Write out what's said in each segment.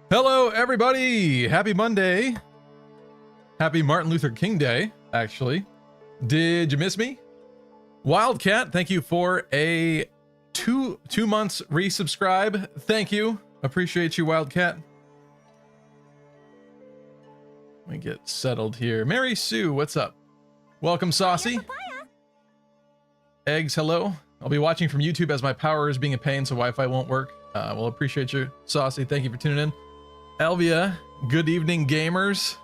Hello, everybody. Happy Monday. Happy Martin Luther King Day, actually. Did you miss me? Wildcat, thank you for a two months resubscribe. Thank you. Appreciate you, Wildcat. Let me get settled here. Mary Sue, what's up? Welcome, Saucy. Eggs, hello. I'll be watching from YouTube as my power is being a pain, so Wi-Fi won't work. Well, appreciate you, Saucy. Thank you for tuning in. Elvia, good evening, gamers.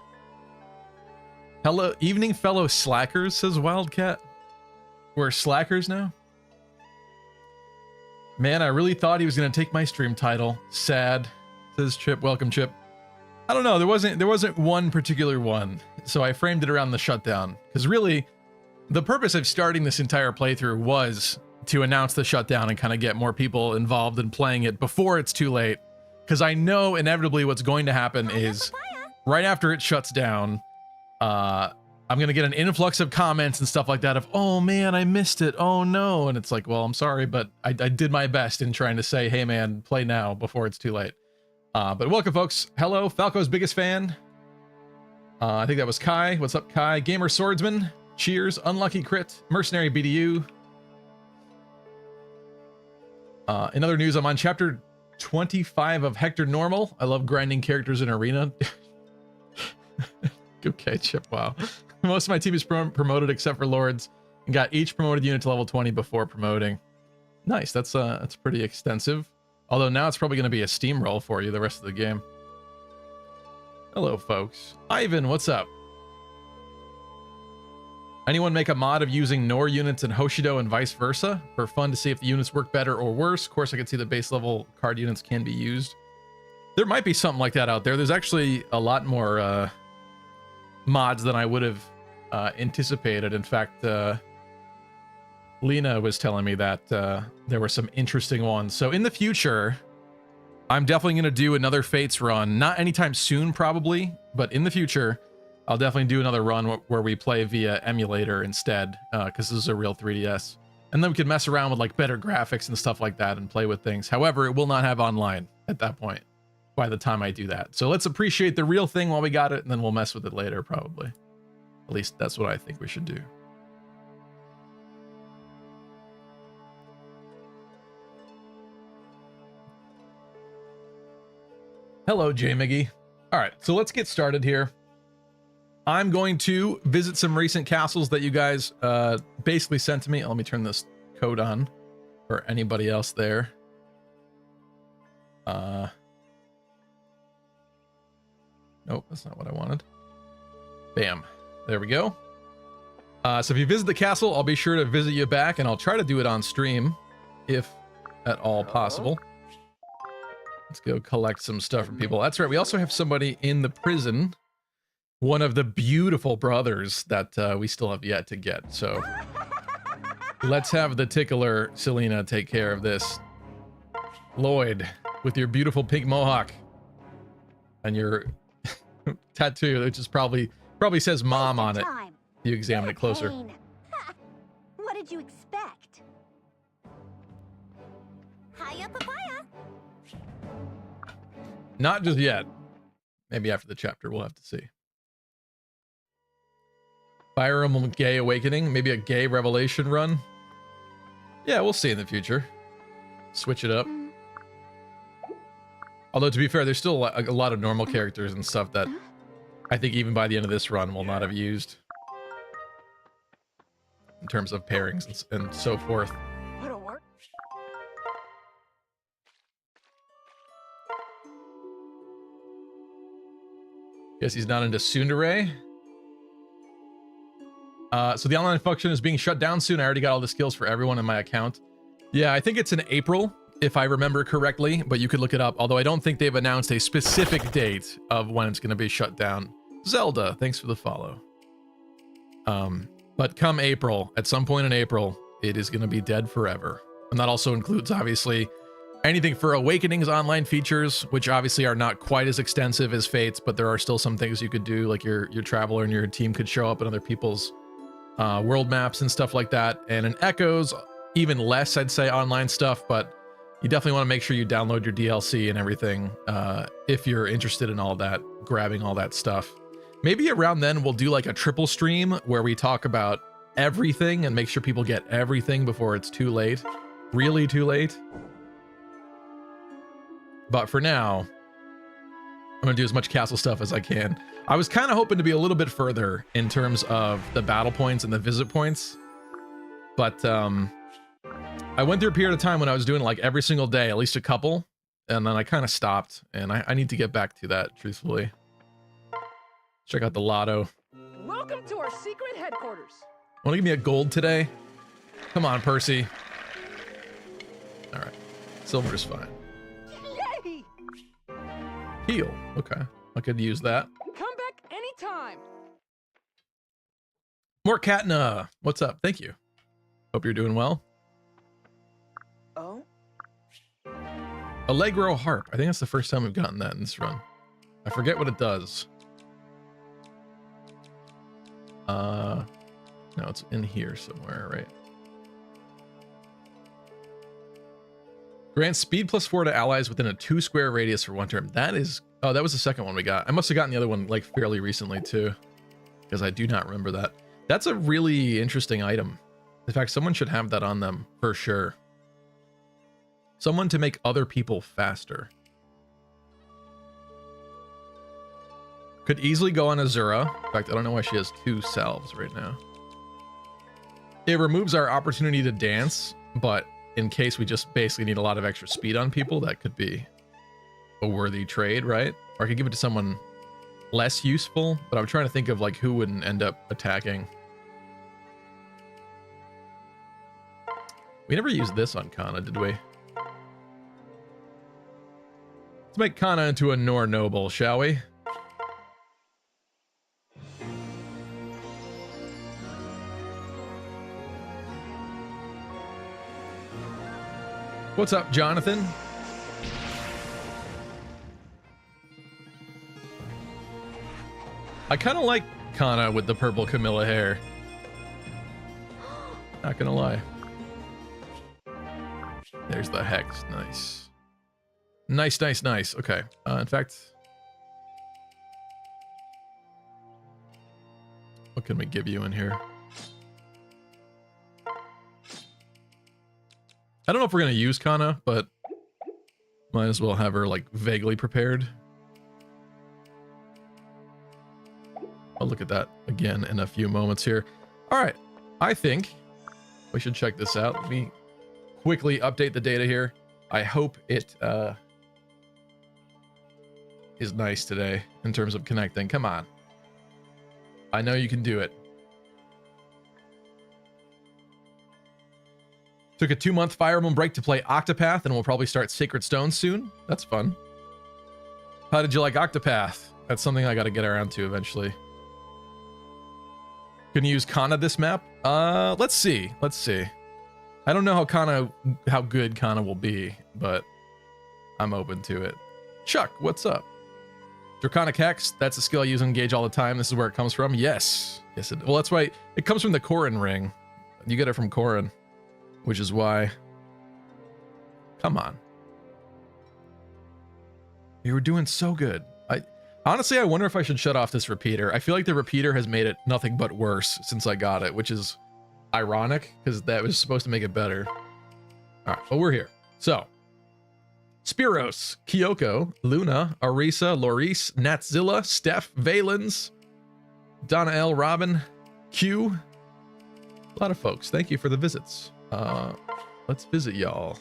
Hello, evening, fellow slackers, says Wildcat. We're slackers now? Man, I really thought he was going to take my stream title. Sad, says Chip. Welcome, Chip. I don't know, there wasn't one particular one, so I framed it around the shutdown. Because really, the purpose of starting this entire playthrough was to announce the shutdown and kind of get more people involved in playing it before it's too late. Because I know inevitably what's going to happen is right after it shuts down, I'm going to get an influx of comments and stuff like that of, oh man, I missed it. Oh no. And it's like, well, I'm sorry, but I did my best in trying to say, hey man, play now before it's too late. But welcome, folks. Hello, Falco's biggest fan. I think that was Kai. What's up, Kai? Gamer Swordsman. Cheers. Unlucky Crit. Mercenary BDU. In other news, I'm on chapter 25 of Hector Normal. I love grinding characters in Arena. Okay, Chip, wow. Most of my team is promoted except for Lords, and got each promoted unit to level 20 before promoting. Nice, that's pretty extensive. Although now it's probably going to be a steamroll for you the rest of the game. Hello, folks. Ivan, what's up? Anyone make a mod of using Nor units in Hoshido and vice versa for fun to see if the units work better or worse? Of course, I can see the base level card units can be used. There might be something like that out there. There's actually a lot more mods than I would have anticipated. In fact, Lena was telling me that there were some interesting ones. So in the future, I'm definitely going to do another Fates run. Not anytime soon, probably, but in the future, I'll definitely do another run where we play via emulator instead, because this is a real 3DS. And then we can mess around with like better graphics and stuff like that and play with things. However, it will not have online at that point by the time I do that. So let's appreciate the real thing while we got it, and then we'll mess with it later, probably. At least that's what I think we should do. Hello, J Miggy. All right, so let's get started here. I'm going to visit some recent castles that you guys basically sent to me. Let me turn this code on for anybody else there. Nope, that's not what I wanted. Bam. There we go. So if you visit the castle, I'll be sure to visit you back, and I'll try to do it on stream, if at all possible. Let's go collect some stuff from people. That's right, we also have somebody in the prison. One of the beautiful brothers that we still have yet to get. So let's have the tickler, Selena, take care of this. Lloyd, with your beautiful pink mohawk and your tattoo, which is probably says mom on it. You examine it closer. What did you expect? Hiya, papaya. Not just yet. Maybe after the chapter, we'll have to see. Fire Emblem Gay Awakening, maybe a gay revelation run. Yeah, we'll see in the future. Switch it up. Although, to be fair, there's still a lot of normal characters and stuff that I think even by the end of this run we'll not have used. In terms of pairings and so forth. Guess he's not into tsundere. So the online function is being shut down soon. I already got all the skills for everyone in my account. Yeah, I think it's in April, if I remember correctly, but you could look it up. Although I don't think they've announced a specific date of when it's going to be shut down. Zelda, thanks for the follow. But come April, at some point in April, it is going to be dead forever. And that also includes, obviously, anything for Awakening's online features, which obviously are not quite as extensive as Fates, but there are still some things you could do, like your Traveler and your team could show up in other people's world maps and stuff like that. And in Echoes, even less, I'd say, online stuff, but you definitely want to make sure you download your DLC and everything if you're interested in all that, grabbing all that stuff. Maybe around then we'll do like a triple stream where we talk about everything and make sure people get everything before it's too late. Really too late. But for now, I'm gonna do as much castle stuff as I can. I was kind of hoping to be a little bit further in terms of the battle points and the visit points. But I went through a period of time when I was doing like every single day, at least a couple, and then I kind of stopped, and I need to get back to that, truthfully. Check out the lotto. Welcome to our secret headquarters. Want to give me a gold today? Come on, Percy. All right, silver is fine. Yay! Heal. Okay, I could use that. Come back anytime. More Katna. What's up? Thank you. Hope you're doing well. Oh? Allegro harp. I think that's the first time we've gotten that in this run. I forget what it does. No, it's in here somewhere, right? Grant speed +4 to allies within a 2 square radius for 1 turn. That is, oh, that was the second one we got. I must have gotten the other one like fairly recently too, because I do not remember that. That's a really interesting item. In fact, someone should have that on them for sure. Someone to make other people faster. Could easily go on Azura. In fact, I don't know why she has 2 salves right now. It removes our opportunity to dance, but in case we just basically need a lot of extra speed on people, that could be a worthy trade, right? Or I could give it to someone less useful, but I'm trying to think of like who wouldn't end up attacking. We never used this on Kana, did we? Let's make Kana into a Nor noble, shall we? What's up, Jonathan? I kind of like Kana with the purple Camilla hair. Not gonna lie. There's the hex. Nice. Nice, nice, nice. Okay. In fact, what can we give you in here? I don't know if we're going to use Kana, but might as well have her like vaguely prepared. I'll look at that again in a few moments here. All right. I think we should check this out. Let me quickly update the data here. I hope it is nice today in terms of connecting. Come on. I know you can do it. Took a 2-month Fire Emblem break to play Octopath, and we'll probably start Sacred Stone soon. That's fun. How did you like Octopath? That's something I got to get around to eventually. Can you use Kana this map? Let's see. Let's see. I don't know how good Kana will be, but I'm open to it. Chuck, what's up? Draconic Hex, that's a skill I use and engage all the time. This is where it comes from. Yes. Yes. Well, that's why it comes from the Corrin ring. You get it from Corrin, which is why. Come on. You were doing so good. Honestly, I wonder if I should shut off this repeater. I feel like the repeater has made it nothing but worse since I got it, which is ironic because that was supposed to make it better. All right, well, we're here. So, Spiros, Kyoko, Luna, Arisa, Loris, Natzilla, Steph, Valens, Donna L, Robin, Q. A lot of folks. Thank you for the visits. Let's visit y'all.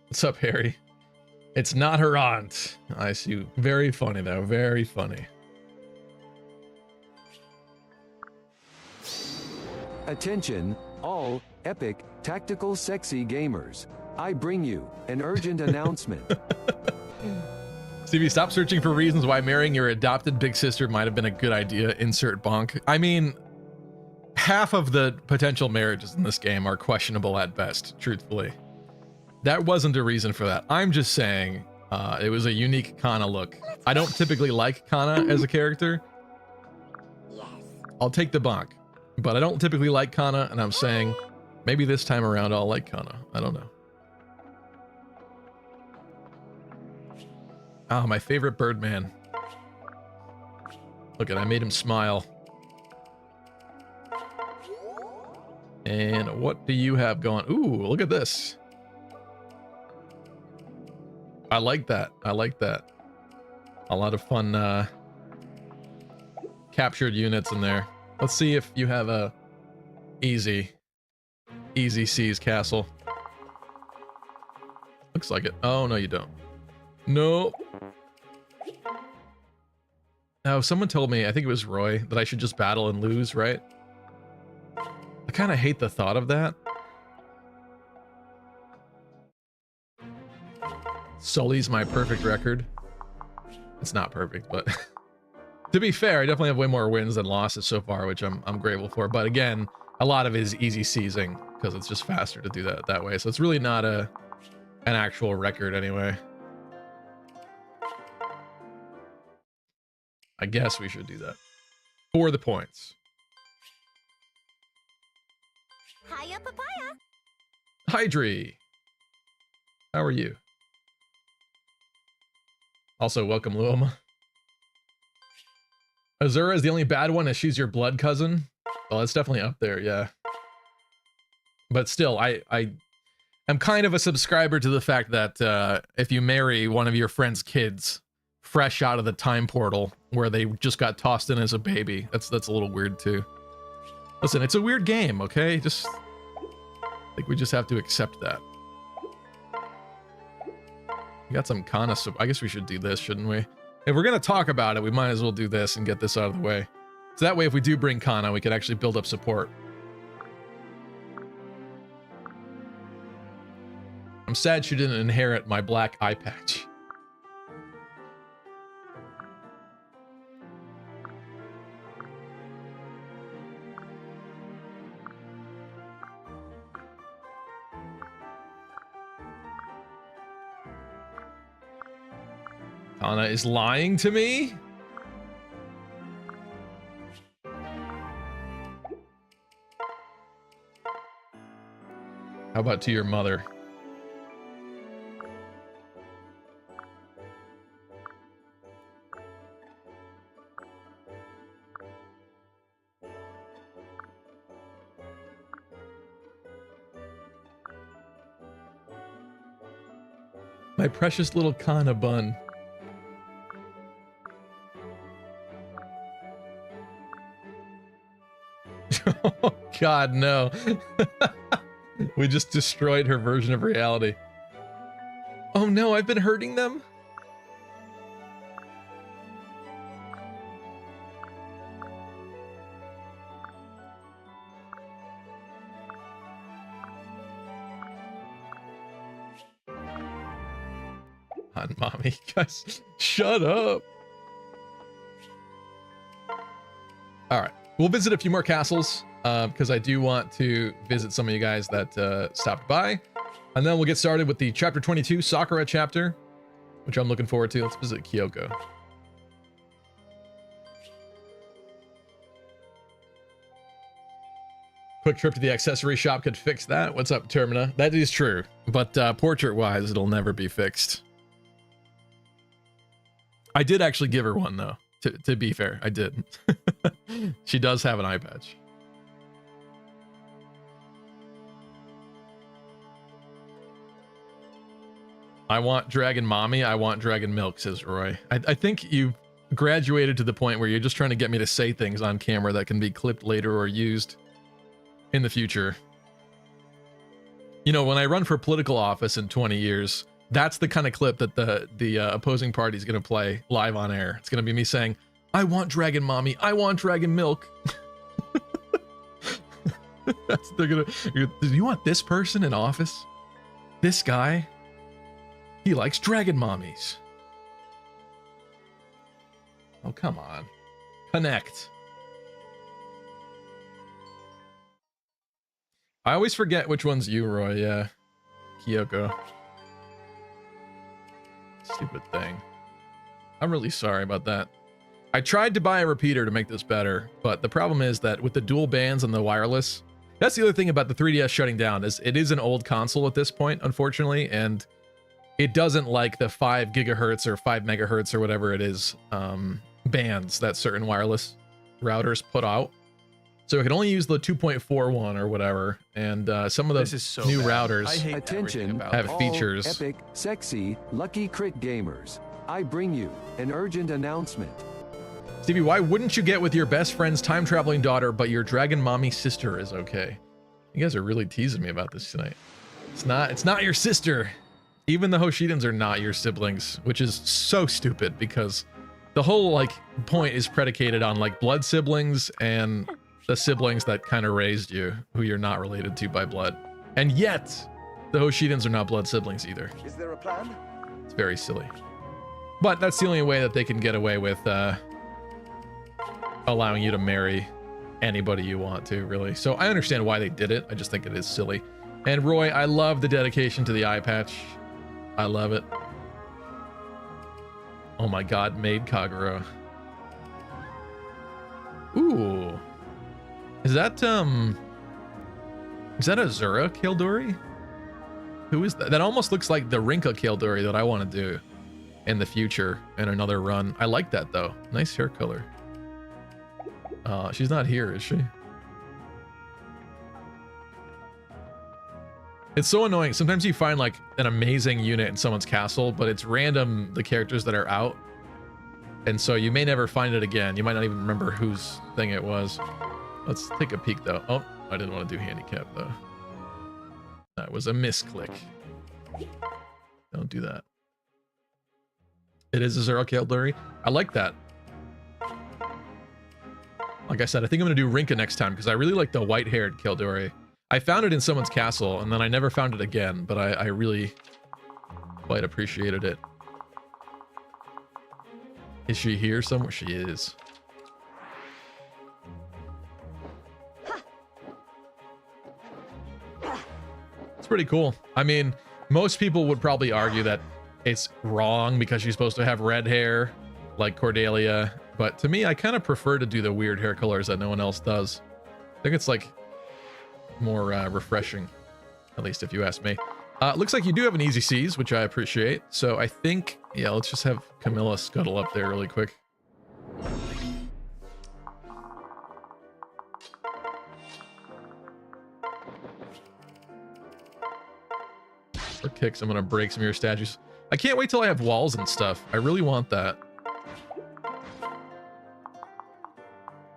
What's up, Harry? It's not her aunt. I see you. Very funny, though. Very funny. Attention, all epic, tactical, sexy gamers. I bring you an urgent announcement. Stevie, stop searching for reasons why marrying your adopted big sister might have been a good idea. Insert bonk. I mean, half of the potential marriages in this game are questionable at best, truthfully. That wasn't a reason for that. I'm just saying it was a unique Kana look. I don't typically like Kana as a character. Yes. I'll take the bonk. But I don't typically like Kana, and I'm saying maybe this time around I'll like Kana. I don't know. Ah, my favorite Birdman. Look at, I made him smile. And what do you have going? Ooh, look at this. I like that. I like that. A lot of fun captured units in there. Let's see if you have a easy seas castle. Looks like it. Oh, no, you don't. No. Oh, someone told me, I think it was Roy, that I should just battle and lose, right? I kind of hate the thought of that. Sully's my perfect record. It's not perfect, but to be fair, I definitely have way more wins than losses so far, which I'm grateful for. But again, a lot of it is easy seizing because it's just faster to do that way. So it's really not an actual record anyway. I guess we should do that for the points. Hiya, papaya. Hydri, how are you? Also, welcome, Luoma. Azura is the only bad one as she's your blood cousin. Well, it's definitely up there, yeah. But still, I am kind of a subscriber to the fact that if you marry one of your friend's kids fresh out of the time portal where they just got tossed in as a baby, that's a little weird too. Listen, it's a weird game, okay? I think we just have to accept that. We got some Kana, so I guess we should do this, shouldn't we? If we're gonna talk about it, we might as well do this and get this out of the way. So that way, if we do bring Kana, we could actually build up support. I'm sad she didn't inherit my black eye patch. Kana is lying to me? How about to your mother? My precious little Kana bun. Oh, God, no. We just destroyed her version of reality. Oh, no, I've been hurting them? On mommy, guys, shut up. All right. We'll visit a few more castles because I do want to visit some of you guys that stopped by. And then we'll get started with the chapter 22 Sakura chapter, which I'm looking forward to. Let's visit Kyoko. Quick trip to the accessory shop could fix that. What's up, Termina? That is true, but portrait-wise, it'll never be fixed. I did actually give her one, though. To be fair, I did. She does have an eye patch. I want Dragon Mommy. I want Dragon Milk, says Roy. I think you graduated to the point where you're just trying to get me to say things on camera that can be clipped later or used in the future. You know, when I run for political office in 20 years, that's the kind of clip that the opposing party is going to play live on air. It's going to be me saying, I want Dragon Mommy. I want Dragon Milk. They're going to, do you want this person in office? This guy? He likes Dragon Mommies. Oh, come on. Connect. I always forget which one's you, Roy. Yeah. Kyoko. Stupid thing. I'm really sorry about that. I tried to buy a repeater to make this better, but the problem is that with the dual bands and the wireless, that's the other thing about the 3DS shutting down, is it is an old console at this point, unfortunately, and it doesn't like the 5 gigahertz or 5 megahertz or whatever it is bands that certain wireless routers put out. So it can only use the 2.41 or whatever, and some of those new routers Attention, have all features. epic, sexy, lucky crit gamers. I bring you an urgent announcement. Stevie, why wouldn't you get with your best friend's time-traveling daughter, but your dragon mommy sister is okay? You guys are really teasing me about this tonight. It's not your sister. Even the Hoshidans are not your siblings, which is so stupid because the whole like point is predicated on like blood siblings and the siblings that kind of raised you, who you're not related to by blood. And yet, the Hoshidans are not blood siblings either. Is there a plan? It's very silly. But that's the only way that they can get away with allowing you to marry anybody you want to, really. So I understand why they did it. I just think it is silly. And Roy, I love the dedication to the eye patch. I love it. Oh my god, Maid Kagura. Ooh. Is that Azura Kildori? Who is that? That almost looks like the Rinka Kildori that I want to do in the future in another run. I like that though. Nice hair color. She's not here, is she? It's so annoying. Sometimes you find like an amazing unit in someone's castle, but it's random the characters that are out. And so you may never find it again. You might not even remember whose thing it was. Let's take a peek though. Oh, I didn't want to do handicap though. That was a misclick. Don't do that. It is Azura Kilduri. I like that. Like I said, I think I'm going to do Rinka next time because I really like the white-haired Kilduri. I found it in someone's castle and then I never found it again, but I really quite appreciated it. Is she here somewhere? She is. It's pretty cool. I mean, most people would probably argue that it's wrong because she's supposed to have red hair like Cordelia, but to me, I kind of prefer to do the weird hair colors that no one else does. I think it's like more refreshing, at least if you ask me. Looks like you do have an easy C's, which I appreciate. So I think, yeah, let's just have Camilla scuttle up there really quick. For kicks, I'm gonna break some of your statues. I can't wait till I have walls and stuff. I really want that.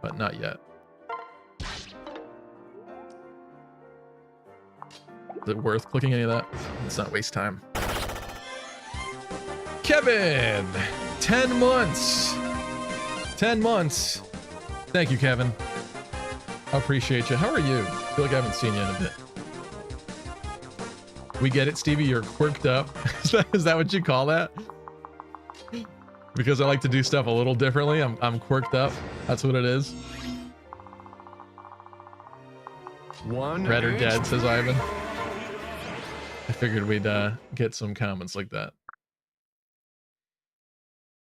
But not yet. Is it worth clicking any of that? Let's not waste time. Kevin! 10 months! 10 months! Thank you, Kevin. I appreciate you. How are you? I feel like I haven't seen you in a bit. We get it, Stevie. You're quirked up. Is that what you call that? Because I like to do stuff a little differently. I'm quirked up. That's what it is. Red or dead, says Ivan. I figured we'd get some comments like that.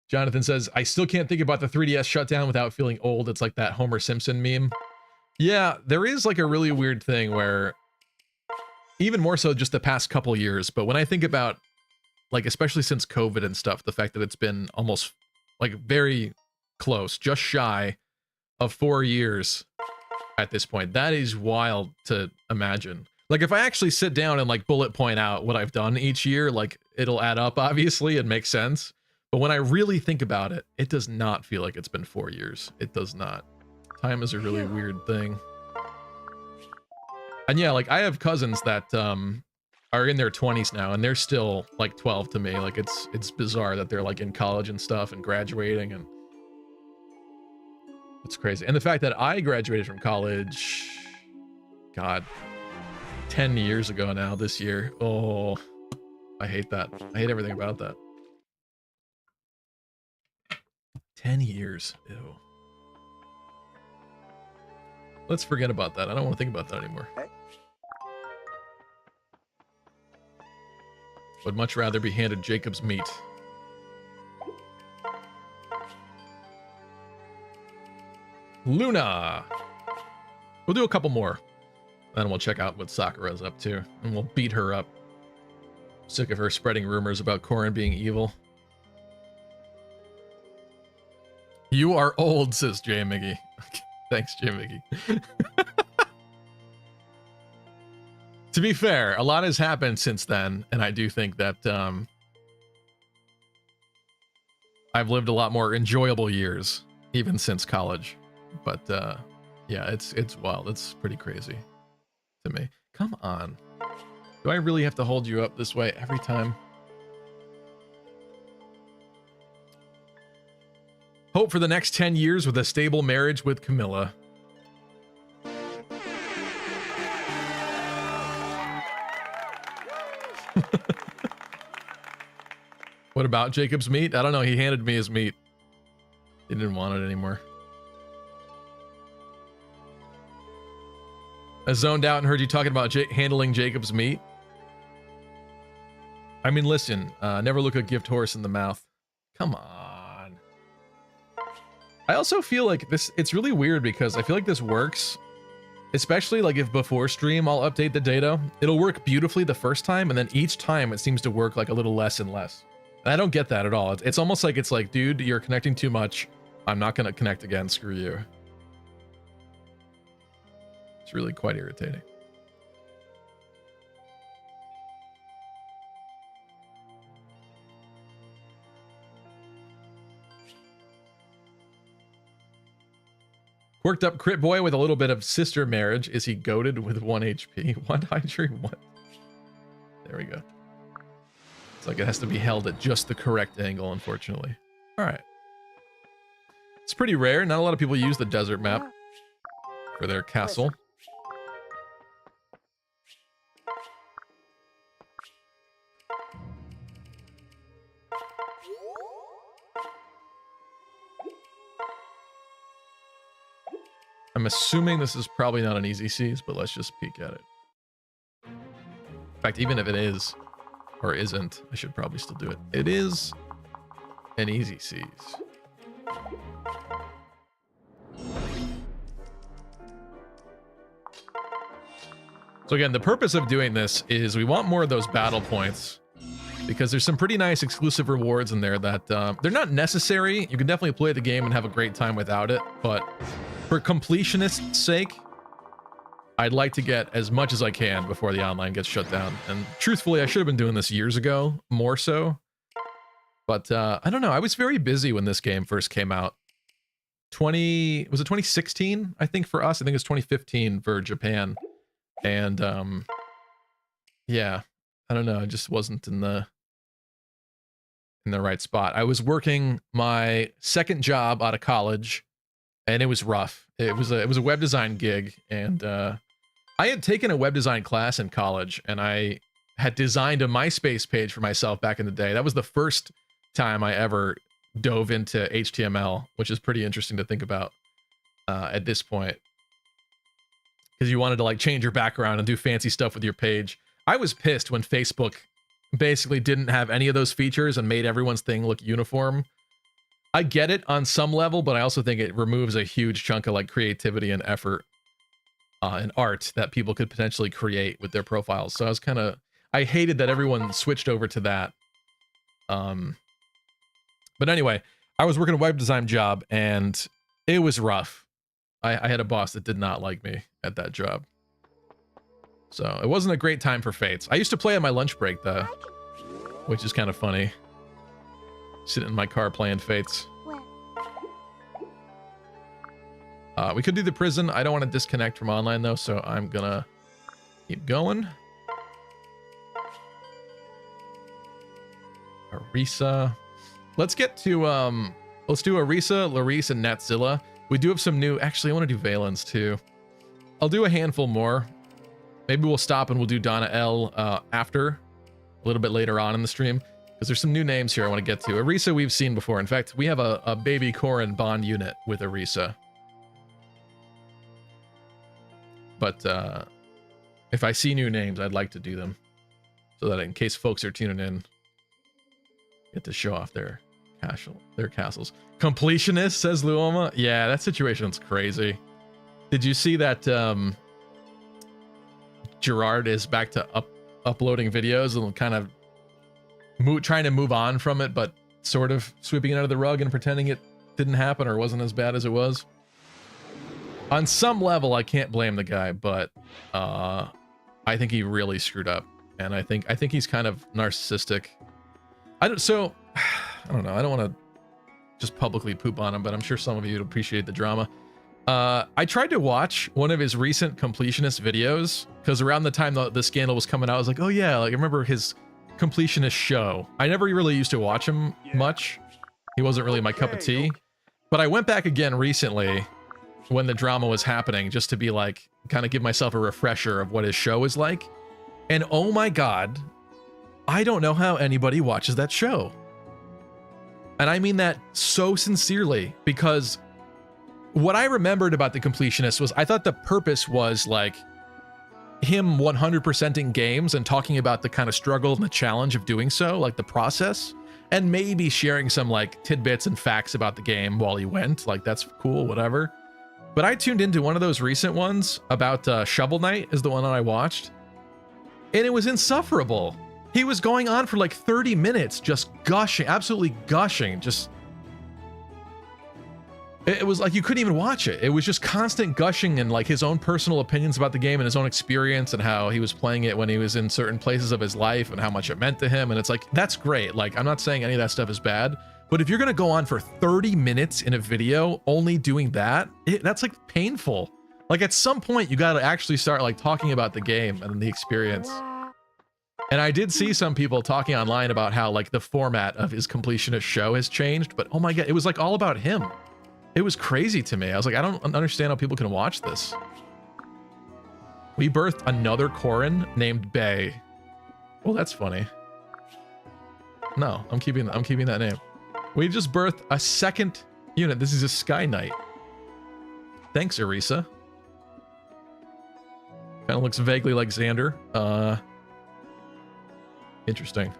Jonathan says, I still can't think about the 3DS shutdown without feeling old. It's like that Homer Simpson meme. Yeah, there is like a really weird thing where, even more so just the past couple years, but when I think about, like, especially since COVID and stuff, the fact that it's been almost like very close, just shy of 4 years at this point, that is wild to imagine. Like, if I actually sit down and like bullet point out what I've done each year, like, it'll add up obviously and make sense. But when I really think about it, it does not feel like it's been 4 years. It does not. Time is a really weird thing. And yeah, like, I have cousins that are in their 20s now, and they're still like 12 to me. Like, it's bizarre that they're like in college and stuff and graduating, and it's crazy. And the fact that I graduated from college, God, 10 years ago now this year. Oh, I hate that. I hate everything about that. 10 years. Ew. Let's forget about that. I don't want to think about that anymore. Would much rather be handed Jacob's meat. Luna. We'll do a couple more. Then we'll check out what Sakura's up to. And we'll beat her up. Sick of her spreading rumors about Corrin being evil. You are old, says J. Miggy. Thanks, J. Miggy. To be fair, a lot has happened since then, and I do think that I've lived a lot more enjoyable years, even since college. But yeah, it's wild. It's pretty crazy to me. Come on. Do I really have to hold you up this way every time? Hope for the next 10 years with a stable marriage with Camilla. What about Jacob's meat? I don't know. He handed me his meat. He didn't want it anymore. I zoned out and heard you talking about handling Jacob's meat. I mean, listen, never look a gift horse in the mouth. Come on. I also feel like it's really weird because I feel like this works, especially like if before stream I'll update the data. It'll work beautifully the first time, and then each time it seems to work like a little less and less. And I don't get that at all. It's almost like it's like, dude, you're connecting too much. I'm not going to connect again. Screw you. It's really quite irritating. Worked up crit boy with a little bit of sister marriage. Is he goated with 1 HP? What hydrate? What? There we go. It's like it has to be held at just the correct angle, unfortunately. All right. It's pretty rare. Not a lot of people use the desert map for their castle. I'm assuming this is probably not an easy seas, but let's just peek at it. In fact, even if it is or isn't, I should probably still do it. It is an easy seas. So again, the purpose of doing this is we want more of those battle points because there's some pretty nice exclusive rewards in there that they're not necessary. You can definitely play the game and have a great time without it, but for completionist's sake, I'd like to get as much as I can before the online gets shut down. And truthfully, I should have been doing this years ago, more so. But I don't know. I was very busy when this game first came out. Was it 2016? I think for us. I think it's 2015 for Japan. And yeah, I don't know. I just wasn't in the right spot. I was working my second job out of college, and it was rough. It was a web design gig, and I had taken a web design class in college, and I had designed a MySpace page for myself back in the day. That was the first time I ever dove into HTML, which is pretty interesting to think about at this point, because you wanted to like change your background and do fancy stuff with your page. I was pissed when Facebook basically didn't have any of those features and made everyone's thing look uniform. I get it on some level, but I also think it removes a huge chunk of like creativity and effort and art that people could potentially create with their profiles. So I hated that everyone switched over to that. But anyway, I was working a web design job and it was rough. I had a boss that did not like me at that job. So it wasn't a great time for Fates. I used to play on my lunch break though, which is kind of funny. Sitting in my car playing Fates. We could do the prison. I don't want to disconnect from online though, so I'm gonna keep going. Arisa. Let's get to let's do Arisa, Larice, and Natzilla. We do have some new. Actually, I want to do Valens too. I'll do a handful more. Maybe we'll stop and we'll do Donna L after, a little bit later on in the stream, because there's some new names here I want to get to. Arisa we've seen before. In fact, we have a baby Corrin bond unit with Arisa. But if I see new names, I'd like to do them so that in case folks are tuning in, get to show off their Their castles. Completionist, says Luoma. Yeah, that situation's crazy. Did you see that Gerard is back to uploading videos and kind of trying to move on from it, but sort of sweeping it under the rug and pretending it didn't happen or wasn't as bad as it was? On some level, I can't blame the guy, but I think he really screwed up, and I think he's kind of narcissistic. I don't know. I don't want to just publicly poop on him, but I'm sure some of you would appreciate the drama. I tried to watch one of his recent completionist videos because around the time the scandal was coming out, I was like, oh yeah, like I remember his completionist show. I never really used to watch him much. He wasn't really my cup of tea. But I went back again recently when the drama was happening just to be like, kind of give myself a refresher of what his show is like. And oh my God, I don't know how anybody watches that show. And I mean that so sincerely, because what I remembered about the completionist was I thought the purpose was like him 100%ing games and talking about the kind of struggle and the challenge of doing so, like the process, and maybe sharing some like tidbits and facts about the game while he went. Like, that's cool, whatever. But I tuned into one of those recent ones about Shovel Knight is the one that I watched, and it was insufferable. He was going on for like 30 minutes, just gushing, absolutely gushing. Just, it was like you couldn't even watch it. It was just constant gushing and like his own personal opinions about the game and his own experience and how he was playing it when he was in certain places of his life and how much it meant to him. And it's like, that's great. Like, I'm not saying any of that stuff is bad, but if you're going to go on for 30 minutes in a video only doing that, that's like painful. Like, at some point you got to actually start like talking about the game and the experience. And I did see some people talking online about how like the format of his completionist show has changed, but oh my God, it was like all about him. It was crazy to me. I was like, I don't understand how people can watch this. We birthed another Corrin named Bay. Well, that's funny. No, I'm keeping that name. We just birthed a second unit. This is a Sky Knight. Thanks, Arisa. Kind of looks vaguely like Xander. Interesting.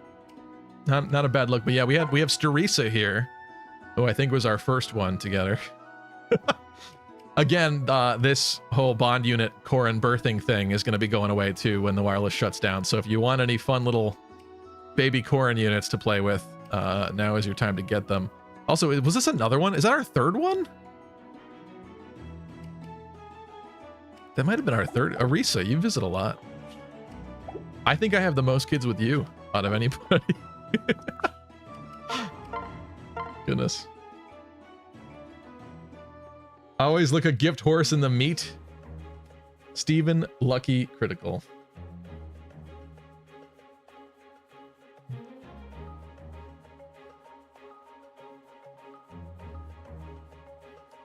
Not a bad look, but yeah, we have Starisa here, who I think was our first one together. Again, this whole bond unit Corrin birthing thing is going to be going away too when the wireless shuts down. So if you want any fun little baby Corrin units to play with, now is your time to get them. Also, was this another one? Is that our third one? That might have been our third. Arisa, you visit a lot. I think I have the most kids with you out of anybody. Goodness. Always look a gift horse in the meat. Stephen Lucky Critical.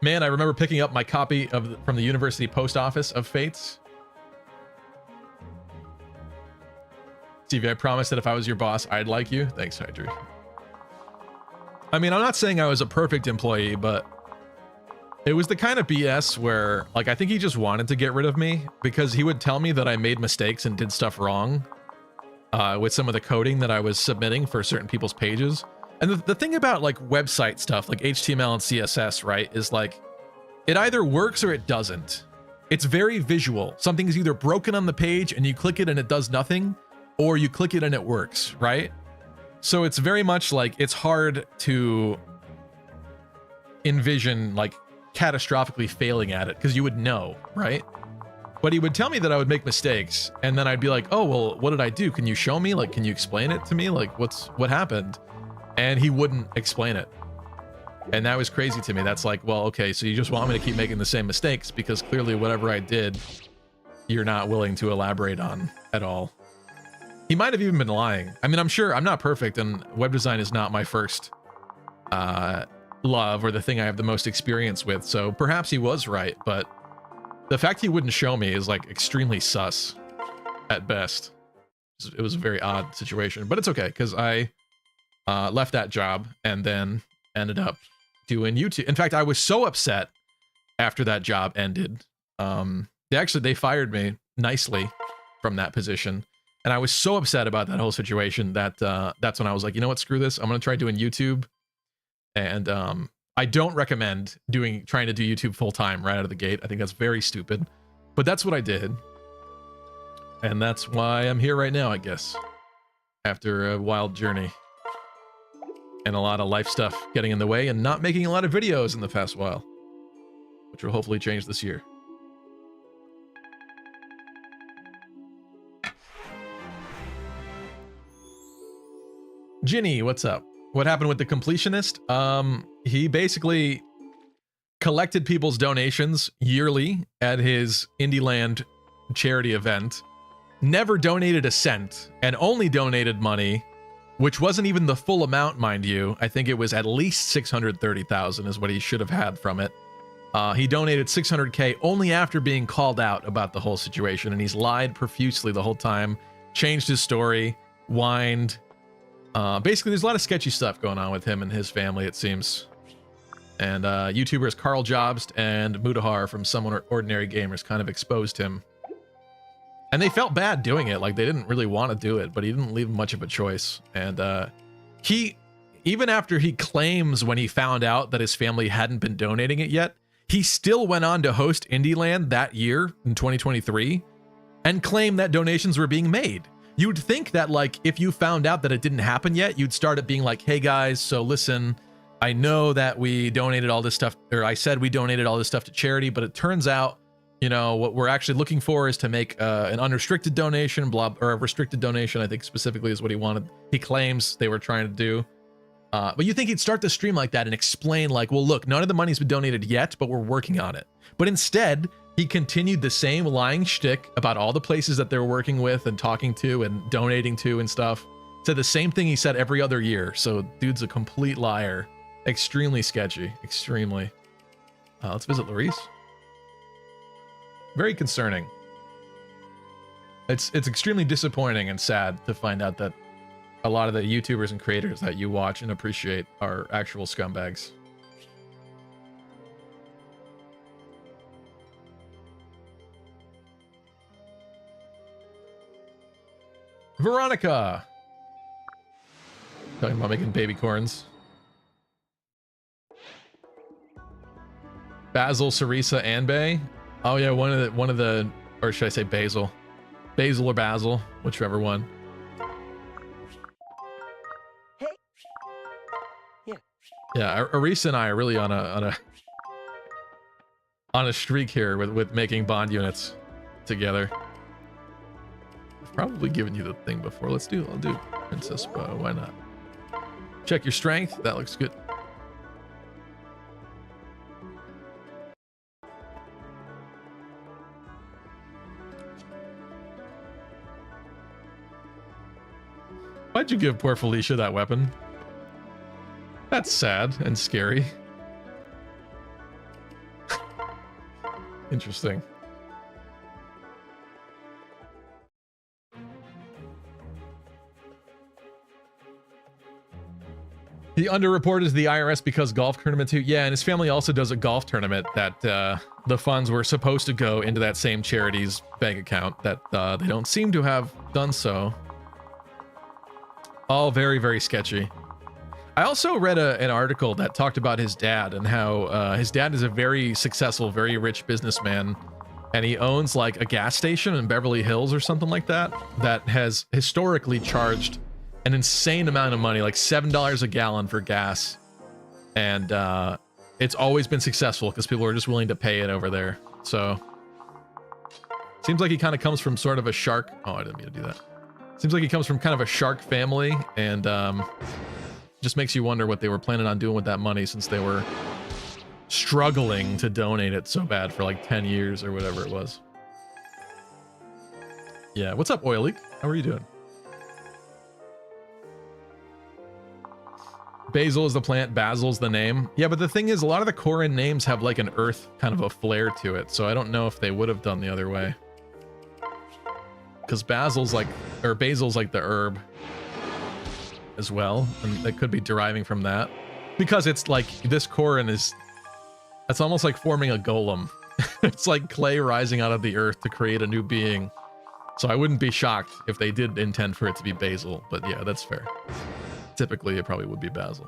Man, I remember picking up my copy from the University Post Office of Fates. Stevie, I promised that if I was your boss, I'd like you. Thanks, Hydra. I mean, I'm not saying I was a perfect employee, but it was the kind of BS where, like, I think he just wanted to get rid of me because he would tell me that I made mistakes and did stuff wrong with some of the coding that I was submitting for certain people's pages. And the thing about, like, website stuff, like HTML and CSS, right, is, like, it either works or it doesn't. It's very visual. Something is either broken on the page and you click it and it does nothing, or you click it and it works, right? So it's very much like it's hard to envision like catastrophically failing at it because you would know, right? But he would tell me that I would make mistakes and then I'd be like, oh, well, what did I do? Can you show me? Like, can you explain it to me? Like, what happened? And he wouldn't explain it. And that was crazy to me. That's like, well, okay, so you just want me to keep making the same mistakes because clearly whatever I did, you're not willing to elaborate on at all. He might have even been lying. I mean, I'm sure I'm not perfect and web design is not my first love or the thing I have the most experience with. So perhaps he was right, but the fact he wouldn't show me is like extremely sus at best. It was a very odd situation, but it's okay because I left that job and then ended up doing YouTube. In fact, I was so upset after that job ended. They fired me nicely from that position. And I was so upset about that whole situation that that's when I was like, you know what, screw this. I'm going to try doing YouTube. And I don't recommend trying to do YouTube full time right out of the gate. I think that's very stupid. But that's what I did. And that's why I'm here right now, I guess. After a wild journey. And a lot of life stuff getting in the way and not making a lot of videos in the past while. Which will hopefully change this year. Ginny, what's up? What happened with the completionist? He basically collected people's donations yearly at his Indieland charity event, never donated a cent, and only donated money, which wasn't even the full amount, mind you. I think it was at least 630,000 is what he should have had from it. He donated 600K only after being called out about the whole situation, and he's lied profusely the whole time, changed his story, whined. Basically, there's a lot of sketchy stuff going on with him and his family, it seems. And YouTubers Carl Jobst and Mutahar from Some Ordinary Gamers kind of exposed him. And they felt bad doing it, like they didn't really want to do it, but he didn't leave much of a choice. And even after he claims when he found out that his family hadn't been donating it yet, he still went on to host Indieland that year in 2023 and claim that donations were being made. You'd think that, like, if you found out that it didn't happen yet, you'd start it being like, hey guys, so listen, I know that we donated all this stuff, or I said we donated all this stuff to charity, but it turns out, you know, what we're actually looking for is to make an unrestricted donation, or a restricted donation, I think specifically is what he wanted. He claims they were trying to do. But you think he'd start the stream like that and explain like, well, look, none of the money's been donated yet, but we're working on it. But instead, he continued the same lying shtick about all the places that they're working with and talking to and donating to and stuff. Said the same thing he said every other year. So dude's a complete liar. Extremely sketchy. Extremely. Let's visit Larice. Very concerning. It's extremely disappointing and sad to find out that a lot of the YouTubers and creators that you watch and appreciate are actual scumbags. Veronica! Talking about making baby corns. Basil, Sarisa, and Bay. Oh yeah, one of the, or should I say Basil? Basil or Basil, whichever one. Hey. Yeah. Yeah, Arisa and I are really on a streak here with making bond units together. I've probably given you the thing before. I'll do Princess Bow. Why not? Check your strength. That looks good. Why'd you give poor Felicia that weapon? That's sad and scary. Interesting. He underreported to the IRS because golf tournament too. Yeah, and his family also does a golf tournament that the funds were supposed to go into that same charity's bank account that they don't seem to have done so. All very, very sketchy. I also read an article that talked about his dad and how his dad is a very successful, very rich businessman, and he owns like a gas station in Beverly Hills or something like that, that has historically charged an insane amount of money, like $7 a gallon for gas. And it's always been successful because people are just willing to pay it over there. So seems like he kind of comes from sort of a shark. Oh, I didn't mean to do that. Seems like he comes from kind of a shark family, and just makes you wonder what they were planning on doing with that money, since they were struggling to donate it so bad for like 10 years or whatever it was. Yeah, what's up, Oil Leak? How are you doing? Basil is the plant, Basil's the name. Yeah, but the thing is, a lot of the Koran names have like an earth kind of a flair to it, so I don't know if they would have done the other way. Because Basil's like the herb as well, and it could be deriving from that. Because it's like, this Koran is, it's almost like forming a golem. It's like clay rising out of the earth to create a new being. So I wouldn't be shocked if they did intend for it to be Basil, but yeah, that's fair. Typically, it probably would be Basil.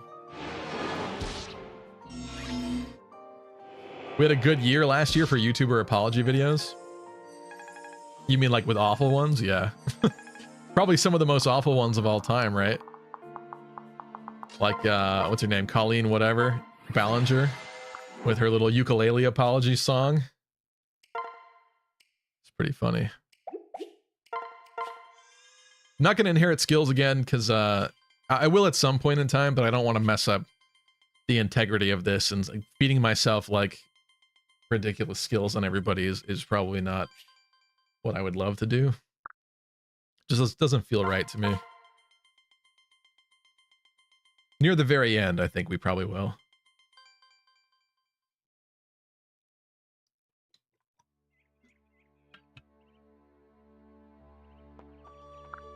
We had a good year last year for YouTuber apology videos. You mean like with awful ones? Yeah. Probably some of the most awful ones of all time, right? Like, what's her name? Colleen whatever. Ballinger. With her little ukulele apology song. It's pretty funny. I'm not going to inherit skills again because I will at some point in time, but I don't want to mess up the integrity of this, and like, feeding myself like ridiculous skills on everybody is probably not what I would love to do. Just doesn't feel right to me. Near the very end, I think we probably will.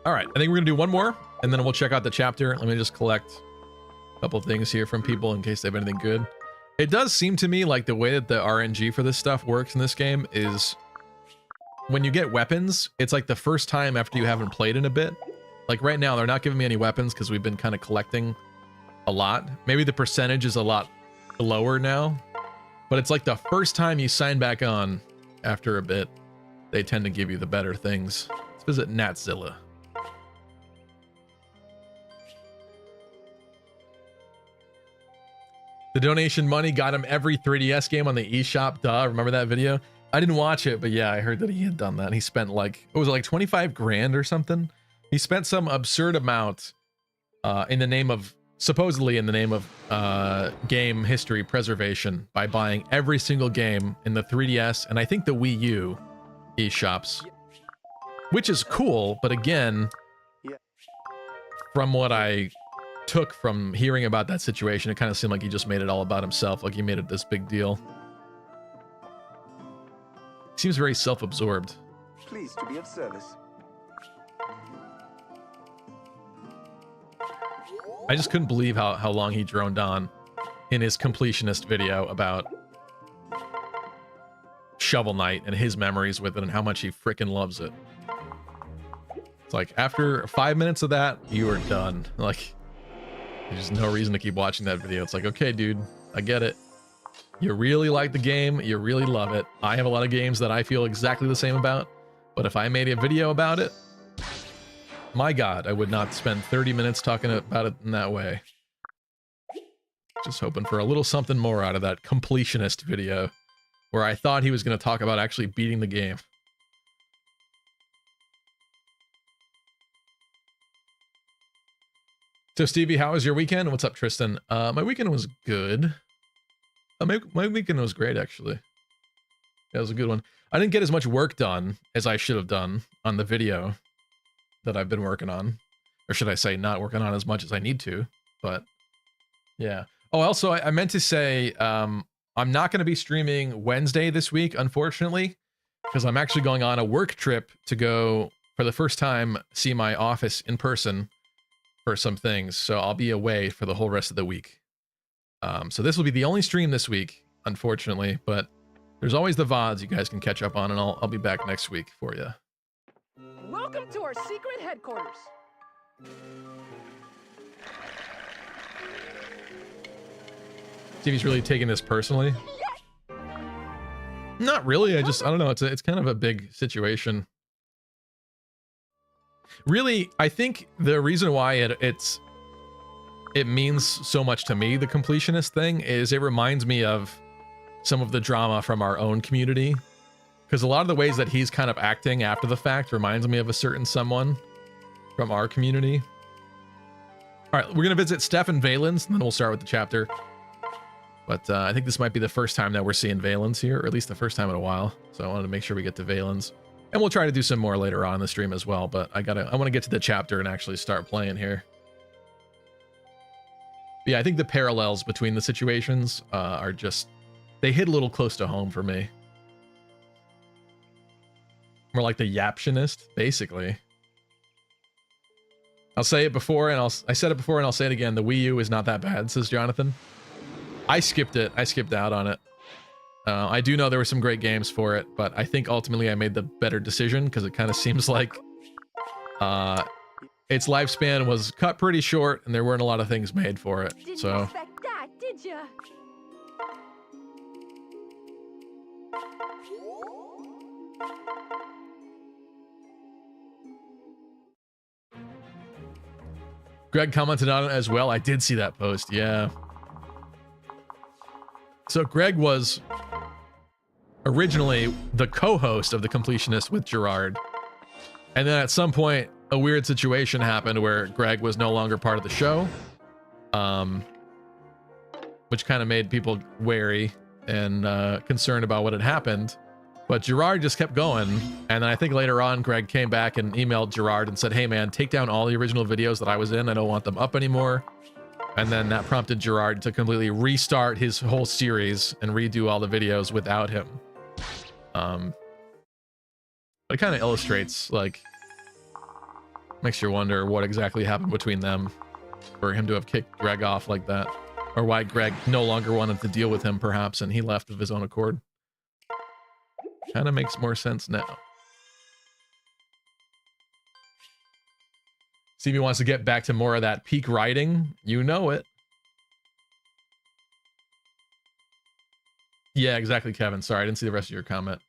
All right, I think we're gonna do one more, and then we'll check out the chapter. Let me just collect a couple of things here from people in case they have anything good. It does seem to me like the way that the RNG for this stuff works in this game is when you get weapons, it's like the first time after you haven't played in a bit. Like right now, they're not giving me any weapons because we've been kind of collecting a lot. Maybe the percentage is a lot lower now, but it's like the first time you sign back on after a bit, they tend to give you the better things. Let's visit Natzilla. The donation money got him every 3DS game on the eShop. Duh, remember that video? I didn't watch it, but yeah, I heard that he had done that. He spent like, what was it, like 25 grand or something? He spent some absurd amount in the name of, supposedly in the name of game history preservation by buying every single game in the 3DS and I think the Wii U eShops, which is cool, but again, from what I took from hearing about that situation, it kind of seemed like he just made it all about himself, like he made it this big deal. Seems very self-absorbed. Pleased to be of service. I just couldn't believe how long he droned on in his completionist video about Shovel Knight and his memories with it and how much he frickin' loves it. It's like, after 5 minutes of that, you are done. Like, there's no reason to keep watching that video. It's like, okay, dude, I get it. You really like the game. You really love it. I have a lot of games that I feel exactly the same about. But if I made a video about it, my God, I would not spend 30 minutes talking about it in that way. Just hoping for a little something more out of that completionist video, where I thought he was going to talk about actually beating the game. So Stevie, how was your weekend? What's up, Tristan? My weekend was good. My weekend was great, actually. That was a good one. I didn't get as much work done as I should have done on the video that I've been working on. Or should I say not working on as much as I need to, but yeah. Oh, also, I meant to say, I'm not going to be streaming Wednesday this week, unfortunately, because I'm actually going on a work trip to go, for the first time, see my office in person for some things. So I'll be away for the whole rest of the week. So this will be the only stream this week, unfortunately, but there's always the VODs you guys can catch up on, and I'll be back next week for you. Welcome to our secret headquarters. Stevie's really taking this personally. Not really. I don't know. It's kind of a big situation. Really, I think the reason why it means so much to me, the completionist thing, is it reminds me of some of the drama from our own community. Because a lot of the ways that he's kind of acting after the fact reminds me of a certain someone from our community. All right, we're going to visit Steph and Valens, and then we'll start with the chapter. But I think this might be the first time that we're seeing Valens here, or at least the first time in a while. So I wanted to make sure we get to Valens. And we'll try to do some more later on in the stream as well, but I want to get to the chapter and actually start playing here. Yeah, I think the parallels between the situations are just, they hit a little close to home for me. More like the Yaptionist, basically. I'll say it before, and I said it before, and I'll say it again. The Wii U is not that bad, says Jonathan. I skipped it. I skipped out on it. I do know there were some great games for it, but I think ultimately I made the better decision because it kind of seems like its lifespan was cut pretty short, and there weren't a lot of things made for it. Didn't So expect that, did ya? Greg commented on it as well. I did see that post. Yeah. So Greg was originally the co-host of The Completionist with Gerard. And then at some point, a weird situation happened where Greg was no longer part of the show. Which kind of made people wary and concerned about what had happened. But Gerard just kept going. And then I think later on, Greg came back and emailed Gerard and said, hey man, take down all the original videos that I was in. I don't want them up anymore. And then that prompted Gerard to completely restart his whole series and redo all the videos without him. But it kind of illustrates, like, makes you wonder what exactly happened between them for him to have kicked Greg off like that. Or why Greg no longer wanted to deal with him, perhaps, and he left of his own accord. Kind of makes more sense now. Stevie wants to get back to more of that peak riding. You know it. Yeah, exactly, Kevin. Sorry, I didn't see the rest of your comment.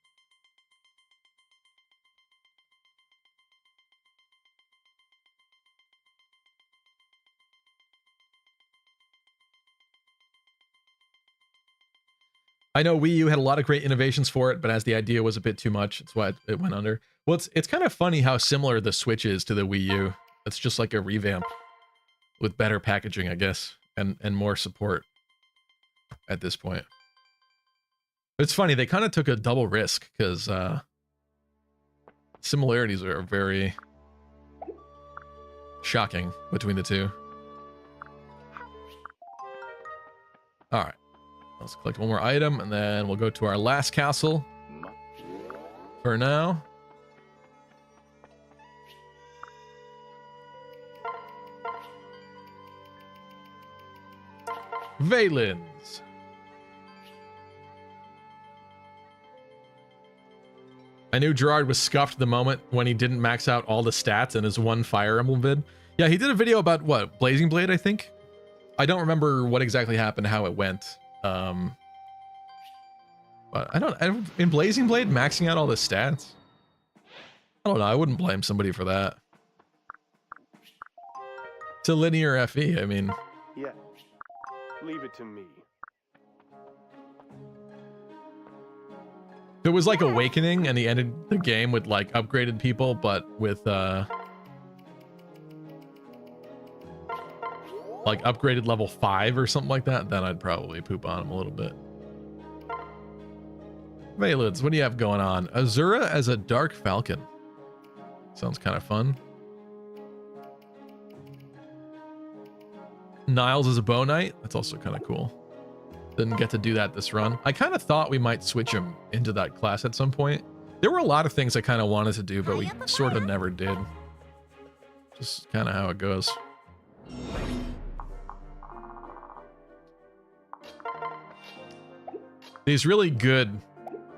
I know Wii U had a lot of great innovations for it, but as the idea was a bit too much, that's why it went under. Well, it's kind of funny how similar the Switch is to the Wii U. It's just like a revamp with better packaging, I guess, and more support at this point. It's funny, they kind of took a double risk because similarities are very shocking between the two. All right. Let's collect one more item, and then we'll go to our last castle for now. Valens. I knew Gerard was scuffed the moment when he didn't max out all the stats in his one Fire Emblem vid. Yeah, he did a video about, what, Blazing Blade, I think? I don't remember what exactly happened, how it went. But I don't in Blazing Blade maxing out all the stats. I don't know. I wouldn't blame somebody for that. It's a linear FE. I mean, yeah, leave it to me. If it was like Awakening and he ended the game with like upgraded people, but with like upgraded level 5 or something like that, then I'd probably poop on him a little bit. Valids, what do you have going on? Azura as a Dark Falcon. Sounds kind of fun. Niles as a Bow Knight. That's also kind of cool. Didn't get to do that this run. I kind of thought we might switch him into that class at some point. There were a lot of things I kind of wanted to do, but we sort of never did. Just kind of how it goes. These really good,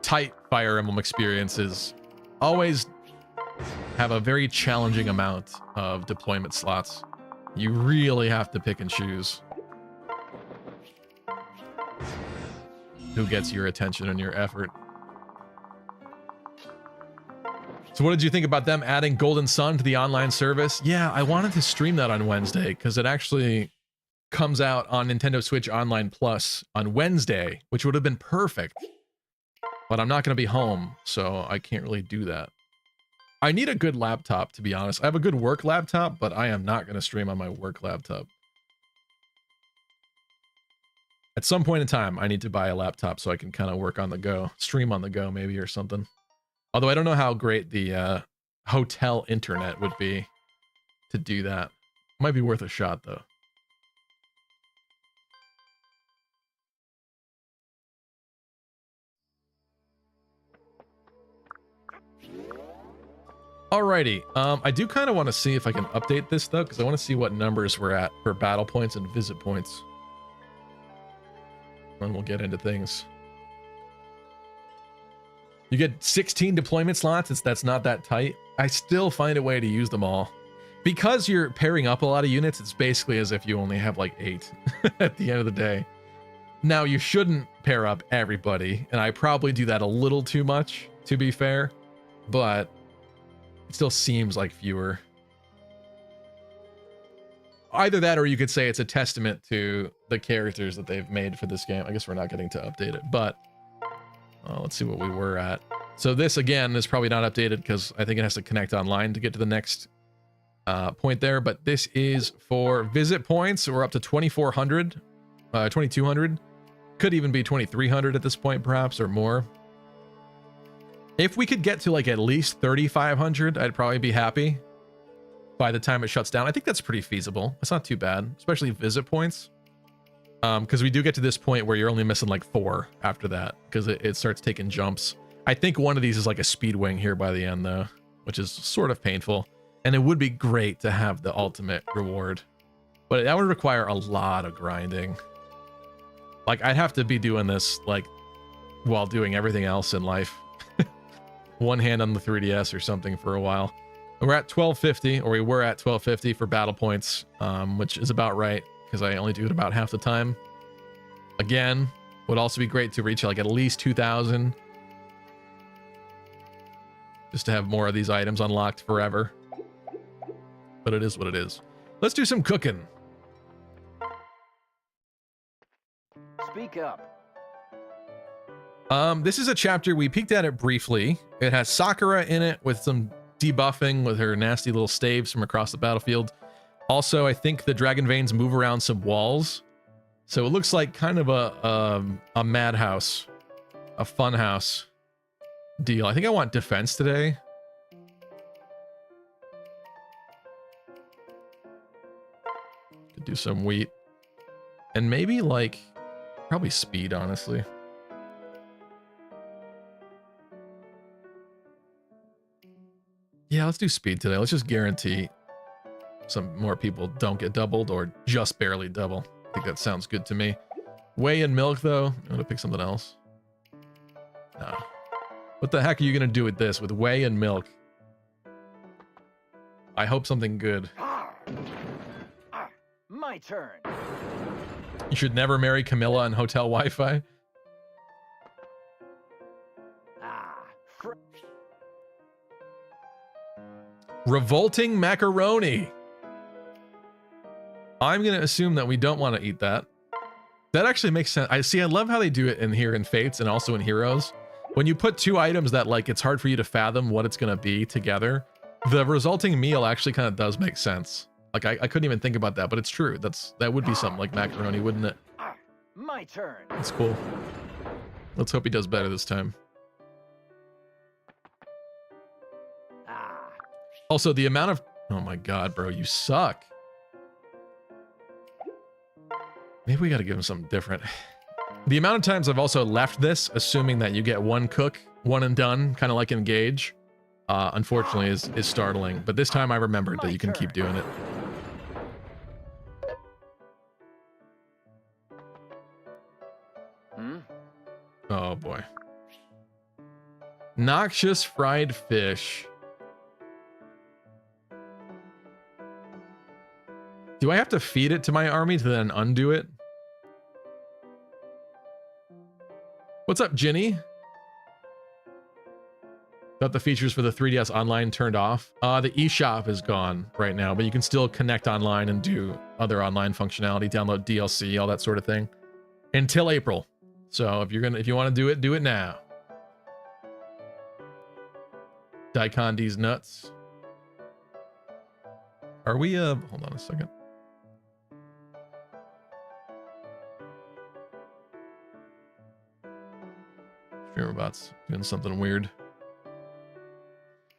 tight Fire Emblem experiences always have a very challenging amount of deployment slots. You really have to pick and choose who gets your attention and your effort. So what did you think about them adding Golden Sun to the online service? Yeah, I wanted to stream that on Wednesday because it actually comes out on Nintendo Switch Online Plus on Wednesday, which would have been perfect. But I'm not going to be home, so I can't really do that. I need a good laptop, to be honest. I have a good work laptop, but I am not going to stream on my work laptop. At some point in time, I need to buy a laptop so I can kind of work on the go. Stream on the go, maybe, or something. Although I don't know how great the hotel internet would be to do that. Might be worth a shot, though. Alrighty, I do kind of want to see if I can update this though, because I want to see what numbers we're at for battle points and visit points. And we'll get into things. You get 16 deployment slots, that's not that tight. I still find a way to use them all. Because you're pairing up a lot of units, it's basically as if you only have like 8 at the end of the day. Now, you shouldn't pair up everybody, and I probably do that a little too much, to be fair, but it still seems like fewer. Either that, or you could say it's a testament to the characters that they've made for this game. I guess we're not getting to update it, but let's see what we were at. So this, again, is probably not updated because I think it has to connect online to get to the next point there, but this is for visit points. We're up to 2,400, 2,200. Could even be 2,300 at this point, perhaps, or more. If we could get to like at least 3,500, I'd probably be happy by the time it shuts down. I think that's pretty feasible. It's not too bad, especially visit points. Because we do get to this point where you're only missing like 4 after that, because it starts taking jumps. I think one of these is like a speed wing here by the end, though, which is sort of painful. And it would be great to have the ultimate reward, but that would require a lot of grinding. Like, I'd have to be doing this like while doing everything else in life. One hand on the 3DS or something for a while. And we're at 1250, or we were at 1250 for battle points, which is about right because I only do it about half the time. Again, would also be great to reach like at least 2,000, just to have more of these items unlocked forever. But it is what it is. Let's do some cooking. Speak up. This is a chapter, we peeked at it briefly. It has Sakura in it with some debuffing with her nasty little staves from across the battlefield. Also, I think the dragon veins move around some walls. So it looks like kind of a madhouse, a fun house deal. I think I want defense today. Could do some wheat. And maybe like, probably speed, honestly. Yeah, let's do speed today. Let's just guarantee some more people don't get doubled or just barely double. I think that sounds good to me. Whey and milk, though. I'm going to pick something else. No. What the heck are you going to do with this? With whey and milk? I hope something good. My turn. You should never marry Camilla on hotel Wi-Fi. Revolting macaroni. I'm going to assume that we don't want to eat that. That actually makes sense. I love how they do it in here in Fates and also in Heroes. When you put two items that like it's hard for you to fathom what it's going to be together, the resulting meal actually kind of does make sense. Like I couldn't even think about that, but it's true. That would be something like macaroni, wouldn't it? My turn. That's cool. Let's hope he does better this time. Also, the amount of... Oh my god, bro, you suck. Maybe we gotta give him something different. The amount of times I've also left this, assuming that you get one cook, one and done, kind of like Engage, unfortunately is startling. But this time I remembered that you can keep doing it. Oh boy. Noxious fried fish. Do I have to feed it to my army to then undo it? What's up, Ginny? Got the features for the 3DS Online turned off. The eShop is gone right now, but you can still connect online and do other online functionality, download DLC, all that sort of thing, until April. So if you want to do it now. Daikon D's nuts. Are we hold on a second. Streamerbots doing something weird.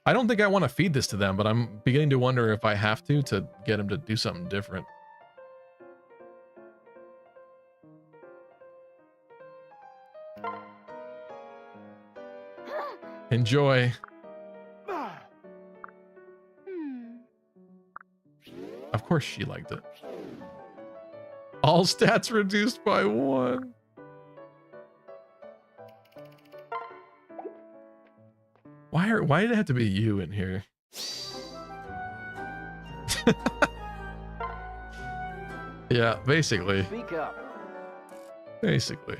I don't think I want to feed this to them, but I'm beginning to wonder if I have to get them to do something different. Enjoy. Of course she liked it. All stats reduced by 1. Why did it have to be you in here? Yeah, basically. Speak up. Basically.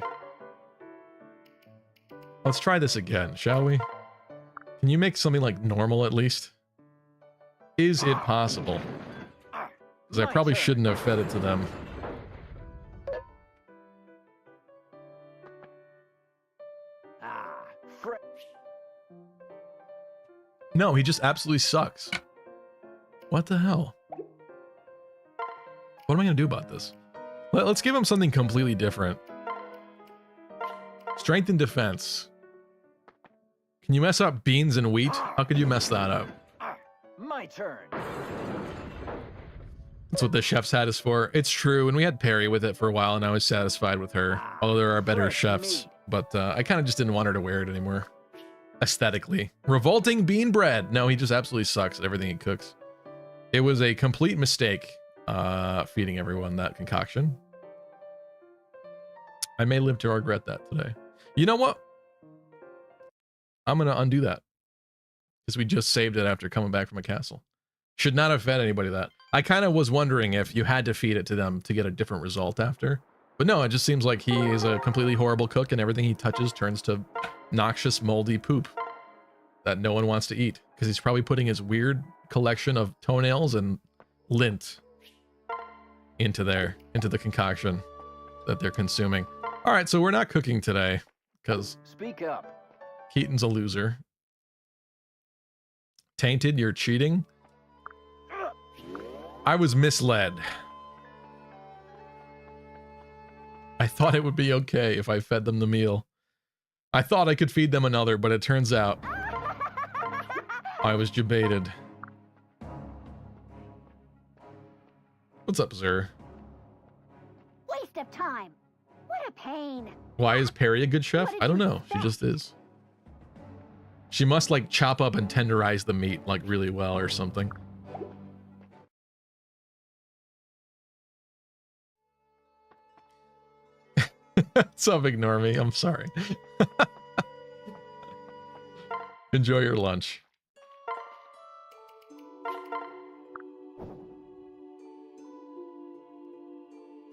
Let's try this again, shall we? Can you make something like normal at least? Is it possible? Because I probably shouldn't have fed it to them. No, he just absolutely sucks. What the hell? What am I going to do about this? Let's give him something completely different. Strength and defense. Can you mess up beans and wheat? How could you mess that up? My turn. That's what the chef's hat is for. It's true, and we had Perry with it for a while, and I was satisfied with her. Although there are better chefs, but I kind of just didn't want her to wear it anymore. Aesthetically. Revolting bean bread. No, he just absolutely sucks at everything he cooks. It was a complete mistake feeding everyone that concoction. I may live to regret that today. You know what? I'm going to undo that. Because we just saved it after coming back from a castle. Should not have fed anybody that. I kind of was wondering if you had to feed it to them to get a different result after. But no, it just seems like he is a completely horrible cook and everything he touches turns to noxious, moldy poop that no one wants to eat. Because he's probably putting his weird collection of toenails and lint into the concoction that they're consuming. All right, so we're not cooking today because Speak up. Keaton's a loser. Tainted, you're cheating. I was misled. I thought it would be okay if I fed them the meal. I thought I could feed them another, but it turns out I was debated. What's up, Zer? Waste of time. What a pain. Why is Perry a good chef? I don't know. She just is. She must like chop up and tenderize the meat like really well or something. Sub, ignore me. I'm sorry. Enjoy your lunch.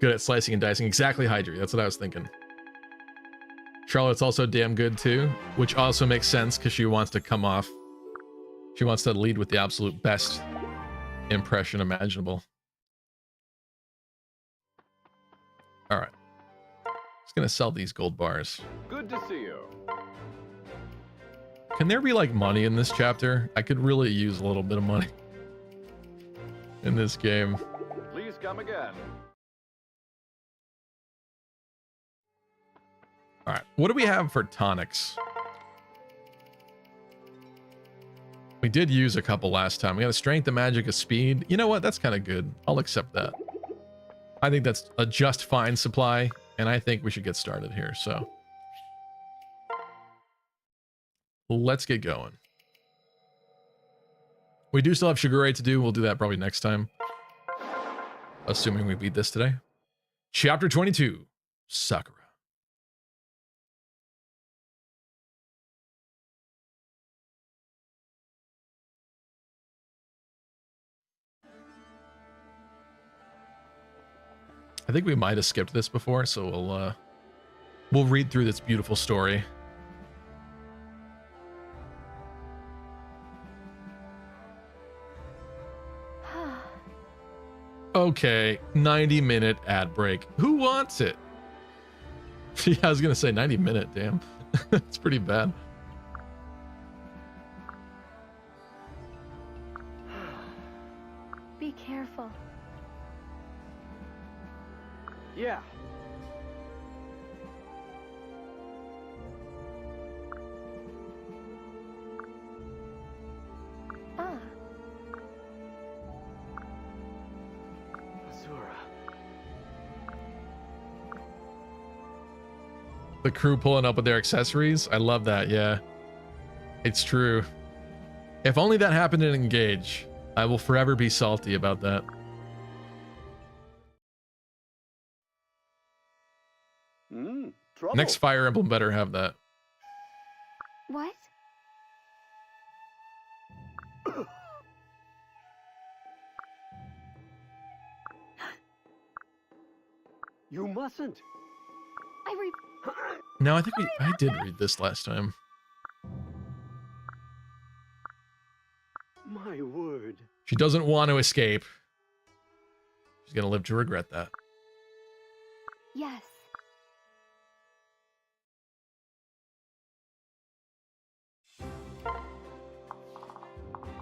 Good at slicing and dicing. Exactly, Hydra. That's what I was thinking. Charlotte's also damn good too, which also makes sense because she wants to come off. She wants to lead with the absolute best impression imaginable. All right. Just gonna sell these gold bars. Good to see you. Can there be like money in this chapter? I could really use a little bit of money in this game. Please come again. All right, what do we have for tonics? We did use a couple last time. We got a strength, a magic, a speed. You know what? That's kind of good. I'll accept that. I think that's a just fine supply, and I think we should get started here. So let's get going. We do still have Shigure to do. We'll do that probably next time, assuming we beat this today. Chapter 22, Sakura. I think we might have skipped this before, so we'll read through this beautiful story. Okay, 90-minute ad break. Who wants it? Yeah, I was gonna say 90-minute. Damn, it's pretty bad. Be careful. Yeah. Ah, Azura. The crew pulling up with their accessories. I love that. Yeah, it's true. If only that happened in Engage. I will forever be salty about that. Trouble. Next Fire Emblem better have that. what? You mustn't. No, I think I did read this last time. My word. She doesn't want to escape. She's gonna live to regret that. Yes.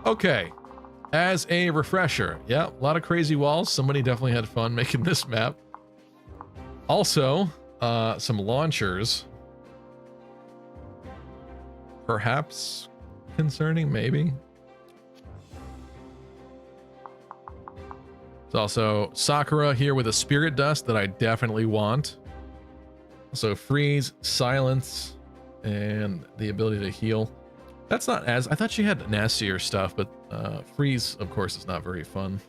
Okay. As a refresher, yeah, a lot of crazy walls. Somebody definitely had fun making this map. Also, some launchers. Perhaps concerning, maybe. There's also Sakura here with a spirit dust that I definitely want. Also freeze, silence, and the ability to heal. That's not as... I thought she had nastier stuff, but freeze, of course, is not very fun.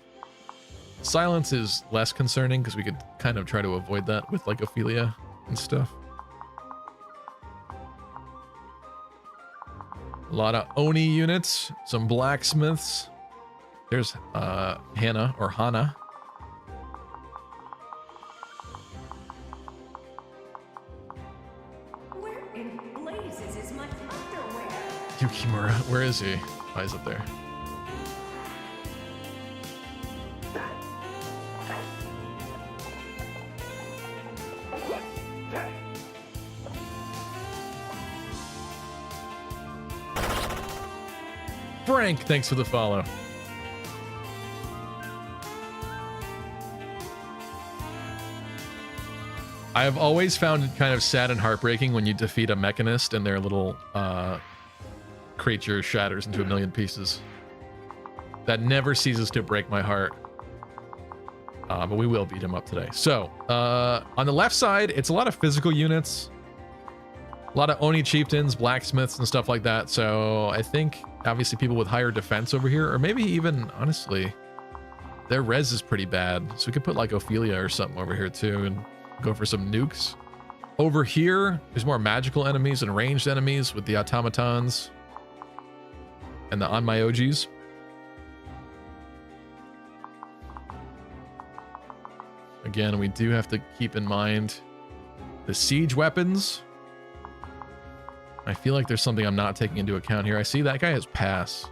Silence is less concerning because we could kind of try to avoid that with like Ophelia and stuff. A lot of Oni units, some blacksmiths. There's Hana or Hana. Where in blazes is my underwear? Yukimura, where is he? Oh, he's up there. Frank, thanks for the follow. I have always found it kind of sad and heartbreaking when you defeat a mechanist and their little creature shatters into a million pieces. That never ceases to break my heart. But we will beat him up today. So, on the left side, it's a lot of physical units. A lot of Oni chieftains, blacksmiths, and stuff like that. So, I think, obviously, people with higher defense over here, or maybe even, honestly, their res is pretty bad. So, we could put, like, Ophelia or something over here, too, and go for some nukes. Over here, there's more magical enemies and ranged enemies with the automatons and the Onmyojis. Again, we do have to keep in mind the siege weapons. I feel like there's something I'm not taking into account here. I see that guy has pass.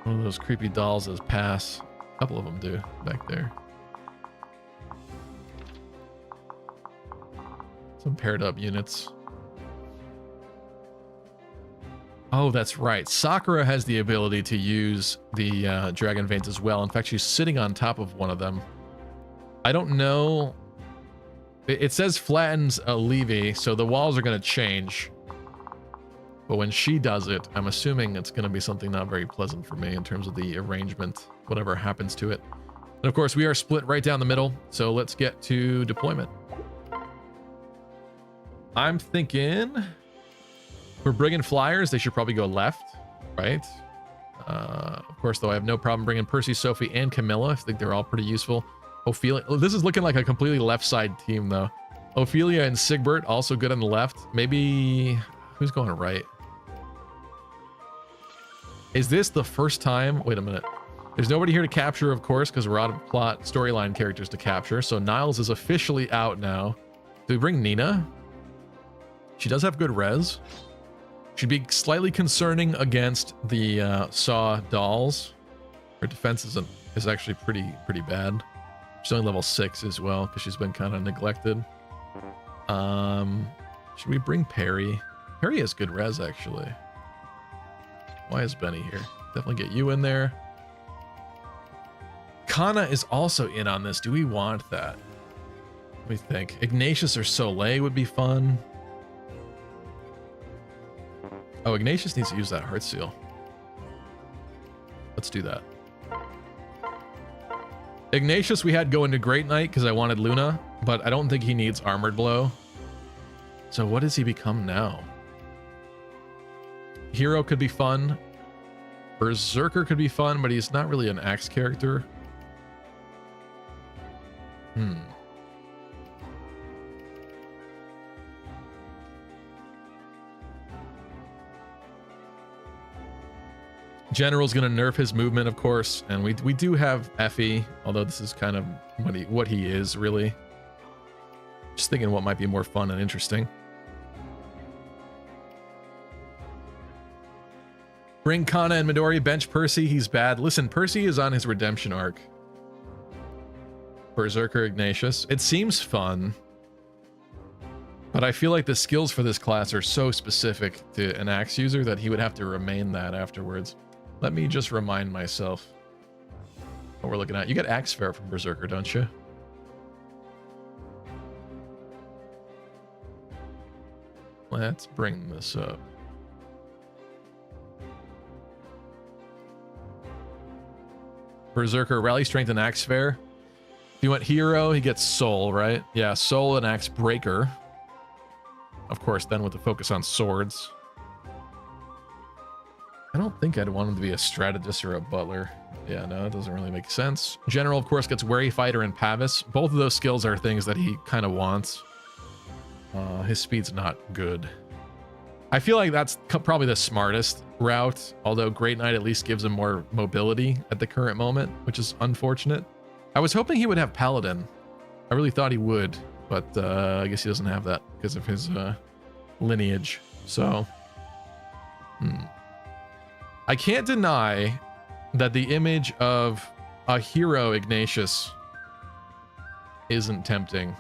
One of those creepy dolls has pass. A couple of them do back there. Some paired up units. Oh, that's right. Sakura has the ability to use the dragon veins as well. In fact, she's sitting on top of one of them. I don't know. It says flattens a levy, so the walls are going to change. But when she does it, I'm assuming it's going to be something not very pleasant for me in terms of the arrangement, whatever happens to it. And of course, we are split right down the middle, so let's get to deployment. I'm thinking for Brigand Flyers, they should probably go left, right? Of course, though, I have no problem bringing Percy, Sophie, and Camilla. I think they're all pretty useful. Ophelia, this is looking like a completely left side team, though. Ophelia and Sigbert, also good on the left. Maybe, who's going right? Is this the first time? Wait a minute. There's nobody here to capture, of course, because we're out of plot storyline characters to capture. So Niles is officially out now. Do we bring Nina? She does have good res. She'd be slightly concerning against the Saw dolls. Her defense is actually pretty bad. She's only level 6 as well because she's been kind of neglected. Should we bring Perry? Perry has good res actually. Why is Benny here? Definitely get you in there. Kana is also in on this. Do we want that? Let me think. Ignatius or Soleil would be fun. Oh, Ignatius needs to use that heart seal. Let's do that. Ignatius we had go into Great Knight because I wanted Luna, but I don't think he needs Armored Blow. So what does he become now? Hero could be fun. Berserker could be fun, but he's not really an axe character. General's gonna nerf his movement, of course, and we do have Effie, although this is kind of what he is really. Just thinking what might be more fun and interesting. Bring Kana and Midori, bench Percy, he's bad. Listen, Percy is on his redemption arc. Berserker Ignatius. It seems fun. But I feel like the skills for this class are so specific to an axe user that he would have to remain that afterwards. Let me just remind myself what we're looking at. You get Axe Fair from Berserker, don't you? Let's bring this up. Berserker, Rally Strength and Axe Fair. If you want Hero, he gets Soul, right? Yeah, Soul and Axe Breaker. Of course, then with the focus on swords. I don't think I'd want him to be a strategist or a butler. Yeah, no, it doesn't really make sense. General, of course, gets Wary Fighter and Pavis. Both of those skills are things that he kind of wants. His speed's not good. I feel like that's probably the smartest route, although Great Knight at least gives him more mobility at the current moment, which is unfortunate. I was hoping he would have Paladin. I really thought he would, but I guess he doesn't have that because of his lineage. So, I can't deny that the image of a hero Ignatius isn't tempting.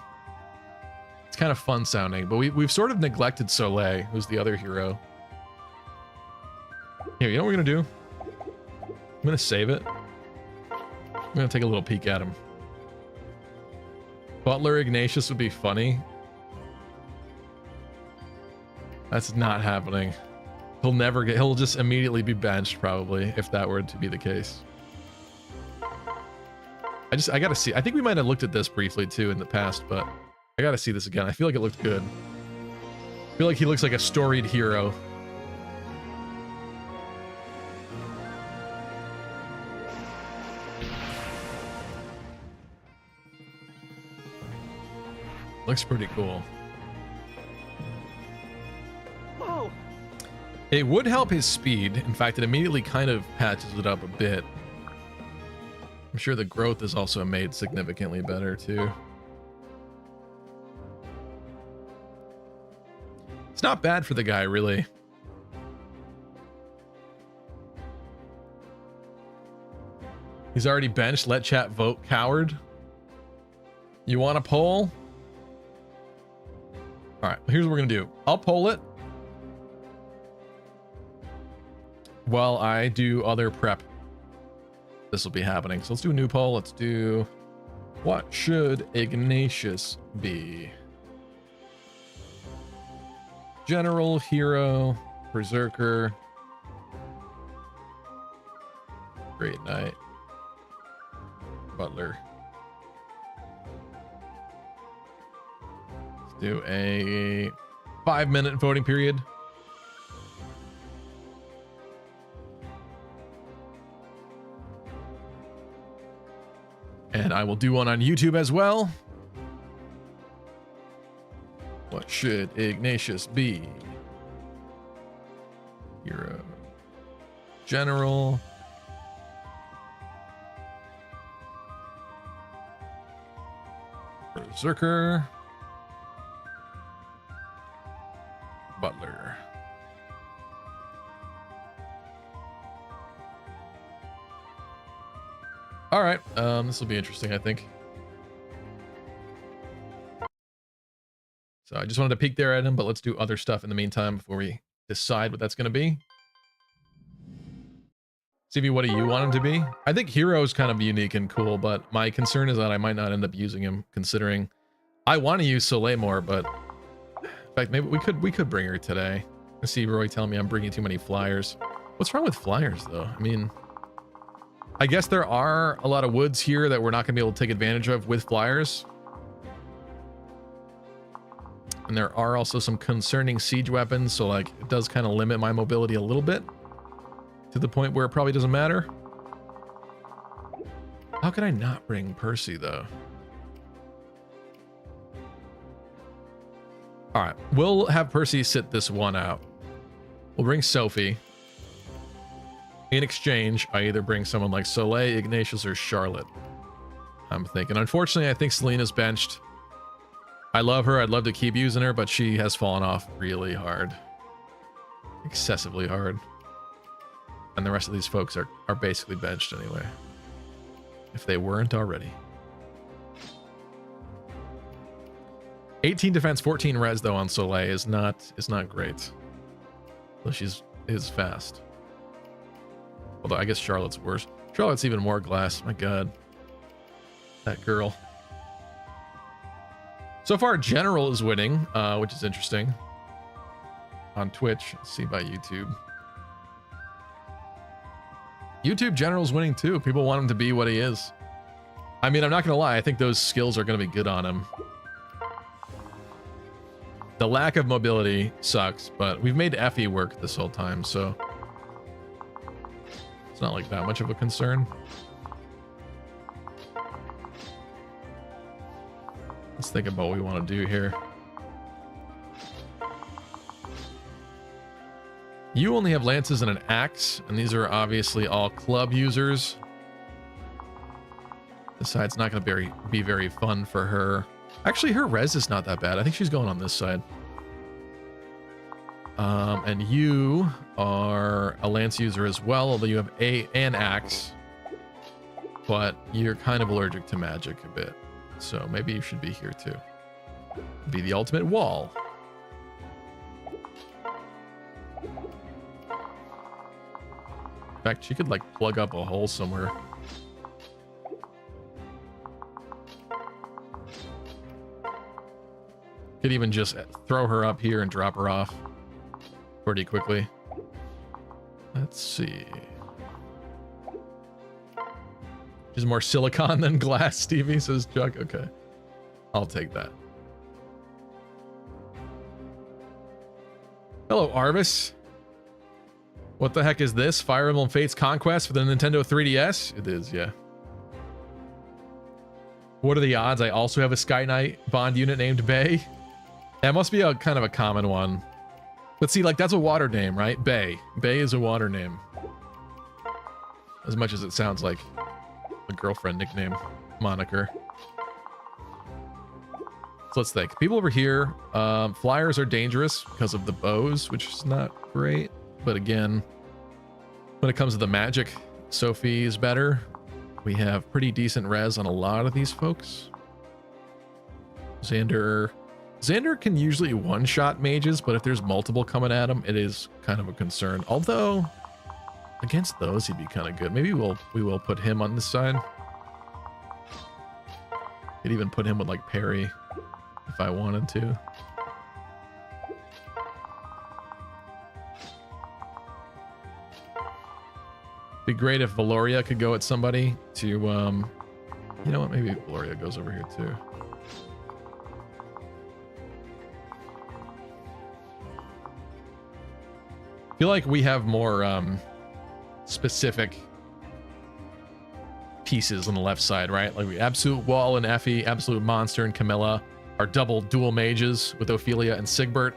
It's kind of fun sounding, but we've sort of neglected Soleil, who's the other hero. Here, you know what we're gonna do? I'm gonna save it. I'm gonna take a little peek at him. Butler Ignatius would be funny. That's not happening. He'll just immediately be benched probably if that were to be the case. I gotta see. I think we might have looked at this briefly too in the past, but I gotta see this again. I feel like it looked good. I feel like he looks like a storied hero. Looks pretty cool. Whoa! It would help his speed. In fact, it immediately kind of patches it up a bit. I'm sure the growth is also made significantly better too. It's not bad for the guy, really. He's already benched. Let chat vote, coward. You want a poll? All right, here's what we're gonna do. I'll poll it while I do other prep. This will be happening. So let's do a new poll. Let's do, what should Ignatius be? General, hero, berserker, Great Knight, butler. Let's do a 5-minute voting period. And I will do one on YouTube as well. What should Ignatius be? Hero. General. Berserker. Butler. All right, this will be interesting, I think. So I just wanted to peek there at him, but let's do other stuff in the meantime before we decide what that's going to be. CV, what do you want him to be? I think hero is kind of unique and cool, but my concern is that I might not end up using him, considering I want to use Soleil more, but in fact, maybe we could bring her today. I see Roy telling me I'm bringing too many flyers. What's wrong with flyers, though? I mean, I guess there are a lot of woods here that we're not going to be able to take advantage of with flyers. And there are also some concerning siege weapons, so like it does kind of limit my mobility a little bit to the point where it probably doesn't matter. How can I not bring Percy though? All right, we'll have Percy sit this one out. We'll bring Sophie. In exchange, I either bring someone like Soleil, Ignatius, or Charlotte. I'm thinking. Unfortunately, I think Selena's benched. I love her. I'd love to keep using her, but she has fallen off really hard. Excessively hard. And the rest of these folks are basically benched anyway. If they weren't already. 18 defense, 14 res though on Soleil is not great. Though is fast. Although I guess Charlotte's worse. Charlotte's even more glass. My god. That girl. So far, General is winning, which is interesting. On Twitch. Let's see by YouTube. YouTube General's winning too. People want him to be what he is. I mean, I'm not going to lie. I think those skills are going to be good on him. The lack of mobility sucks, but we've made Effie work this whole time, so it's not like that much of a concern. Let's think about what we want to do here. You only have lances and an axe, and these are obviously all club users. This side's not going to be very fun for her. Actually, her res is not that bad. I think she's going on this side. And you are a lance user as well, although you have an axe. But you're kind of allergic to magic a bit. So maybe you should be here too. Be the ultimate wall. In fact, she could like plug up a hole somewhere. Could even just throw her up here and drop her off pretty quickly. Let's see. She's more silicon than glass, Stevie, says Chuck. Okay. I'll take that. Hello, Arvis. What the heck is this? Fire Emblem Fates Conquest for the Nintendo 3DS? It is, yeah. What are the odds I also have a Sky Knight Bond unit named Bay? That must be a kind of a common one. But see, like, that's a water name, right? Bay. Bay is a water name. As much as it sounds like a girlfriend nickname moniker. So let's think. People over here, flyers are dangerous because of the bows, which is not great. But again, when it comes to the magic, Sophie is better. We have pretty decent res on a lot of these folks. Xander can usually one-shot mages, but if there's multiple coming at him, it is kind of a concern. Although, against those, he'd be kind of good. Maybe we will put him on this side. Could even put him with like parry if I wanted to. Be great if Valoria could go at somebody to, you know what? Maybe Valoria goes over here too. I feel like we have more specific pieces on the left side, right? Like we Absolute Wall and Effie, Absolute Monster and Camilla, our double dual mages with Ophelia and Sigbert,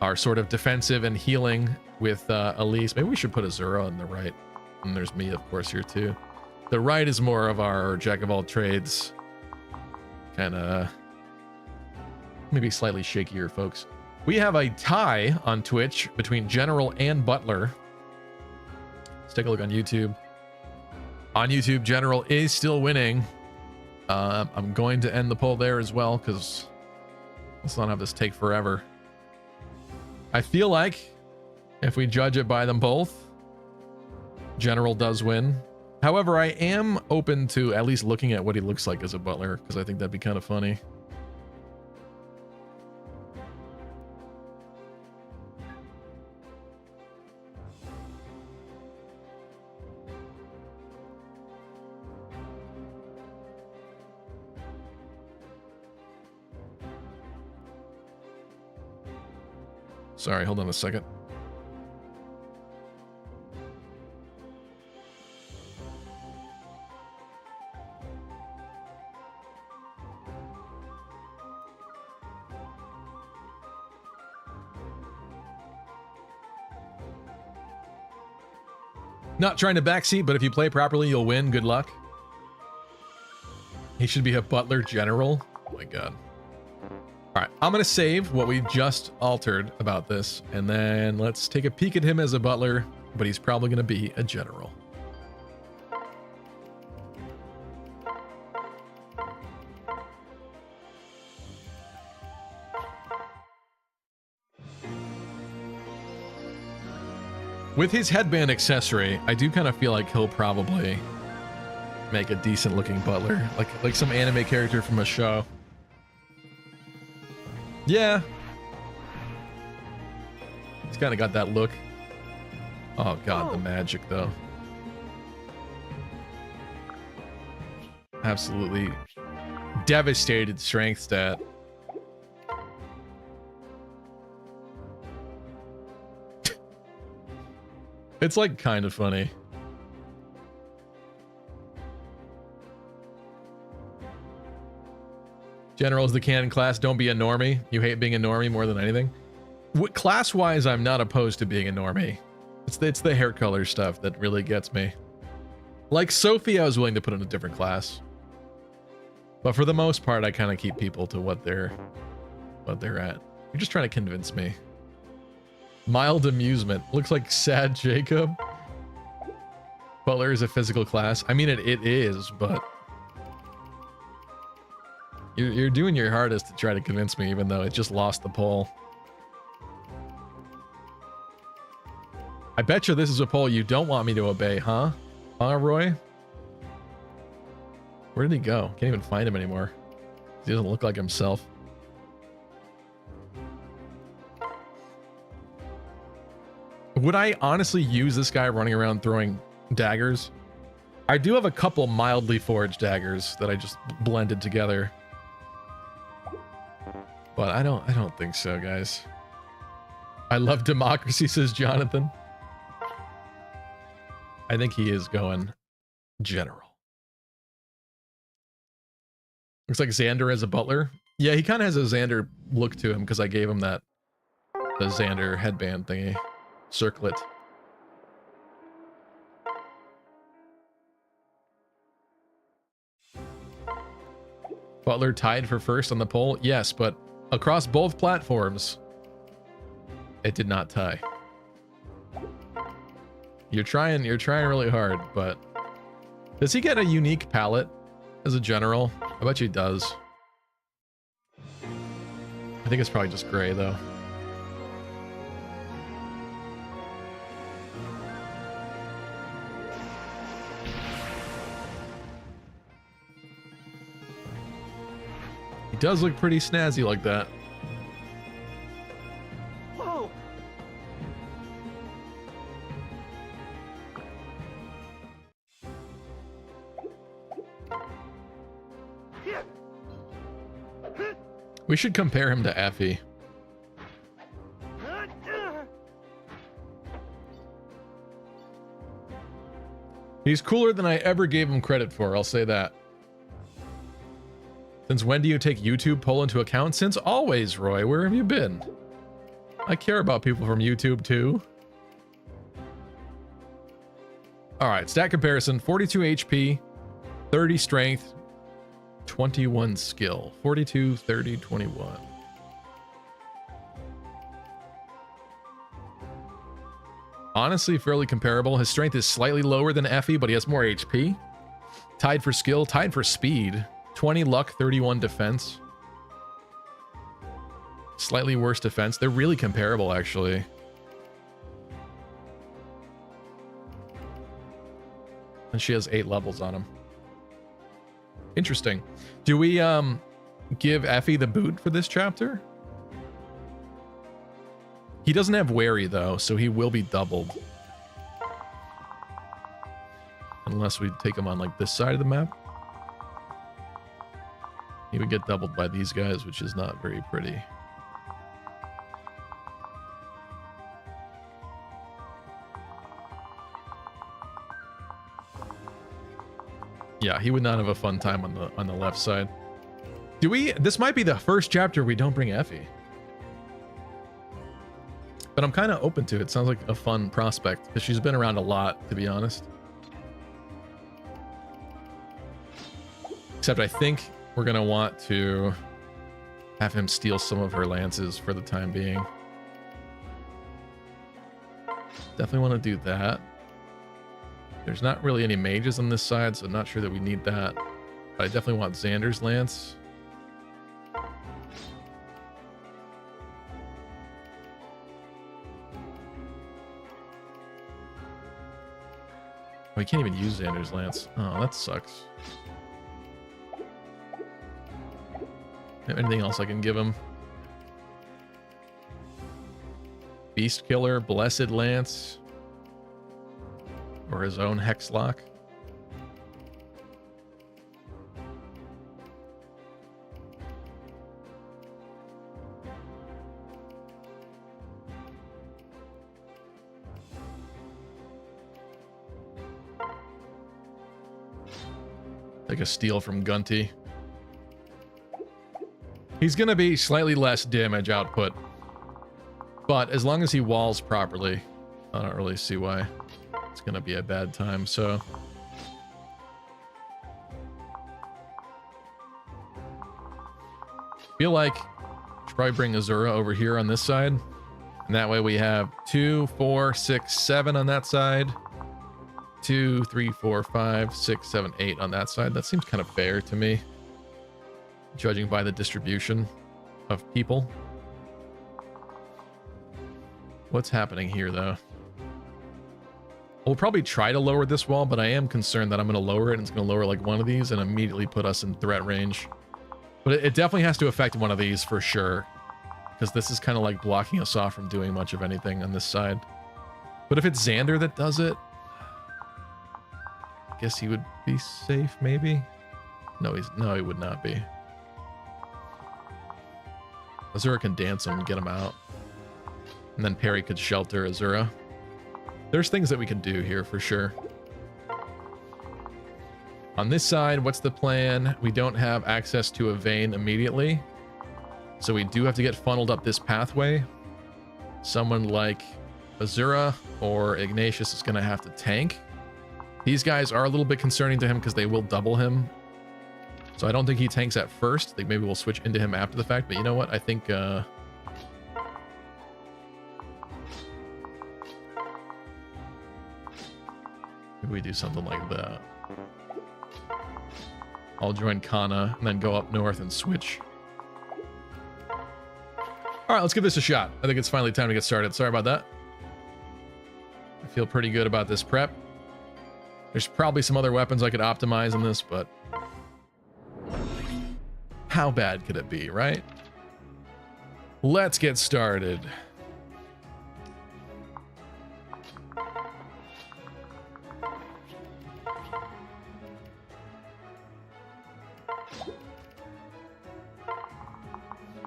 our sort of defensive and healing with Elise. Maybe we should put Azura on the right. And there's me, of course, here too. The right is more of our jack of all trades, kind of maybe slightly shakier folks. We have a tie on Twitch between General and Butler. Let's take a look on YouTube. On YouTube, General is still winning. I'm going to end the poll there as well, because let's not have this take forever. I feel like if we judge it by them both, General does win. However, I am open to at least looking at what he looks like as a Butler, because I think that'd be kind of funny. Sorry, hold on a second. Not trying to backseat, but if you play properly, you'll win. Good luck. He should be a Butler General. Oh my god. All right, I'm gonna save what we just altered about this, and then let's take a peek at him as a butler, but he's probably gonna be a general. With his headband accessory, I do kind of feel like he'll probably make a decent looking butler, like some anime character from a show. Yeah. He's kind of got that look. Oh god, the magic though. Absolutely devastated strength stat. It's like kind of funny. General is the canon class. Don't be a normie. You hate being a normie more than anything. Class-wise, I'm not opposed to being a normie. It's the hair color stuff that really gets me. Like Sophie, I was willing to put in a different class. But for the most part, I kind of keep people to what they're at. You're just trying to convince me. Mild amusement. Looks like sad Jacob. Butler is a physical class. I mean, it is, but you're doing your hardest to try to convince me, even though it just lost the poll. I bet you this is a poll you don't want me to obey, huh? Huh, Roy? Where did he go? Can't even find him anymore. He doesn't look like himself. Would I honestly use this guy running around throwing daggers? I do have a couple mildly forged daggers that I just blended together. But I don't think so, guys. I love democracy, says Jonathan. I think he is going general. Looks like Xander as a butler. Yeah, he kind of has a Xander look to him because I gave him the Xander headband thingy. Circlet. Butler tied for first on the poll. Yes, but across both platforms, it did not tie. You're trying really hard, but does he get a unique palette as a general? I bet he does. I think it's probably just gray though. He does look pretty snazzy like that. Whoa! We should compare him to Effie. He's cooler than I ever gave him credit for, I'll say that. Since when do you take YouTube poll into account? Since always, Roy. Where have you been? I care about people from YouTube too. Alright, stat comparison. 42 HP, 30 strength, 21 skill. 42, 30, 21. Honestly, fairly comparable. His strength is slightly lower than Effie, but he has more HP. Tied for skill, tied for speed. 20 luck, 31 defense. Slightly worse defense. They're really comparable, actually. And she has 8 levels on him. Interesting. Do we give Effie the boot for this chapter? He doesn't have wary though, so he will be doubled. Unless we take him on like this side of the map. He would get doubled by these guys, which is not very pretty. Yeah, he would not have a fun time on the left side. Do we? This might be the first chapter we don't bring Effie. But I'm kind of open to it. Sounds like a fun prospect because she's been around a lot, to be honest. Except I think we're gonna want to have him steal some of her lances for the time being. Definitely want to do that. There's not really any mages on this side, so I'm not sure that we need that. But I definitely want Xander's lance. Oh, we can't even use Xander's lance. Oh, that sucks. Anything else I can give him? Beast Killer, Blessed Lance, or his own Hexlock. Take a steal from Gunty. He's going to be slightly less damage output, but as long as he walls properly, I don't really see why it's going to be a bad time. So feel like I should probably bring Azura over here on this side, and that way we have 2, 4, 6, 7 on that side, 2, 3, 4, 5, 6, 7, 8 on that side. That seems kind of fair to me, judging by the distribution of people. What's happening here, though? We'll probably try to lower this wall, but I am concerned that I'm going to lower it, and it's going to lower like one of these and immediately put us in threat range. But it definitely has to affect one of these for sure, because this is kind of like blocking us off from doing much of anything on this side. But if it's Xander that does it, I guess he would be safe, maybe? No, he would not be. Azura can dance him and get him out. And then Perry could shelter Azura. There's things that we can do here for sure. On this side, what's the plan? We don't have access to a vein immediately, so we do have to get funneled up this pathway. Someone like Azura or Ignatius is going to have to tank. These guys are a little bit concerning to him because they will double him. So I don't think he tanks at first. I think maybe we'll switch into him after the fact, but you know what? I think maybe we do something like that. I'll join Kana and then go up north and switch. All right, let's give this a shot. I think it's finally time to get started. Sorry about that. I feel pretty good about this prep. There's probably some other weapons I could optimize on this, but how bad could it be, right? Let's get started.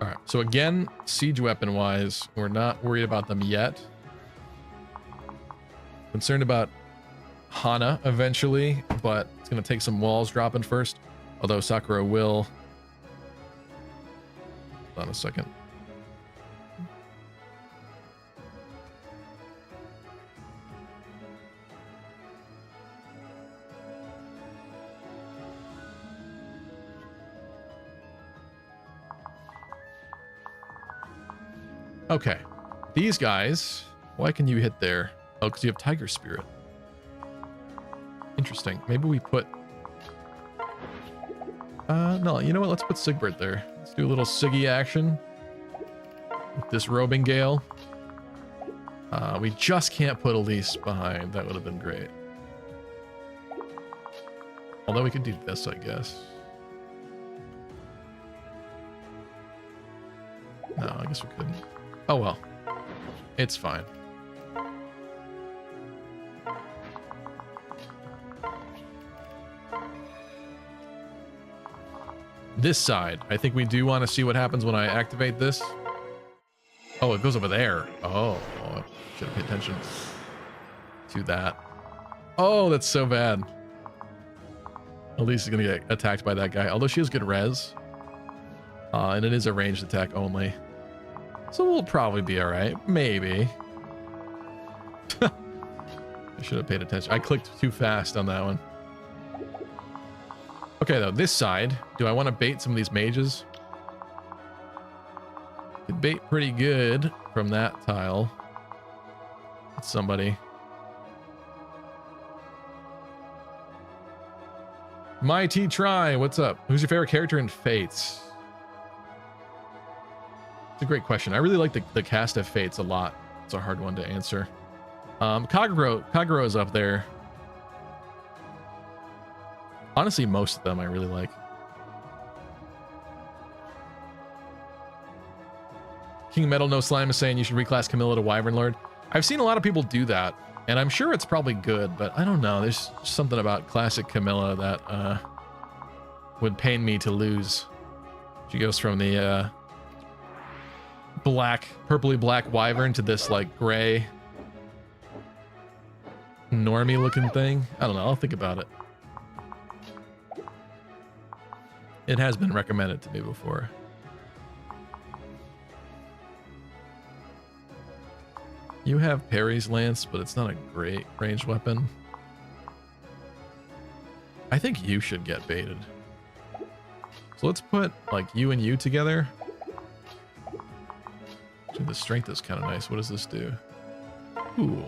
All right, so again, siege weapon wise, we're not worried about them yet. Concerned about Hana eventually, but it's going to take some walls dropping first. Although Sakura will. Hold on a second. Okay, these guys, why can you hit there? Oh, because you have Tiger Spirit. Interesting. Maybe we put... no, you know what? Let's put Sigbert there. Let's do a little Siggy action with this Roving Gale. We just can't put Elise behind. That would have been great. Although we could do this, I guess. No, I guess we couldn't. Oh well, it's fine. This side, I think we do want to see what happens when I activate this. Oh, it goes over there. Oh, I should have paid attention to that. Oh, that's so bad. Elise is going to get attacked by that guy, although she has good res. And it is a ranged attack only. So we'll probably be all right. Maybe. I should have paid attention. I clicked too fast on that one. Okay, though, this side. Do I want to bait some of these mages? Could bait pretty good from that tile. That's somebody. Mighty Try, what's up? Who's your favorite character in Fates? It's a great question. I really like the cast of Fates a lot. It's a hard one to answer. Kagero is up there. Honestly, most of them I really like. King Metal No Slime is saying you should reclass Camilla to Wyvern Lord. I've seen a lot of people do that, and I'm sure it's probably good, but I don't know. There's something about classic Camilla that would pain me to lose. She goes from the purpley black Wyvern to this like gray normie looking thing. I don't know. I'll think about it. It has been recommended to me before. You have Parry's Lance, but it's not a great ranged weapon. I think you should get baited. So let's put like you and you together. Dude, the strength is kind of nice. What does this do? Ooh.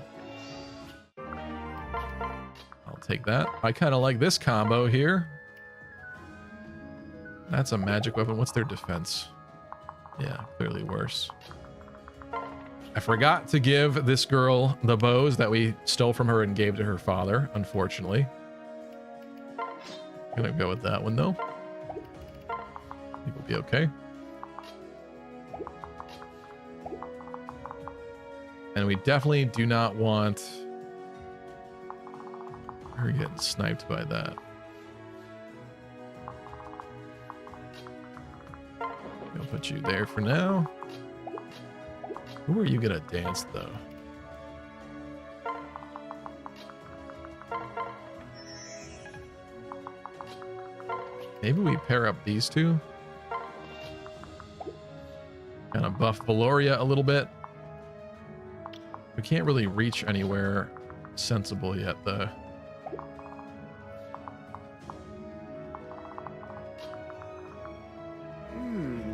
I'll take that. I kind of like this combo here. That's a magic weapon. What's their defense? Yeah, clearly worse. I forgot to give this girl the bows that we stole from her and gave to her father, unfortunately. I'm gonna go with that one though. I think we'll be okay. And we definitely do not want her getting sniped by that. I'll put you there for now. Who are you gonna dance though? Maybe we pair up these two. Kind of buff Valoria a little bit. We can't really reach anywhere sensible yet though.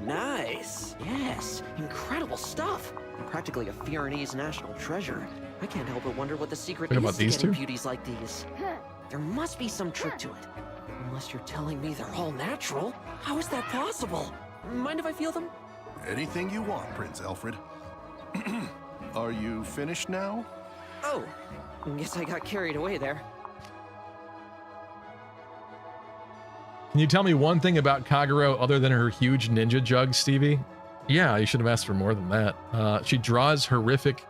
Nice. Yes, incredible stuff. Practically a Fiorentese national treasure. I can't help but wonder what the secret What is about to these getting two? beauties like these. There must be some trick to it. Unless you're telling me they're all natural. How is that possible? Mind if I feel them? Anything you want, Prince Alfred. Are you finished now? Oh, guess I got carried away there. Can you tell me one thing about Kagero other than her huge ninja jug, Stevie? Yeah, you should have asked for more than that. She draws horrific.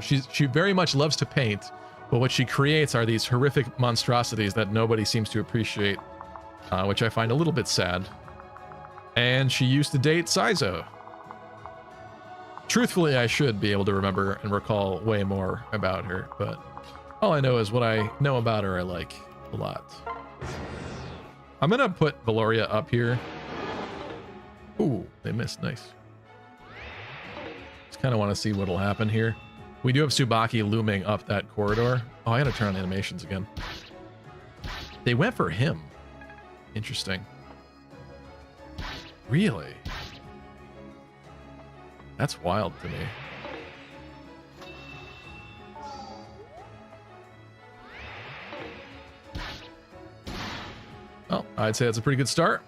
She very much loves to paint, but what she creates are these horrific monstrosities that nobody seems to appreciate, which I find a little bit sad. And she used to date Saizo. Truthfully, I should be able to remember and recall way more about her, but all I know is what I know about her I like a lot. I'm gonna put Valoria up here. Ooh, they missed. Nice. Just kind of want to see what'll happen here. We do have Tsubaki looming up that corridor. Oh, I gotta turn on animations again. They went for him. Interesting. Really? That's wild to me. Well, I'd say that's a pretty good start.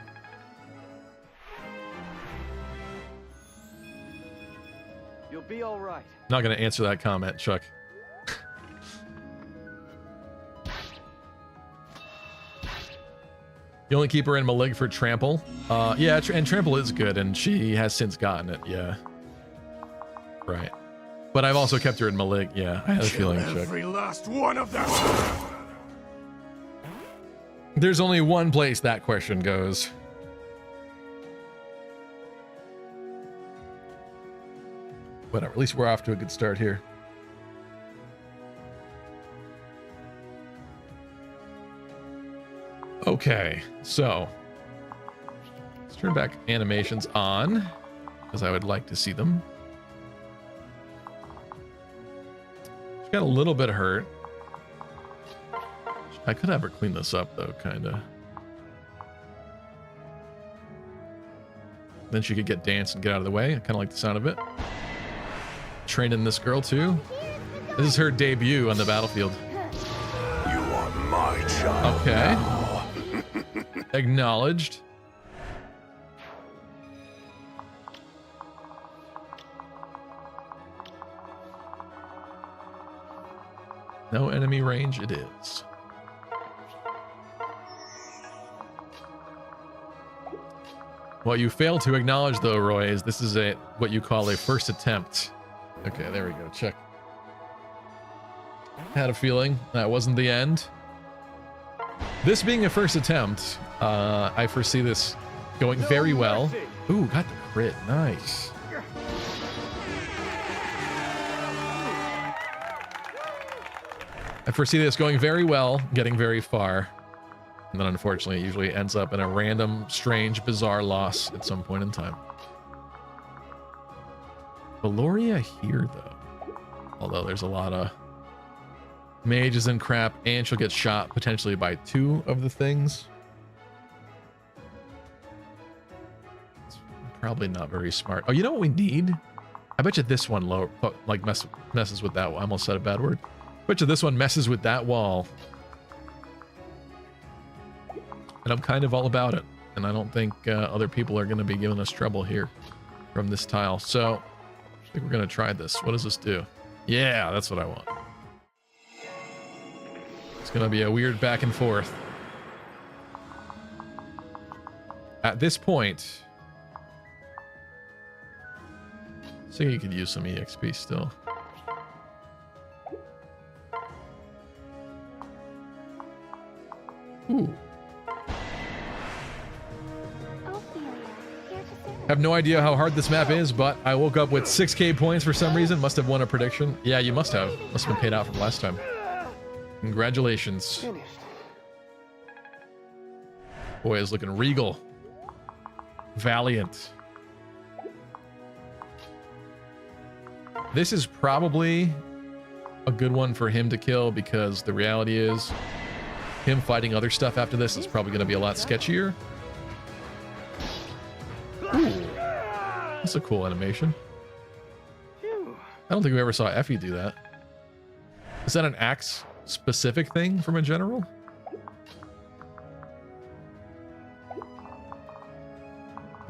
You'll be all right. Not going to answer that comment, Chuck. You only keep her in Malig for Trample. Yeah, and Trample is good, and she has since gotten it. Yeah. Right. But I've also kept her in Malig. Yeah, I had a feeling, Chuck. Every last one of them. There's only one place that question goes. Whatever, at least we're off to a good start here. Okay, so let's turn back animations on because I would like to see them. She got a little bit hurt. I could have her clean this up though, kind of. Then she could get dance and get out of the way. I kind of like the sound of it. Training this girl too. This is her debut on the battlefield. You are my child. Okay. Acknowledged. No enemy range it is. What you failed to acknowledge, though, Roy, is this is what you call a first attempt. Okay, there we go. Check. Had a feeling that wasn't the end. This being a first attempt, I foresee this going very well. Ooh, got the crit. Nice. I foresee this going very well, getting very far. And then unfortunately it usually ends up in a random, strange, bizarre loss at some point in time. Valoria here, though. Although there's a lot of mages and crap, and she'll get shot potentially by 2 of the things. It's probably not very smart. Oh, you know what we need? I bet you this one messes with that. I almost said a bad word. I bet you this one messes with that wall. And I'm kind of all about it. And I don't think other people are going to be giving us trouble here from this tile. So I think we're going to try this. What does this do? Yeah, that's what I want. It's going to be a weird back and forth. At this point, I think you could use some EXP still. Ooh. Have no idea how hard this map is, but I woke up with 6k points for some reason. Must have won a prediction. Yeah, you must have. Must have been paid out from last time. Congratulations. Boy is looking regal. Valiant. This is probably a good one for him to kill, because the reality is him fighting other stuff after this is probably going to be a lot sketchier. Ooh, that's a cool animation. I don't think we ever saw Effie do that. Is that an axe specific thing from a general?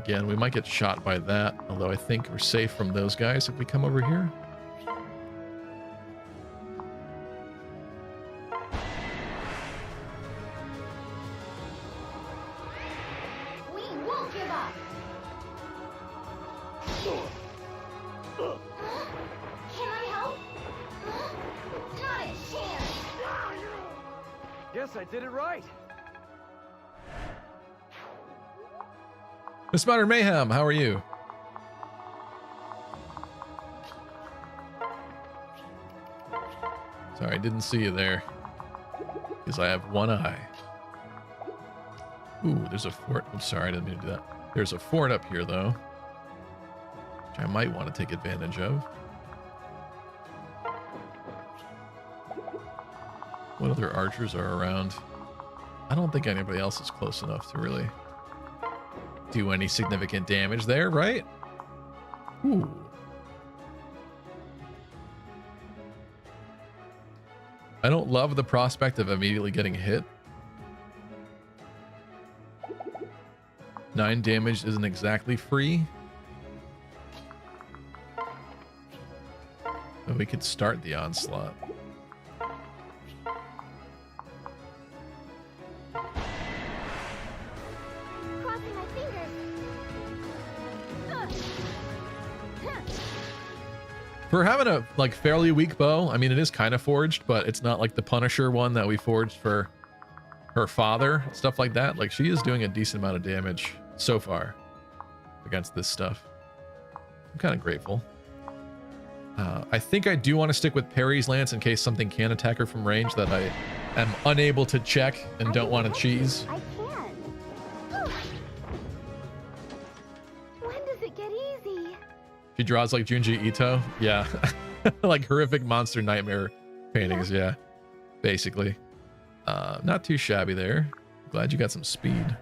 Again, we might get shot by that, although I think we're safe from those guys if we come over here. I did it right. Miss Modern Mayhem, how are you? Sorry, I didn't see you there, because I have one eye. Ooh, there's a fort. I'm sorry, I didn't mean to do that. There's a fort up here, though, which I might want to take advantage of. What other archers are around? I don't think anybody else is close enough to really do any significant damage there, right? Ooh. I don't love the prospect of immediately getting hit. 9 damage isn't exactly free. But we could start the onslaught. For having a fairly weak bow, I mean, it is kind of forged, but it's not like the Punisher one that we forged for her father, stuff like that. Like, she is doing a decent amount of damage so far against this stuff. I'm kind of grateful. I think I do want to stick with Parry's Lance in case something can attack her from range that I am unable to check and don't want to cheese. I can. When does it get easy? She draws like Junji Ito. Yeah. Like horrific monster nightmare paintings. Yeah. Basically. Not too shabby there. Glad you got some speed.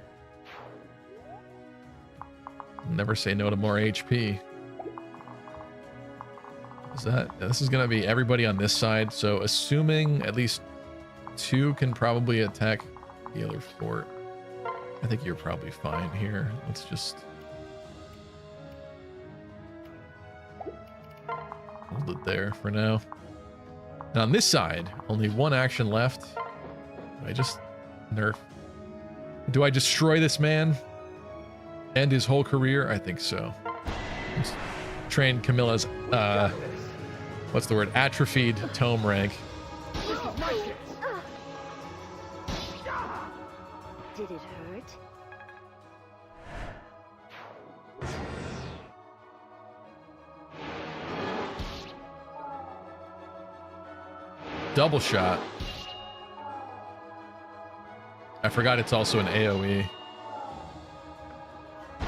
Never say no to more HP. This is gonna be everybody on this side, so assuming at least 2 can probably attack the other fort. I think you're probably fine here. Let's just hold it there for now. And on this side, only 1 action left. Do I just nerf? Do I destroy this man? End his whole career? I think so. Let's train Camilla's, what's the word? Atrophied tome rank. Did it hurt? Double shot. I forgot it's also an AoE. I'm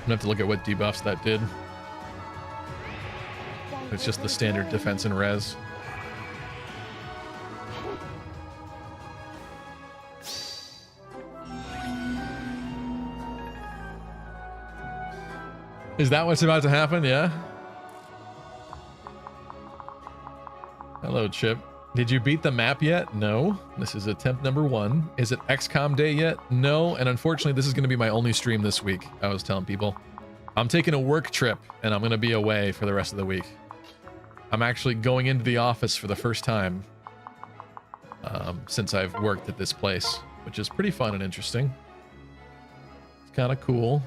gonna have to look at what debuffs that did. It's just the standard defense and res. Is that what's about to happen? Yeah. Hello, Chip. Did you beat the map yet? No. This is attempt number 1. Is it XCOM day yet? No. And unfortunately, this is going to be my only stream this week. I was telling people. I'm taking a work trip, and I'm going to be away for the rest of the week. I'm actually going into the office for the first time since I've worked at this place, which is pretty fun and interesting. It's kind of cool.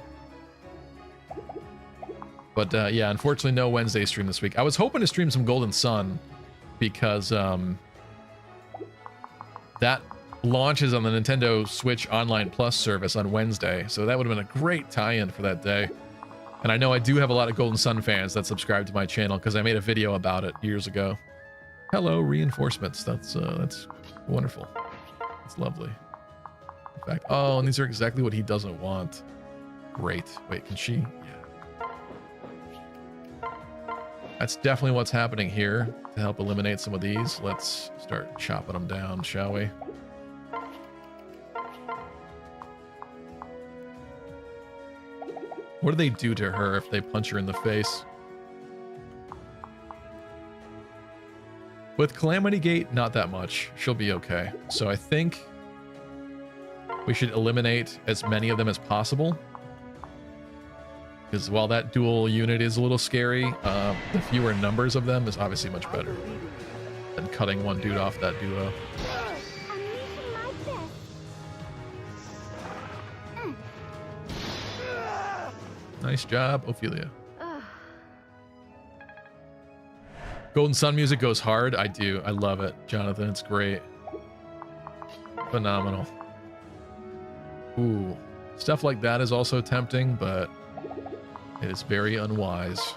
But yeah, unfortunately, no Wednesday stream this week. I was hoping to stream some Golden Sun, because that launches on the Nintendo Switch Online Plus service on Wednesday, so that would have been a great tie-in for that day. And I know I do have a lot of Golden Sun fans that subscribe to my channel because I made a video about it years ago. Hello, reinforcements. That's wonderful. It's lovely. In fact, oh, and these are exactly what he doesn't want. Great. Wait, can she? That's definitely what's happening here. To help eliminate some of these, let's start chopping them down, shall we? What do they do to her if they punch her in the face? With Calamity Gate, not that much. She'll be okay. So I think we should eliminate as many of them as possible. Because while that dual unit is a little scary, the fewer numbers of them is obviously much better than cutting one dude off that duo. Nice job, Ophelia. Golden Sun music goes hard. I do. I love it, Jonathan. It's great. Phenomenal. Ooh. Stuff like that is also tempting, but it is very unwise.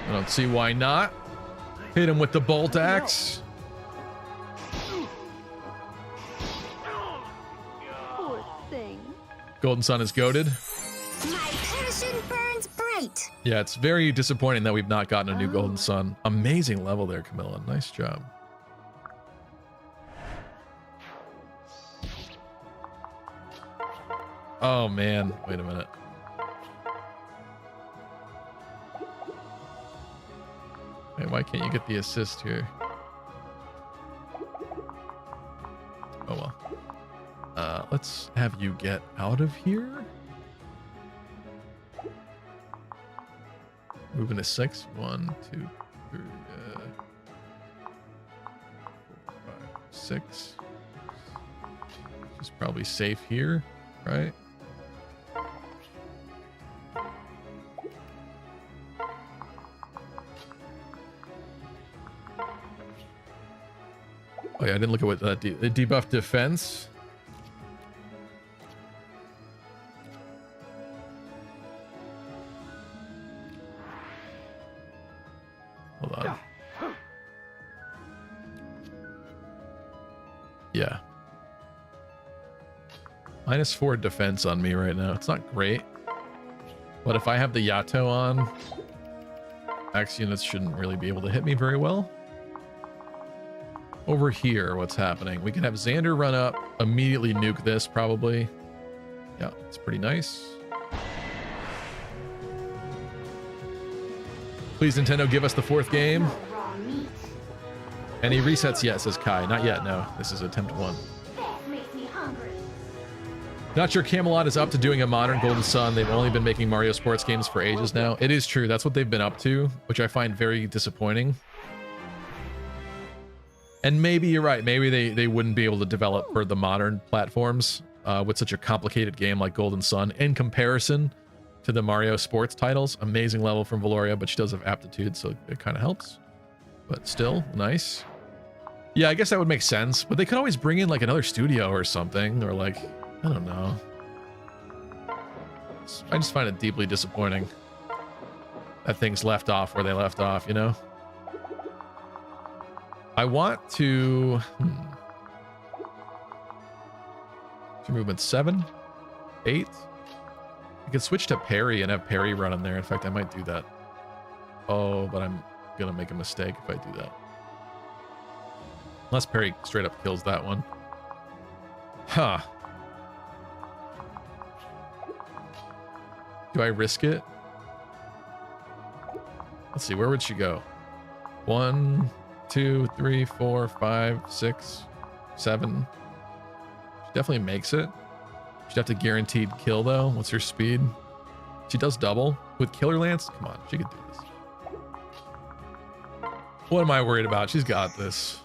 I don't see why not. Hit him with the bolt axe. Poor thing. Golden Sun is goated. My passion burns bright. Yeah, it's very disappointing that we've not gotten a new Golden Sun. Amazing level there, Camilla. Nice job. Oh, man. Wait a minute. Wait, why can't you get the assist here? Oh, well. Let's have you get out of here. Moving to 6. 1, 2, 3, 4, 5, 6. She's probably safe here, right? Oh yeah, I didn't look at what that the debuff defense. Hold on. Yeah. -4 defense on me right now. It's not great. But if I have the Yato on, Axe units shouldn't really be able to hit me very well. Over here, what's happening? We can have Xander run up, immediately nuke this, probably. Yeah, it's pretty nice. Please, Nintendo, give us the 4th game. Raw meat. Any resets yet, says Kai. Not yet, no. This is attempt 1. That makes me hungry. Not sure Camelot is up to doing a modern Golden Sun. They've only been making Mario sports games for ages now. It is true. That's what they've been up to, which I find very disappointing. And maybe you're right. Maybe they wouldn't be able to develop for the modern platforms with such a complicated game like Golden Sun in comparison to the Mario sports titles. Amazing level from Valoria, but she does have aptitude, so it kind of helps. But still, nice. Yeah, I guess that would make sense. But they could always bring in like another studio or something, or like, I don't know. I just find it deeply disappointing that things left off where they left off, you know? I want to... Movement 7? 8? I could switch to parry and have parry run in there. In fact, I might do that. Oh, but I'm gonna make a mistake if I do that. Unless parry straight up kills that one. Huh. Do I risk it? Let's see, where would she go? 1, 2, 3, 4, 5, 6, 7. She definitely makes it. She'd have to guaranteed kill though. What's her speed? She does double with Killer Lance. Come on, she could do this. What am I worried about? She's got this.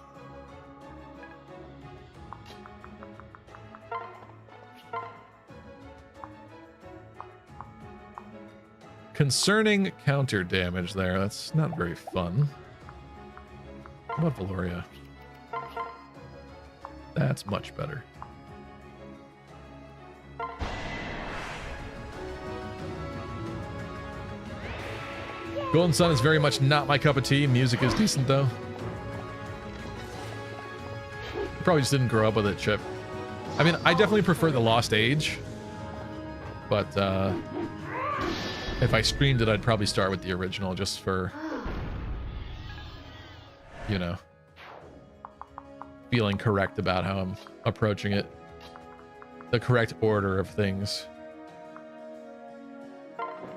Concerning counter damage there. That's not very fun. What about Valoria? That's much better. Golden Sun is very much not my cup of tea. Music is decent though. You probably just didn't grow up with it, Chip. I mean, I definitely prefer the Lost Age, but if I streamed it, I'd probably start with the original just for, you know, feeling correct about how I'm approaching it. The correct order of things.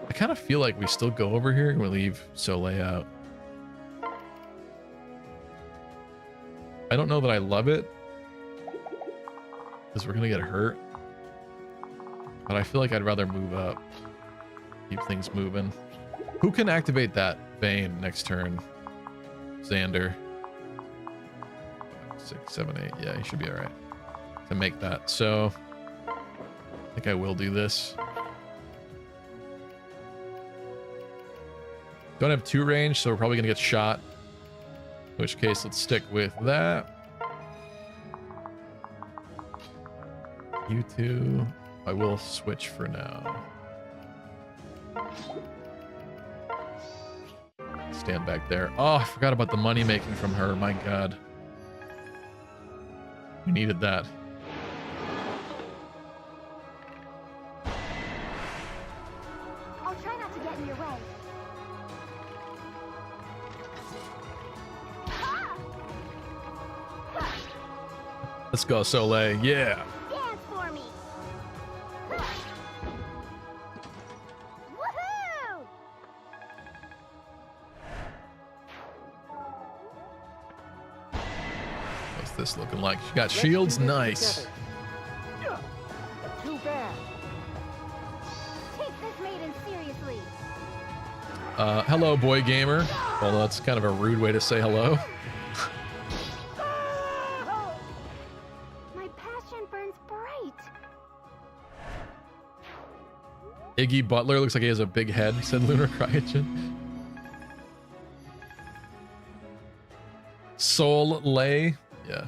I kind of feel like we still go over here and we leave Soleil out. I don't know that I love it, because we're going to get hurt. But I feel like I'd rather move up. Keep things moving. Who can activate that vein next turn? Xander. 5, 6, 7, 8. Yeah, he should be alright to make that. So I think I will do this. Don't have 2 range, so we're probably gonna get shot. In which case, let's stick with that. You two, I will switch for now. Stand back there. Oh, I forgot about the money making from her. My God. We needed that. I'll try not to get in your way. Let's go, Soleil. Yeah. Dance for me. Woohoo! What's this looking like? She got shields. Nice. Too bad. Take this maiden seriously. Hello, boy gamer. Although that's kind of a rude way to say hello. My passion burns bright. Iggy Butler looks like he has a big head, said Lunar Cryogen. Soul Lay. Yeah.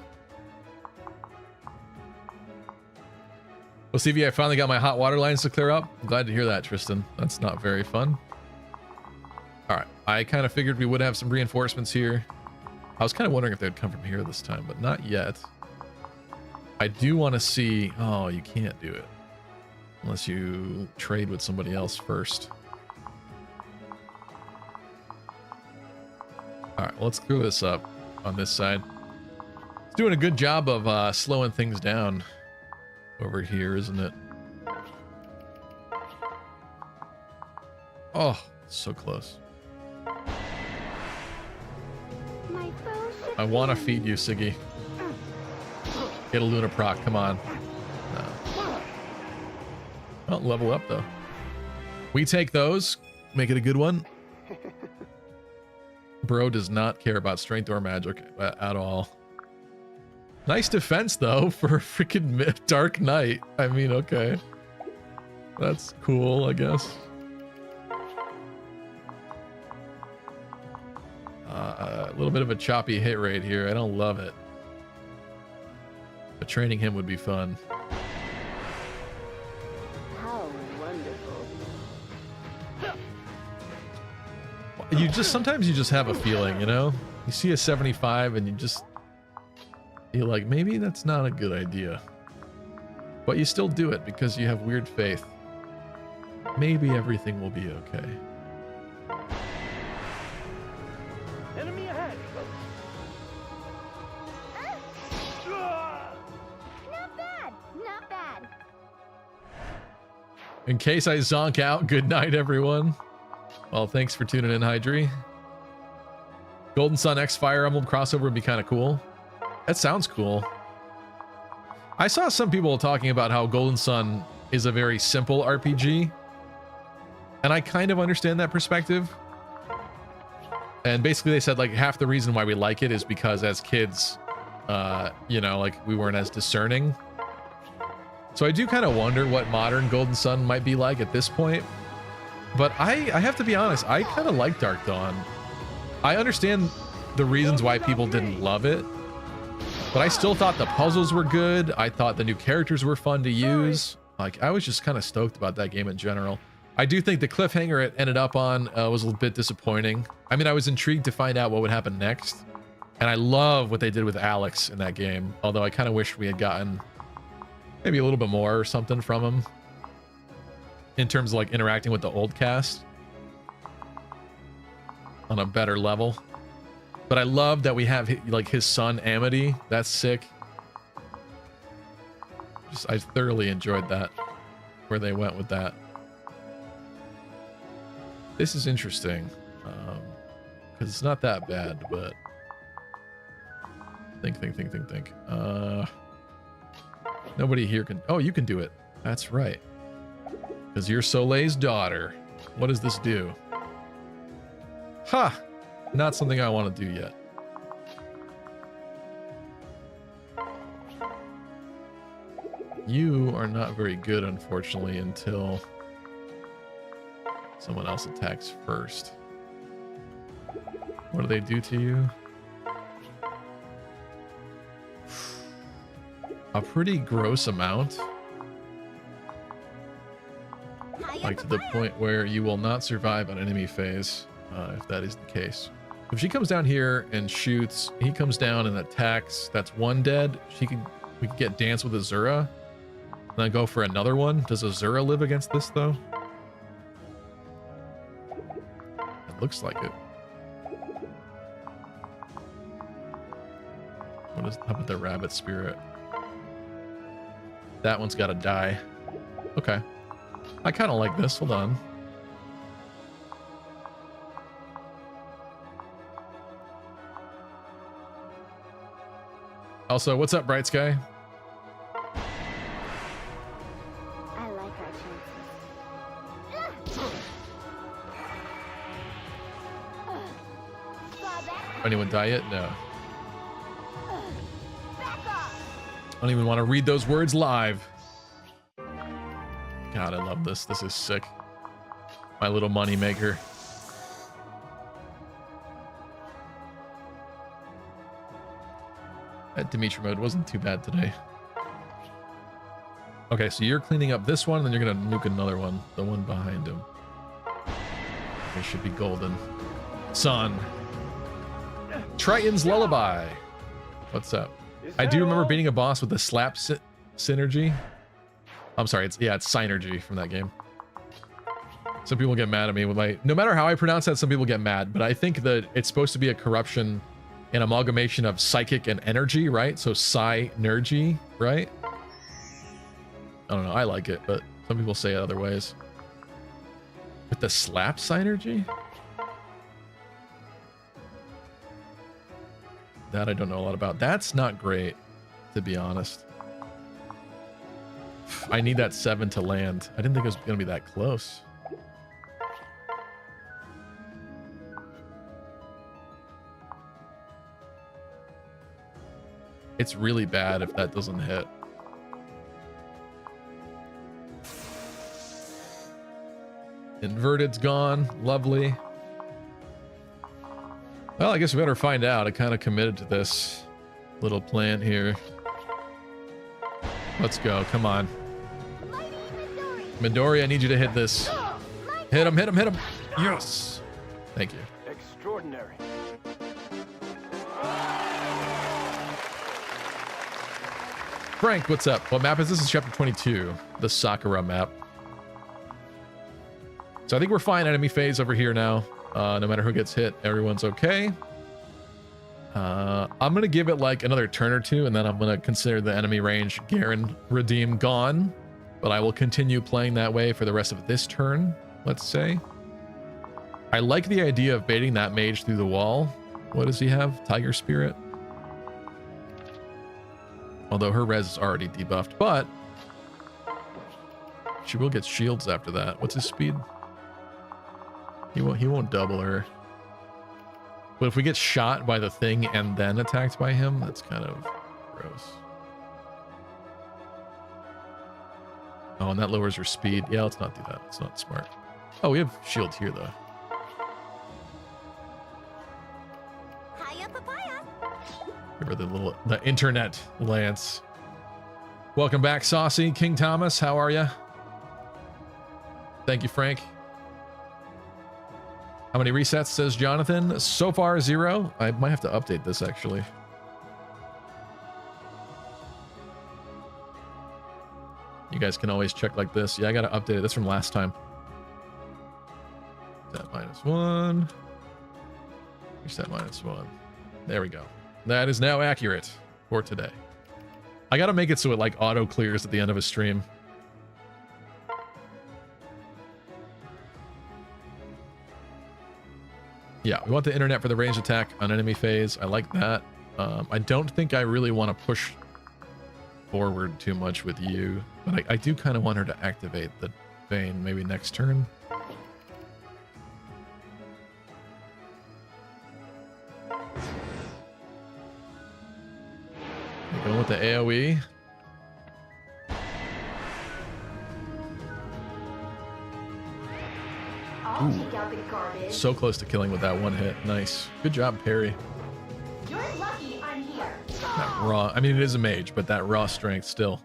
Well, CV, I finally got my hot water lines to clear up. I'm glad to hear that, Tristan. That's not very fun. All right. I kind of figured we would have some reinforcements here. I was kind of wondering if they'd come from here this time, but not yet. I do want to see... Oh, you can't do it. Unless you trade with somebody else first. All right, well, let's screw this up on this side. It's doing a good job of slowing things down over here, isn't it? Oh, so close. My foe should I want to feed you, Siggy. Get a Luna proc, come on. No. Well, level up, though. We take those, make it a good one. Bro does not care about strength or magic at all. Nice defense, though, for a freaking Dark Knight. I mean, okay. That's cool, I guess. A little bit of a choppy hit rate here. I don't love it. But training him would be fun. How wonderful. You just, sometimes you just have a feeling, you know? You see a 75 and you're like, maybe that's not a good idea. But you still do it because you have weird faith. Maybe everything will be okay. Enemy ahead. Not bad. Not bad. In case I zonk out, good night, everyone. Well, thanks for tuning in, Hydri. Golden Sun X Fire Emblem crossover would be kind of cool. That sounds cool. I saw some people talking about how Golden Sun is a very simple RPG. And I kind of understand that perspective. And basically they said like half the reason why we like it is because as kids, you know, like we weren't as discerning. So I do kind of wonder what modern Golden Sun might be like at this point. But I have to be honest, I kind of like Dark Dawn. I understand the reasons why people didn't love it, but I still thought the puzzles were good. I thought the new characters were fun to use. Like, I was just kind of stoked about that game in general. I do think the cliffhanger it ended up on was a little bit disappointing. I mean, I was intrigued to find out what would happen next. And I love what they did with Alex in that game. Although I kind of wish we had gotten maybe a little bit more or something from him. In terms of like interacting with the old cast. On a better level. But I love that we have like his son Amity. That's sick. I thoroughly enjoyed that. Where they went with that. This is interesting. Because it's not that bad, but... Think. Nobody here can... Oh, you can do it. That's right. Because you're Soleil's daughter. What does this do? Ha! Not something I want to do yet. You are not very good, unfortunately, until someone else attacks first. What do they do to you? A pretty gross amount. Like to the point where you will not survive an enemy phase, if that is the case. If she comes down here and shoots, he comes down and attacks, that's one dead. We could get Dance with Azura, and then go for another one. Does Azura live against this, though? It looks like it. How about the Rabbit Spirit? That one's got to die. Okay. I kind of like this. Hold on. Also, what's up, Bright Sky? I like our chances. Anyone die yet? No. Back off. I don't even want to read those words live. God, I love this. This is sick. My little money maker. That Dimitri mode wasn't too bad today. Okay, so you're cleaning up this one, and then you're gonna nuke another one. The one behind him. It should be golden. Sun. Triton's Lullaby. What's up? I do remember beating a boss with the slap synergy. I'm sorry, it's synergy from that game. Some people get mad at me with my, no matter how I pronounce that, some people get mad, but I think that it's supposed to be a corruption, an amalgamation of psychic and energy, right? So psi-nergy, right? I don't know, I like it, but some people say it other ways. With the slap synergy? That I don't know a lot about. That's not great, to be honest. I need that 7 to land. I didn't think it was going to be that close. It's really bad if that doesn't hit. Inverted's gone. Lovely. Well, I guess we better find out. I kind of committed to this little plan here. Let's go. Come on. Midori, I need you to hit this. Hit him, hit him, hit him. Yes. Thank you. Extraordinary. Frank, what's up? What map is this? This is chapter 22, the Sakura map. So I think we're fine. Enemy phase over here now. No matter who gets hit, everyone's okay. I'm going to give it like another turn or two, and then I'm going to consider the enemy range Garen Redeem gone. But I will continue playing that way for the rest of this turn, let's say. I like the idea of baiting that mage through the wall. What does he have? Tiger Spirit? Although her res is already debuffed, but she will get shields after that. What's his speed? He won't double her. But if we get shot by the thing and then attacked by him, that's kind of gross. Oh, and that lowers her speed. Yeah, let's not do that. It's not smart. Oh, we have shields here though. Give her the internet lance. Welcome back, Saucy. King Thomas, how are you? Thank you, Frank. How many resets, says Jonathan? So far, 0. I might have to update this, actually. You guys can always check like this. Yeah, I got to update it. That's from last time. That -1. Reset -1. There we go. That is now accurate for today. I got to make it so it like auto clears at the end of a stream. Yeah, we want the internet for the ranged attack on enemy phase. I like that. I don't think I really want to push forward too much with you, but I do kind of want her to activate the vein maybe next turn. Going with the AoE. I'll take out the garbage. So close to killing with that one hit. Nice. Good job, Parry. You're lucky I'm here. That raw, I mean, it is a mage, but that raw strength still.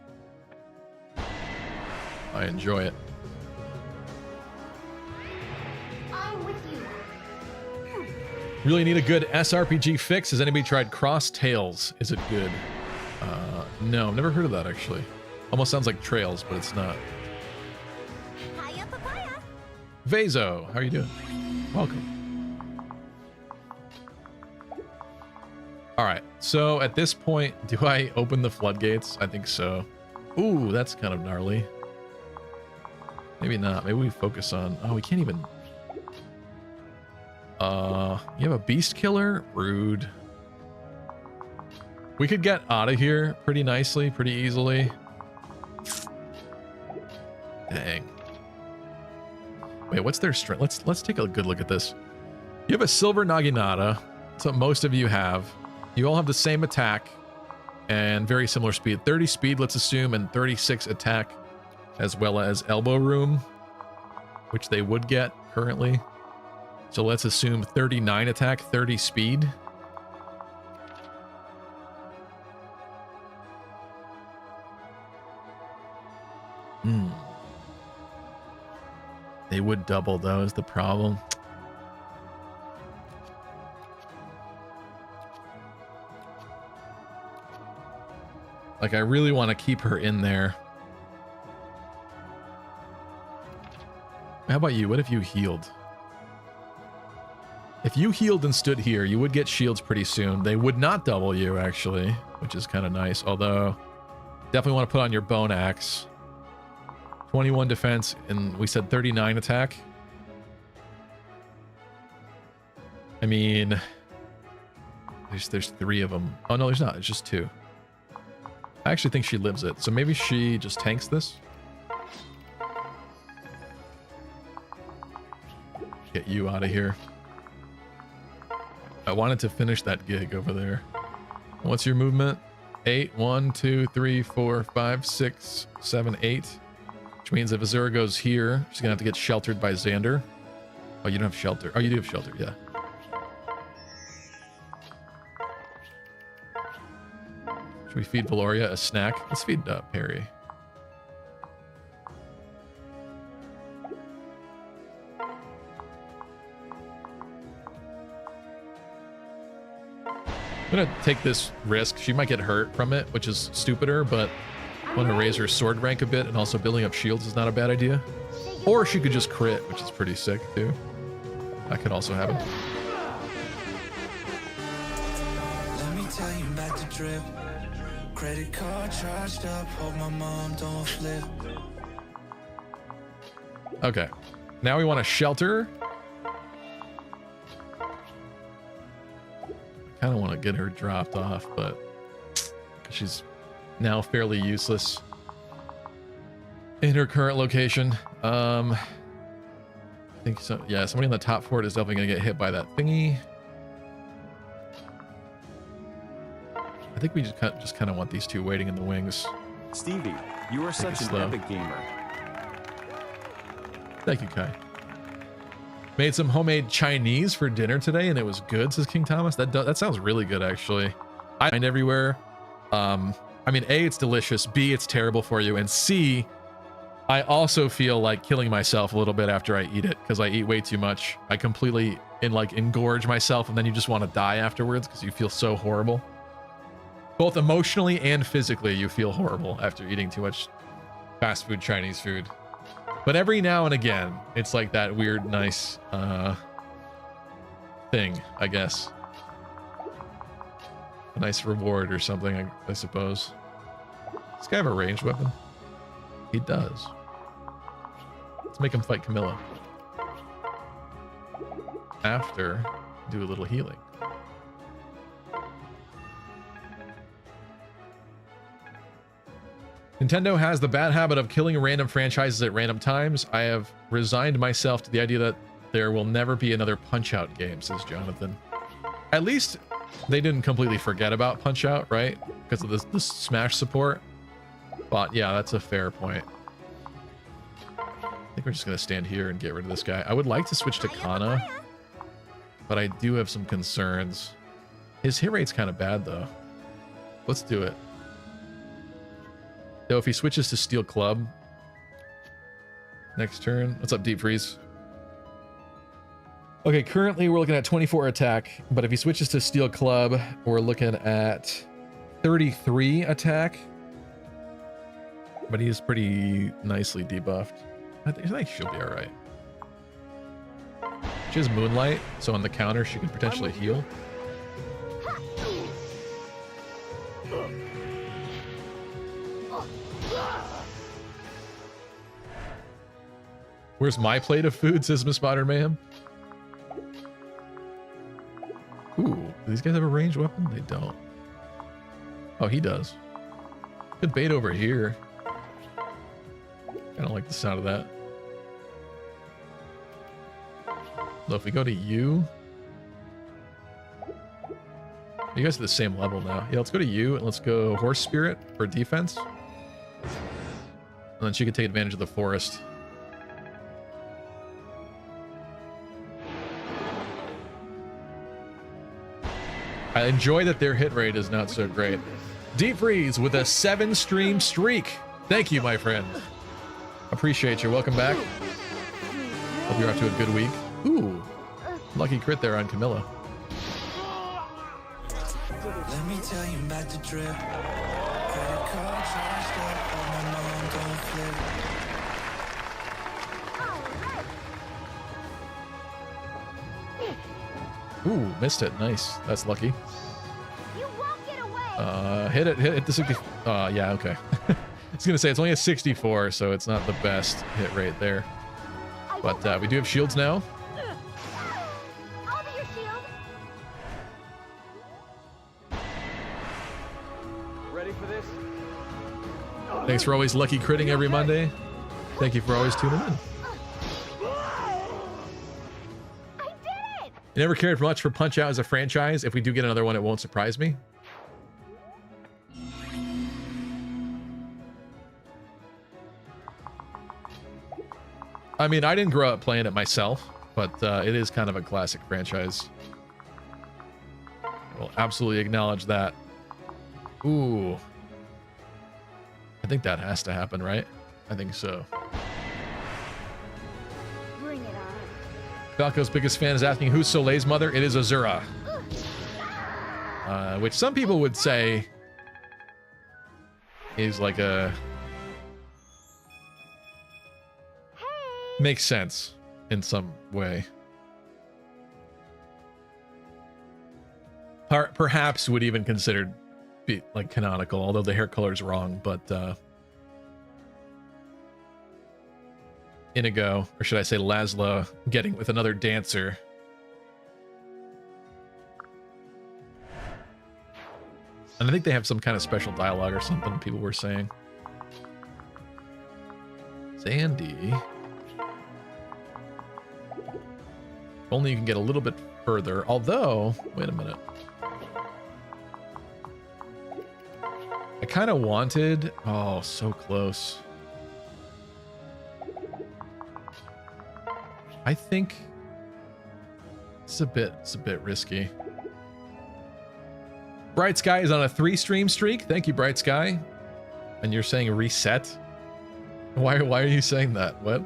I enjoy it. I'm with you. Really need a good SRPG fix. Has anybody tried Cross Tails? Is it good? No, I've never heard of that actually. Almost sounds like Trails, but it's not. Hiya, papaya. Vazo, how are you doing? Welcome. All right, so at this point, do I open the floodgates? I think so. Ooh, that's kind of gnarly. Maybe not. Maybe we focus on... Oh, we can't even... You have a beast killer? Rude. We could get out of here pretty nicely, pretty easily. Dang. Wait, what's their strength? Let's take a good look at this. You have a silver Naginata. That's what most of you have. You all have the same attack and very similar speed. 30 speed, let's assume, and 36 attack, as well as elbow room, which they would get currently. So let's assume 39 attack, 30 speed. They would double though, is the problem. Like, I really want to keep her in there. How about you? What if you healed? If you healed and stood here, you would get shields pretty soon. They would not double you, actually, which is kind of nice. Although, definitely want to put on your bone axe. 21 defense, and we said 39 attack. I mean, there's 3 of them. Oh, no, there's not. It's just 2. I actually think she lives it. So maybe she just tanks this. Get you out of here. I wanted to finish that gig over there. What's your movement? 8. 1, 2, 3, 4, 5, 6, 7, 8. Which means if Azura goes here, she's gonna have to get sheltered by Xander. Oh, you don't have shelter. Oh, you do have shelter, yeah. Should we feed Valoria a snack? Let's feed Perry. I'm gonna take this risk. She might get hurt from it, which is stupider, but I want to raise her sword rank a bit, and also building up shields is not a bad idea. Or she could just crit, which is pretty sick too. That could also happen. Let me tell you about the drip. Credit card charged up, hope my mom don't flip. Okay, now we want to shelter. I kind of want to get her dropped off, but she's now fairly useless in her current location. I think so. Yeah, somebody in the top fort is definitely going to get hit by that thingy. I think we just kind of want these 2 waiting in the wings. Stevie, you are such an epic gamer. Thank you, Kai. Made some homemade Chinese for dinner today, and it was good, says King Thomas. That sounds really good, actually. I find everywhere. I mean, A, it's delicious. B, it's terrible for you. And C, I also feel like killing myself a little bit after I eat it, because I eat way too much. I completely engorge myself, and then you just want to die afterwards because you feel so horrible. Both emotionally and physically, you feel horrible after eating too much fast food Chinese food. But every now and again, it's like that weird, nice thing, I guess. A nice reward or something, I suppose. Does this guy have a ranged weapon? He does. Let's make him fight Camilla. After, do a little healing. Nintendo has the bad habit of killing random franchises at random times. I have resigned myself to the idea that there will never be another Punch-Out game, says Jonathan. At least they didn't completely forget about Punch-Out, right? Because of the Smash support. But yeah, that's a fair point. I think we're just going to stand here and get rid of this guy. I would like to switch to Kana, but I do have some concerns. His hit rate's kind of bad, though. Let's do it. So if he switches to Steel Club next turn, what's up, Deep Freeze? Okay, currently we're looking at 24 attack, but if he switches to Steel Club, we're looking at 33 attack. But he is pretty nicely debuffed. I think she'll be all right. She has Moonlight, so on the counter she can potentially heal. Where's my plate of food, says Miss Modern Mayhem. Ooh, do these guys have a ranged weapon? They don't. Oh, he does. Good bait over here. I don't like the sound of that. So if we go to you... You guys are the same level now. Yeah, let's go to you and let's go Horse Spirit for defense. And then she can take advantage of the forest. I enjoy that their hit rate is not so great. Deep Freeze with a 7-stream streak. Thank you, my friend. Appreciate you. Welcome back. Hope you're off to a good week. Ooh, lucky crit there on Camilla. Let me tell you about the drip. Credit card charged up, but my mom don't flip. Ooh, missed it. Nice. That's lucky. You won't get away. Hit the 60. Yeah, okay. I was gonna say it's only a 64, so it's not the best hit rate there. But we do have shields now. I'll be your shield. Ready for this? Thanks for always lucky critting every Monday. Thank you for always tuning in. I did it. You never cared much for Punch-Out as a franchise. If we do get another one, it won't surprise me. I mean, I didn't grow up playing it myself, but it is kind of a classic franchise. We'll absolutely acknowledge that. Ooh. I think that has to happen, right? I think so. Bring it on. Falco's biggest fan is asking who's Soleil's mother. It is Azura. Which some people would say is like a... Makes sense in some way. Perhaps would even considered be like canonical, although the hair color is wrong, but Inigo, or should I say Laszlo, getting with another dancer. And I think they have some kind of special dialogue or something people were saying. Sandy. If only you can get a little bit further, although, wait a minute. I kind of wanted, oh, so close. I think it's a bit risky. Bright Sky is on a 3-stream streak. Thank you, Bright Sky. And you're saying reset? Why are you saying that? What?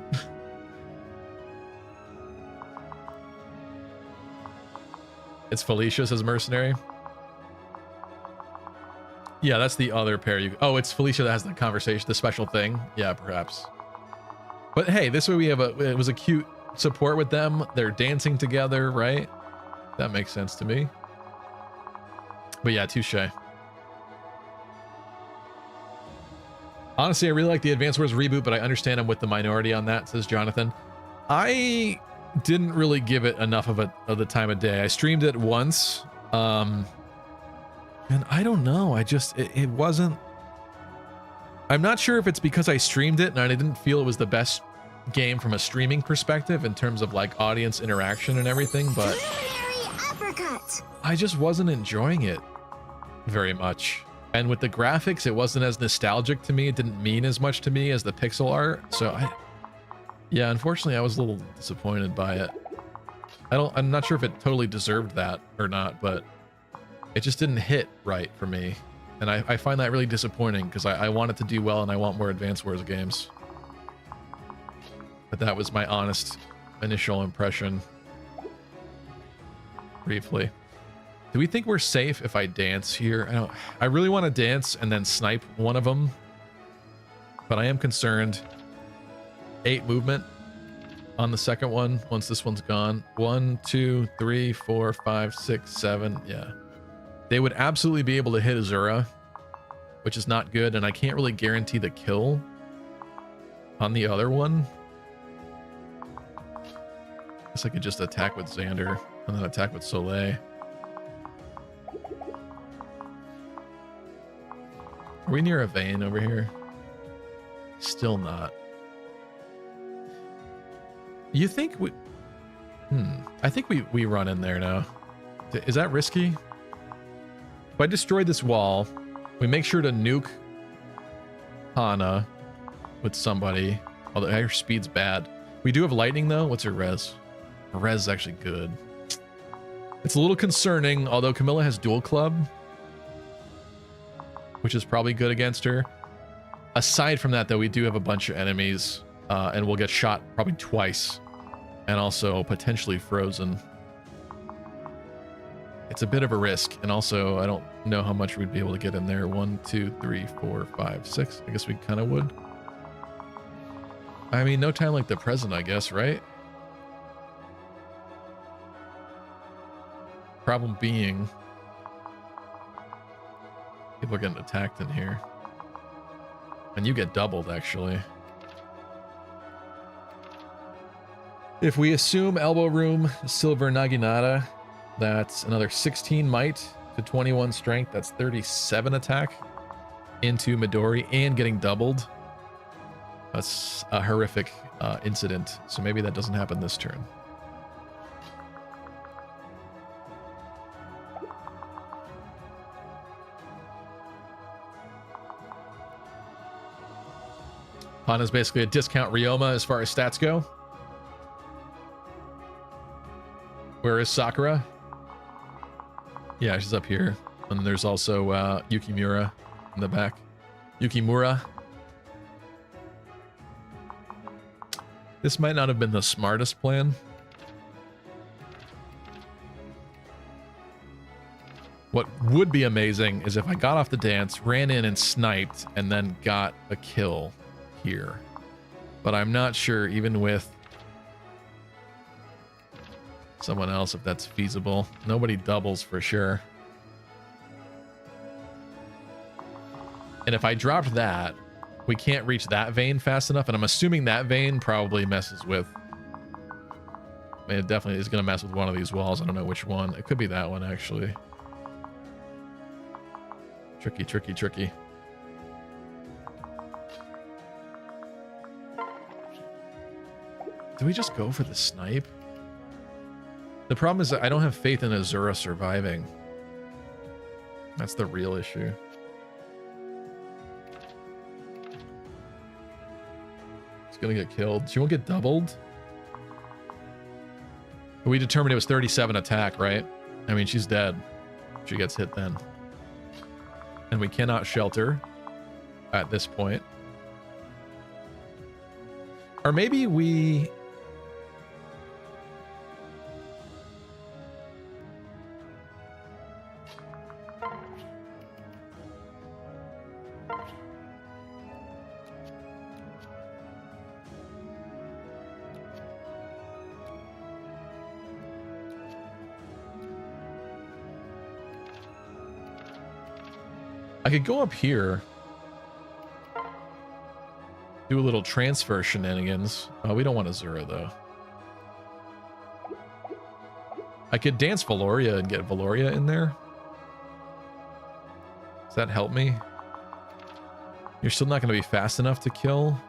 It's Felicia, says Mercenary. Yeah, that's the other pair you... Oh, it's Felicia that has the conversation, the special thing. Yeah, perhaps. But hey, this way we have it was a cute support with them. They're dancing together, right? That makes sense to me. But yeah, touche. Honestly, I really like the Advance Wars reboot, but I understand I'm with the minority on that, says Jonathan. I didn't really give it enough of the time of day. I streamed it once, and I don't know. It wasn't. I'm not sure if it's because I streamed it and I didn't feel it was the best game from a streaming perspective in terms of like audience interaction and everything, but I just wasn't enjoying it very much. And with the graphics, it wasn't as nostalgic to me. It didn't mean as much to me as the pixel art. So yeah, unfortunately, I was a little disappointed by it. I'm not sure if it totally deserved that or not, but it just didn't hit right for me. And I find that really disappointing because I want it to do well and I want more Advance Wars games. But that was my honest initial impression. Briefly. Do we think we're safe if I dance here? I really want to dance and then snipe one of them. But I am concerned. 8 movement on the second one once this one's gone. 1, 2, 3, 4, 5, 6, 7. Yeah. They would absolutely be able to hit Azura, which is not good, and I can't really guarantee the kill on the other one. I guess I could just attack with Xander and then attack with Soleil. Are we near a vein over here? Still not. You think we... I think we run in there now. Is that risky? If I destroy this wall, we make sure to nuke Hana with somebody. Although her speed's bad. We do have lightning though. What's her res? Her res is actually good. It's a little concerning, although Camilla has dual club, which is probably good against her. Aside from that though, we do have a bunch of enemies and we'll get shot probably twice and also potentially frozen. It's a bit of a risk, and also I don't know how much we'd be able to get in there. 1, 2, 3, 4, 5, 6. I guess we kind of would. I mean, no time like the present, I guess, right? Problem being, people are getting attacked in here. And you get doubled, actually. If we assume elbow room, silver naginata, that's another 16 might to 21 strength. That's 37 attack into Midori and getting doubled. That's a horrific incident. So maybe that doesn't happen this turn. Hana's basically a discount Ryoma as far as stats go. Where is Sakura? Yeah, she's up here. And there's also Yukimura in the back. Yukimura. This might not have been the smartest plan. What would be amazing is if I got off the dance, ran in and sniped, and then got a kill here. But I'm not sure, even with someone else, if that's feasible. Nobody doubles for sure. And if I dropped that, we can't reach that vein fast enough, and I'm assuming that vein probably messes with... I mean, it definitely is going to mess with one of these walls. I don't know which one. It could be that one, actually. Tricky, tricky, tricky. Do we just go for the snipe? The problem is that I don't have faith in Azura surviving. That's the real issue. She's gonna get killed. She won't get doubled. We determined it was 37 attack, right? I mean, she's dead. She gets hit then. And we cannot shelter at this point. Or maybe we... I could go up here, do a little transfer shenanigans. Oh, we don't want Azura, though. I could dance Valoria and get Valoria in there. Does that help me? You're still not going to be fast enough to kill.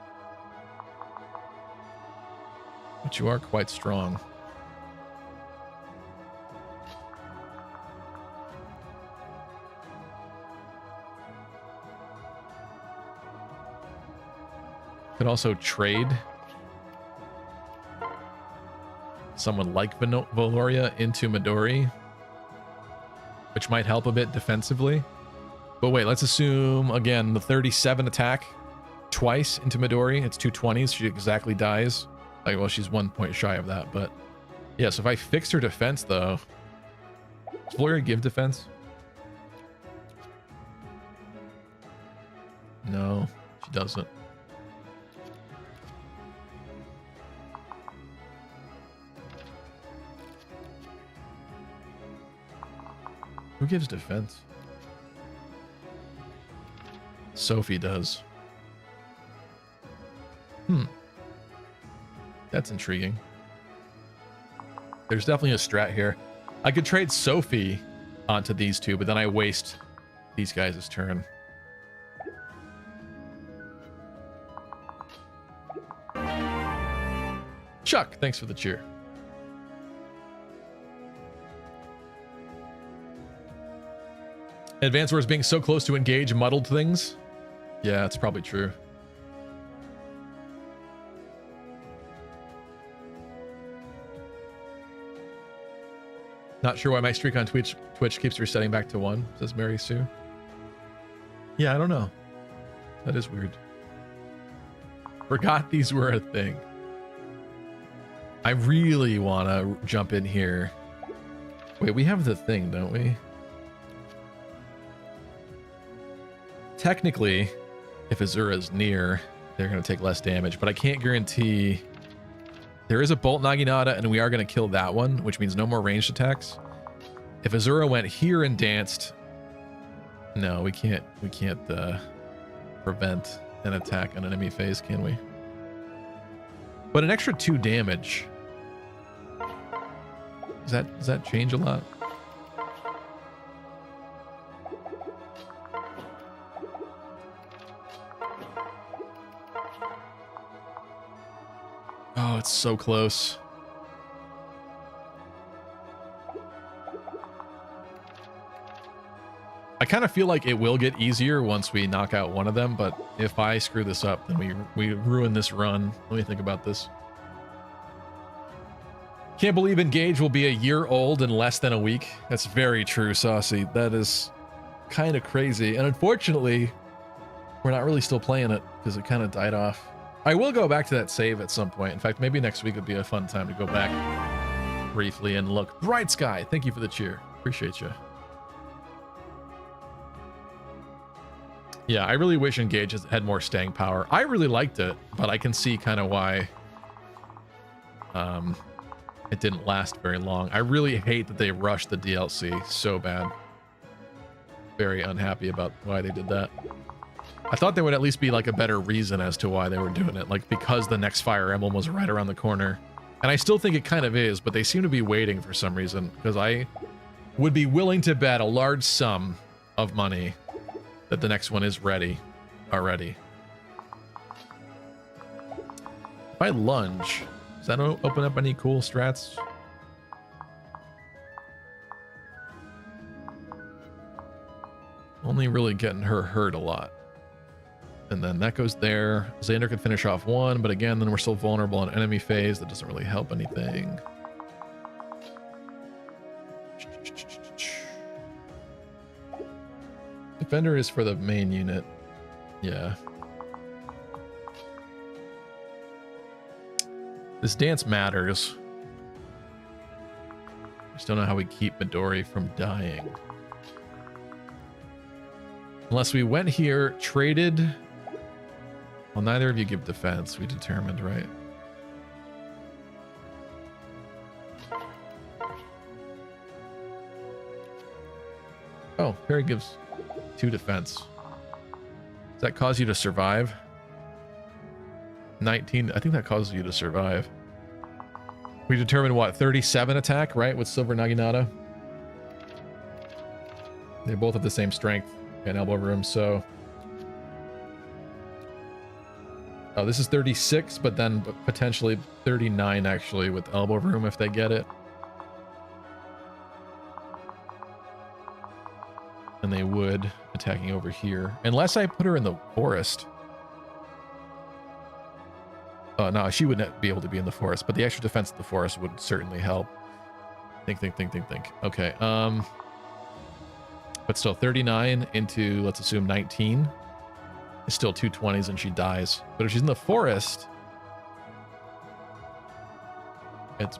But you are quite strong. Could also trade someone like Valoria into Midori, which might help a bit defensively. But wait, let's assume, again, the 37 attack twice into Midori. It's 220s. She exactly dies. Like, well, she's 1 point shy of that. But yeah, so if I fixed her defense, though, does Valoria give defense? No, she doesn't. Who gives defense? Sophie does. That's intriguing. There's definitely a strat here. I could trade Sophie onto these two, but then I waste these guys' turn. Chuck, thanks for the cheer. Advance Wars being so close to engage muddled things. Yeah, it's probably true. Not sure why my streak on Twitch keeps resetting back to 1, says Mary Sue. Yeah, I don't know. That is weird. Forgot these were a thing. I really want to jump in here. Wait, we have the thing, don't we? Technically, if Azura's near, they're going to take less damage, but I can't guarantee. There is a Bolt Naginata, and we are going to kill that one, which means no more ranged attacks. If Azura went here and danced, no, we can't prevent an attack on enemy phase, can we? But an extra 2 damage. Does that change a lot? Oh, it's so close. I kind of feel like it will get easier once we knock out one of them, but if I screw this up, then we ruin this run. Let me think about this. Can't believe Engage will be a year old in less than a week. That's very true, Saucy. That is kind of crazy. And unfortunately, we're not really still playing it because it kind of died off. I will go back to that save at some point. In fact, maybe next week would be a fun time to go back briefly and look. Bright Sky, thank you for the cheer. Appreciate you. Yeah, I really wish Engage had more staying power. I really liked it, but I can see kind of why it didn't last very long. I really hate that they rushed the DLC so bad. Very unhappy about why they did that. I thought there would at least be like a better reason as to why they were doing it, like because the next Fire Emblem was right around the corner. And I still think it kind of is, but they seem to be waiting for some reason, because I would be willing to bet a large sum of money that the next one is ready already. If I lunge, does that open up any cool strats? Only really getting her hurt a lot. And then that goes there. Xander could finish off one, but again, then we're still vulnerable in enemy phase. That doesn't really help anything. Defender is for the main unit. Yeah. This dance matters. I just don't know how we keep Midori from dying. Unless we went here, traded. Well, neither of you give defense, we determined, right? Oh, Perry gives 2 defense. Does that cause you to survive? 19, I think that causes you to survive. We determined what, 37 attack, right? With Silver Naginata. They both have the same strength and elbow room, so. Oh, this is 36, but then potentially 39 actually with elbow room if they get it. And they would attacking over here, unless I put her in the forest. Oh no, she wouldn't be able to be in the forest, but the extra defense of the forest would certainly help. Think. Okay, but still 39 into, let's assume 19 is still 220s and she dies. But if she's in the forest, it's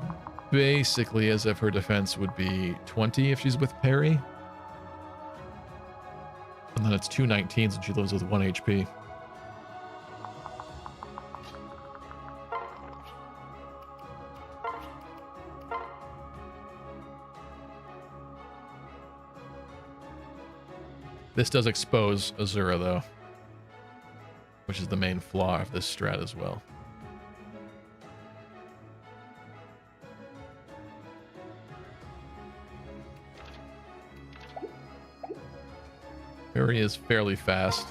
basically as if her defense would be 20 if she's with parry. And then it's 2 19s and she lives with 1 HP. This does expose Azura though, which is the main flaw of this strat as well. Barry is fairly fast.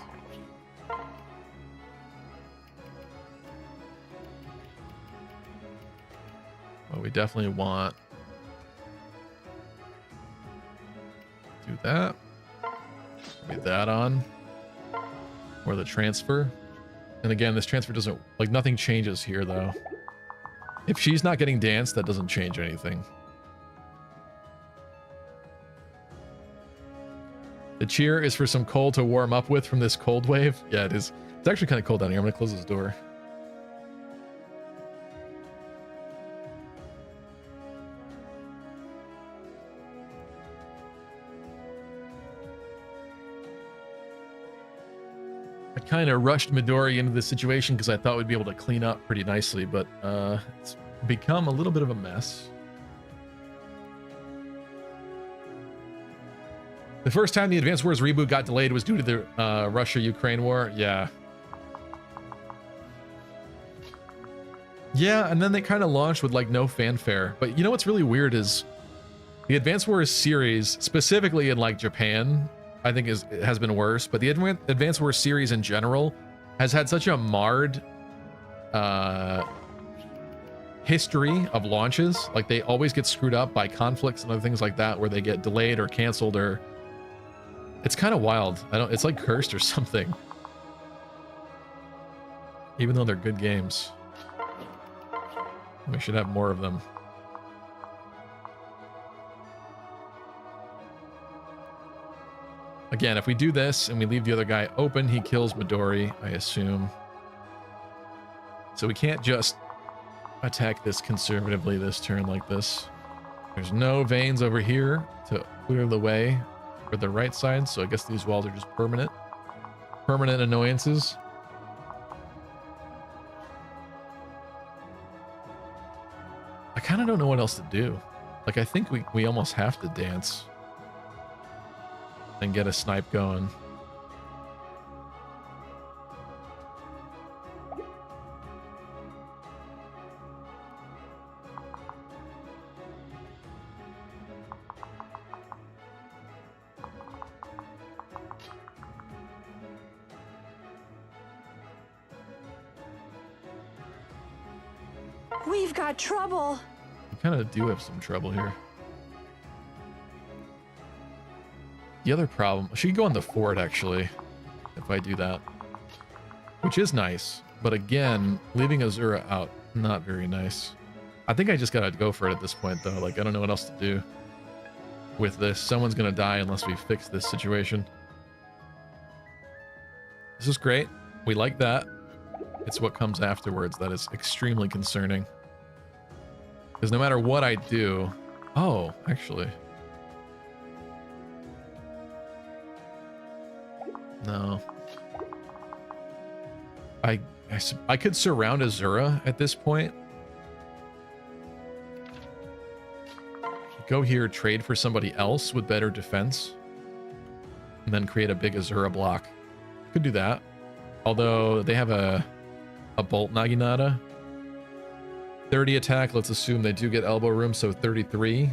Well, we definitely want to do that. Get that on. Or the transfer. And again, this transfer doesn't, like, nothing changes here though. If she's not getting danced, that doesn't change anything. The cheer is for some coal to warm up with from this cold wave. Yeah, it is. It's actually kind of cold down here. I'm gonna close this door. I kind of rushed Midori into this situation because I thought we'd be able to clean up pretty nicely, but it's become a little bit of a mess. The first time the Advance Wars reboot got delayed was due to the Russia-Ukraine war. Yeah. Yeah, and then they kind of launched with like no fanfare. But you know what's really weird is the Advance Wars series, specifically in like Japan, I think has been worse. But the Advance Wars series in general has had such a marred history of launches. Like they always get screwed up by conflicts and other things like that, where they get delayed or canceled, or it's kind of wild. It's like cursed or something. Even though they're good games. We should have more of them. Again, if we do this and we leave the other guy open, he kills Midori, I assume. So we can't just attack this conservatively this turn like this. There's no veins over here to clear the way for the right side, so I guess these walls are just permanent. Permanent annoyances. I kind of don't know what else to do. Like, I think we almost have to dance and get a snipe going. We've got trouble. We kind of do have some trouble here. The other problem, she could go on the fort actually, if I do that, which is nice. But again, leaving Azura out, not very nice. I think I just gotta go for it at this point though. Like, I don't know what else to do with this. Someone's gonna die unless we fix this situation. This is great. We like that. It's what comes afterwards that is extremely concerning. Because no matter what I do... Oh, actually... No. I could surround Azura at this point. Go here, trade for somebody else with better defense. And then create a big Azura block. Could do that. Although they have a Bolt Naginata. 30 attack, let's assume they do get elbow room, so 33.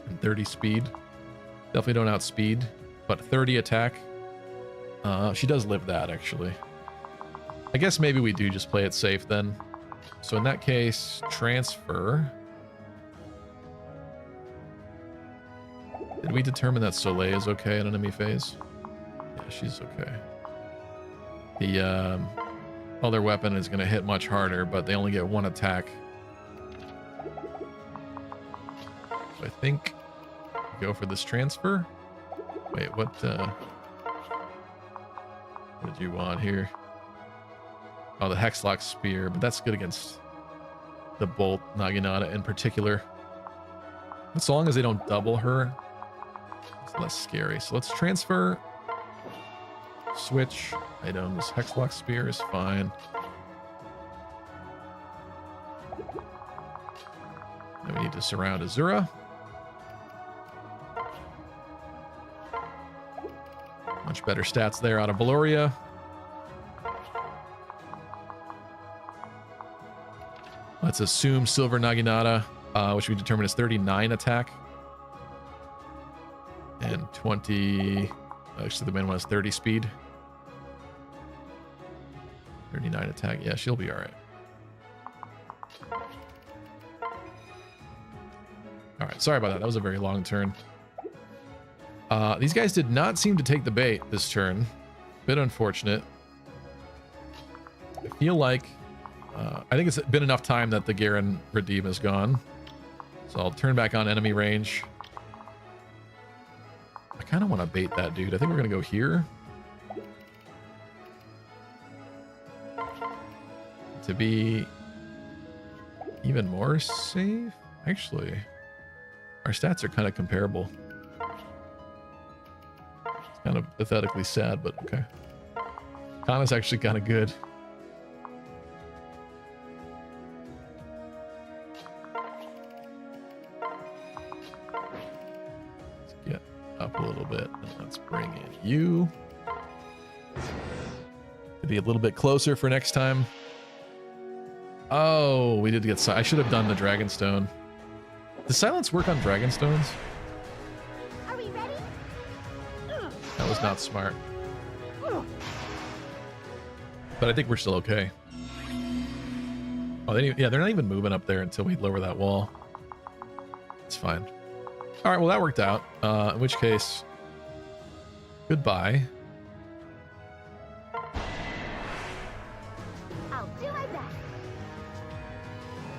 And 30 speed. Definitely don't outspeed. But 30 attack. She does live that, actually. I guess maybe we do just play it safe then. So in that case, transfer. Did we determine that Soleil is okay in enemy phase? Yeah, she's okay. The other weapon is going to hit much harder, but they only get one attack. So I think go for this transfer. Wait, what did you want here? Oh, the Hexlock Spear, but that's good against the Bolt Naginata in particular. As long as they don't double her, it's less scary. So let's transfer. Switch items. Hexlock Spear is fine. Then we need to surround Azura. Much better stats there out of Valoria. Let's assume Silver Naginata, which we determined is 39 attack. And 20... Actually, the main one is 30 speed. 39 attack. Yeah, she'll be all right. All right, sorry about that. That was a very long turn. These guys did not seem to take the bait this turn. Bit unfortunate. I feel like... I think it's been enough time that the Garen Redeem is gone. So I'll turn back on enemy range. I kind of want to bait that dude. I think we're going to go here. To be even more safe. Actually, our stats are kind of comparable. It's kind of pathetically sad, but okay. Kana's actually kind of good. a little bit. And let's bring in you. To be a little bit closer for next time. Oh, we did get... I should have done the Dragonstone. Does silence work on Dragonstones? Are we ready? That was not smart. But I think we're still okay. Oh, yeah, they're not even moving up there until we lower that wall. It's fine. All right, well, that worked out. In which case, goodbye. I'll do my best.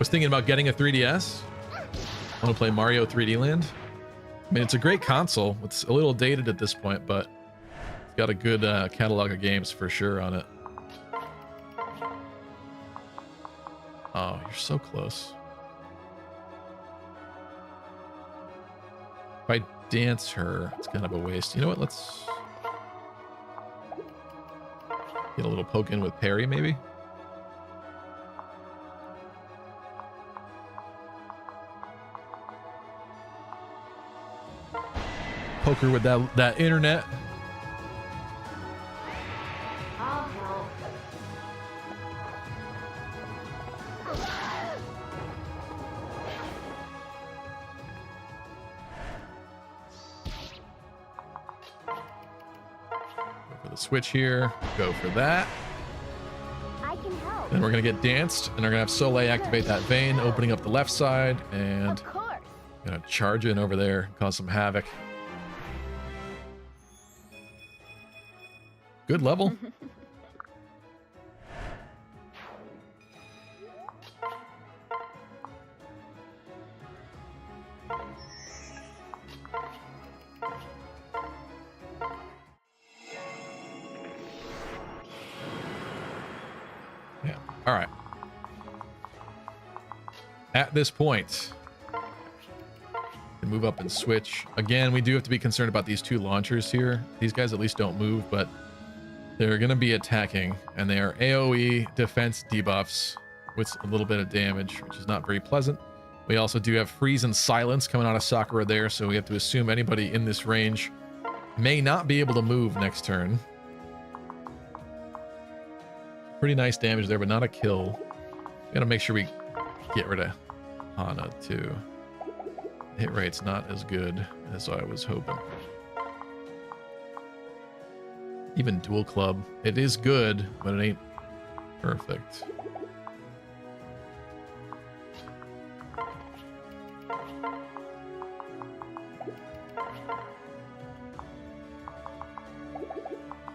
Was thinking about getting a 3DS. I want to play Mario 3D Land. I mean, it's a great console. It's a little dated at this point, but it's got a good catalog of games for sure on it. Oh, you're so close. If I dance her, it's kind of a waste. You know what? Let's get a little poke in with parry, maybe. Poke her with that internet. I'll help. Go for the switch here. Go for that. I can help. Then we're gonna get danced, and we're gonna have Soleil activate that vein, opening up the left side, and Of course. gonna charge in over there, cause some havoc. Good level. Yeah. All right. At this point, move up and switch. Again, we do have to be concerned about these two launchers here. These guys at least don't move, but they're going to be attacking, and they are AoE defense debuffs with a little bit of damage, which is not very pleasant. We also do have freeze and silence coming out of Sakura there, so we have to assume anybody in this range may not be able to move next turn. Pretty nice damage there, but not a kill. Gotta make sure we get rid of Hana too. Hit rate's not as good as I was hoping. Even dual club, it is good, but it ain't perfect.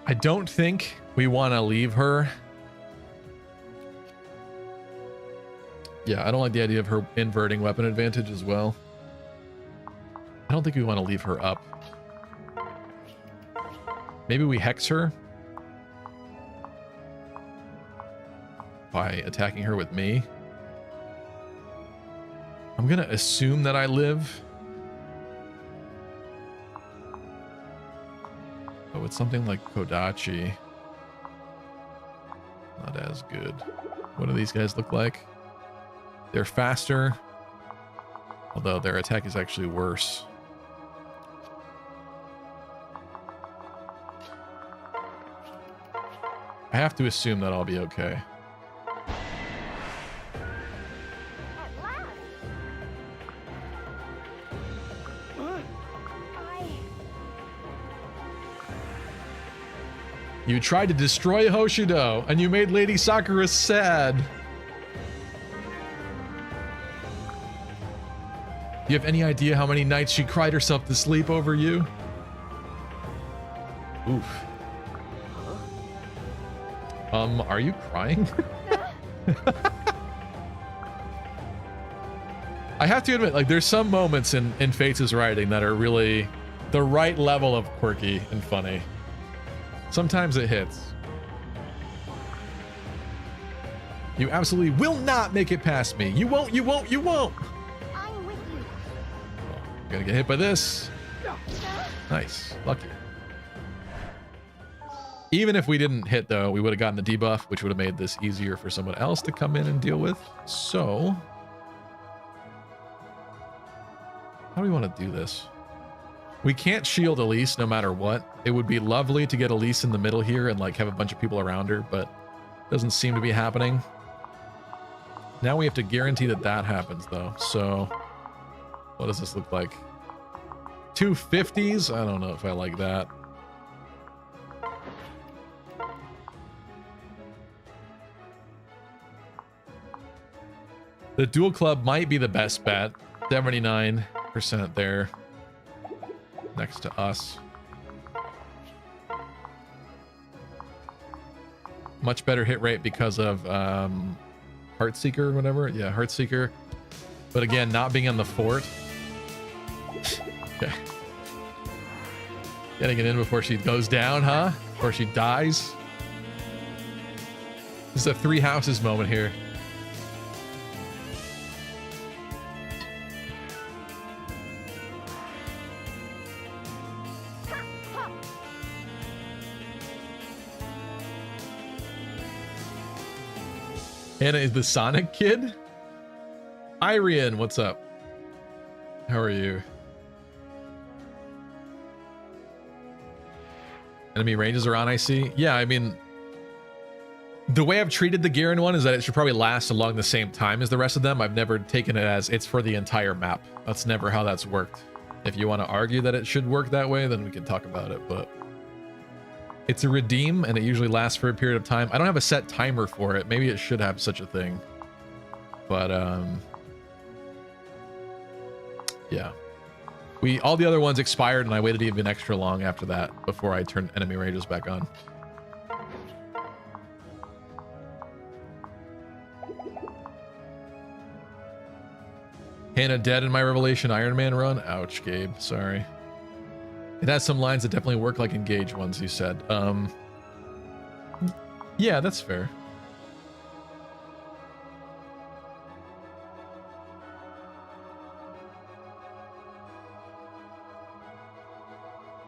I don't think we want to leave her. Yeah, I don't like the idea of her inverting weapon advantage as well. I don't think we want to leave her up. Maybe we hex her by attacking her with me. I'm gonna assume that I live. But with something like Kodachi, not as good. What do these guys look like? They're faster, although their attack is actually worse. I have to assume that I'll be okay. At last. You tried to destroy Hoshido, and you made Lady Sakura sad. Do you have any idea how many nights she cried herself to sleep over you? Oof. Are you crying? I have to admit, like, there's some moments in Fates' writing that are really the right level of quirky and funny. Sometimes it hits. You absolutely will not make it past me. You won't, you won't, you won't. I'm with you. I'm gonna get hit by this. Nice. Lucky. Even if we didn't hit, though, we would have gotten the debuff, which would have made this easier for someone else to come in and deal with. So, how do we want to do this? We can't shield Elise no matter what. It would be lovely to get Elise in the middle here and like have a bunch of people around her, but doesn't seem to be happening. Now we have to guarantee that that happens though. So what does this look like? 250s? I don't know if I like that. The dual club might be the best bet. 79% there next to us. Much better hit rate because of Heartseeker or whatever. Yeah, Heartseeker. But again, not being on the fort. Okay. Getting it in before she goes down, huh? Before she dies. This is a 3 houses moment here. Hannah is the Sonic kid? Irian, what's up? How are you? Enemy ranges are on, I see. Yeah, I mean, the way I've treated the Garen one is that it should probably last along the same time as the rest of them. I've never taken it as it's for the entire map. That's never how that's worked. If you want to argue that it should work that way, then we can talk about it, but it's a redeem and it usually lasts for a period of time. I don't have a set timer for it. Maybe it should have such a thing. But yeah. All the other ones expired and I waited even extra long after that before I turned enemy ranges back on. Hannah dead in my Revelation Iron Man run? Ouch, Gabe. Sorry. It has some lines that definitely work like engage ones, you said. Yeah, that's fair.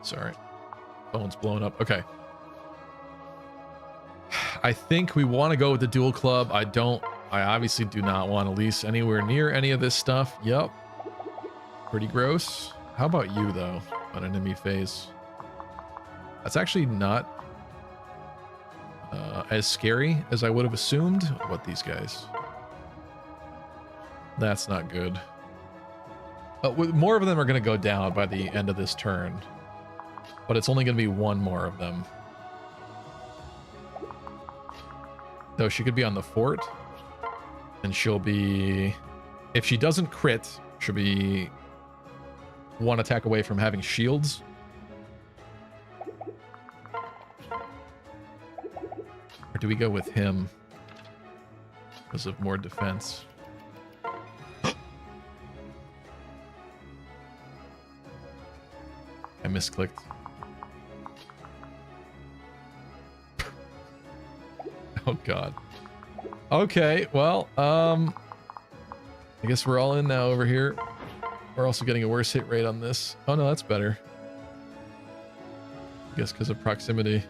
Sorry. Phone's blowing up. Okay. I think we want to go with the dual club. I obviously do not want Elise anywhere near any of this stuff. Yep. Pretty gross. How about you, though, on enemy phase? That's actually not as scary as I would have assumed. What, these guys? That's not good. More of them are going to go down by the end of this turn. But it's only going to be one more of them. Though she could be on the fort. And she'll be... If she doesn't crit, she'll be 1 attack away from having shields. Or do we go with him? Because of more defense. I misclicked. Oh god. Okay, well, I guess we're all in now over here. We're also getting a worse hit rate on this. Oh no, that's better. I guess because of proximity.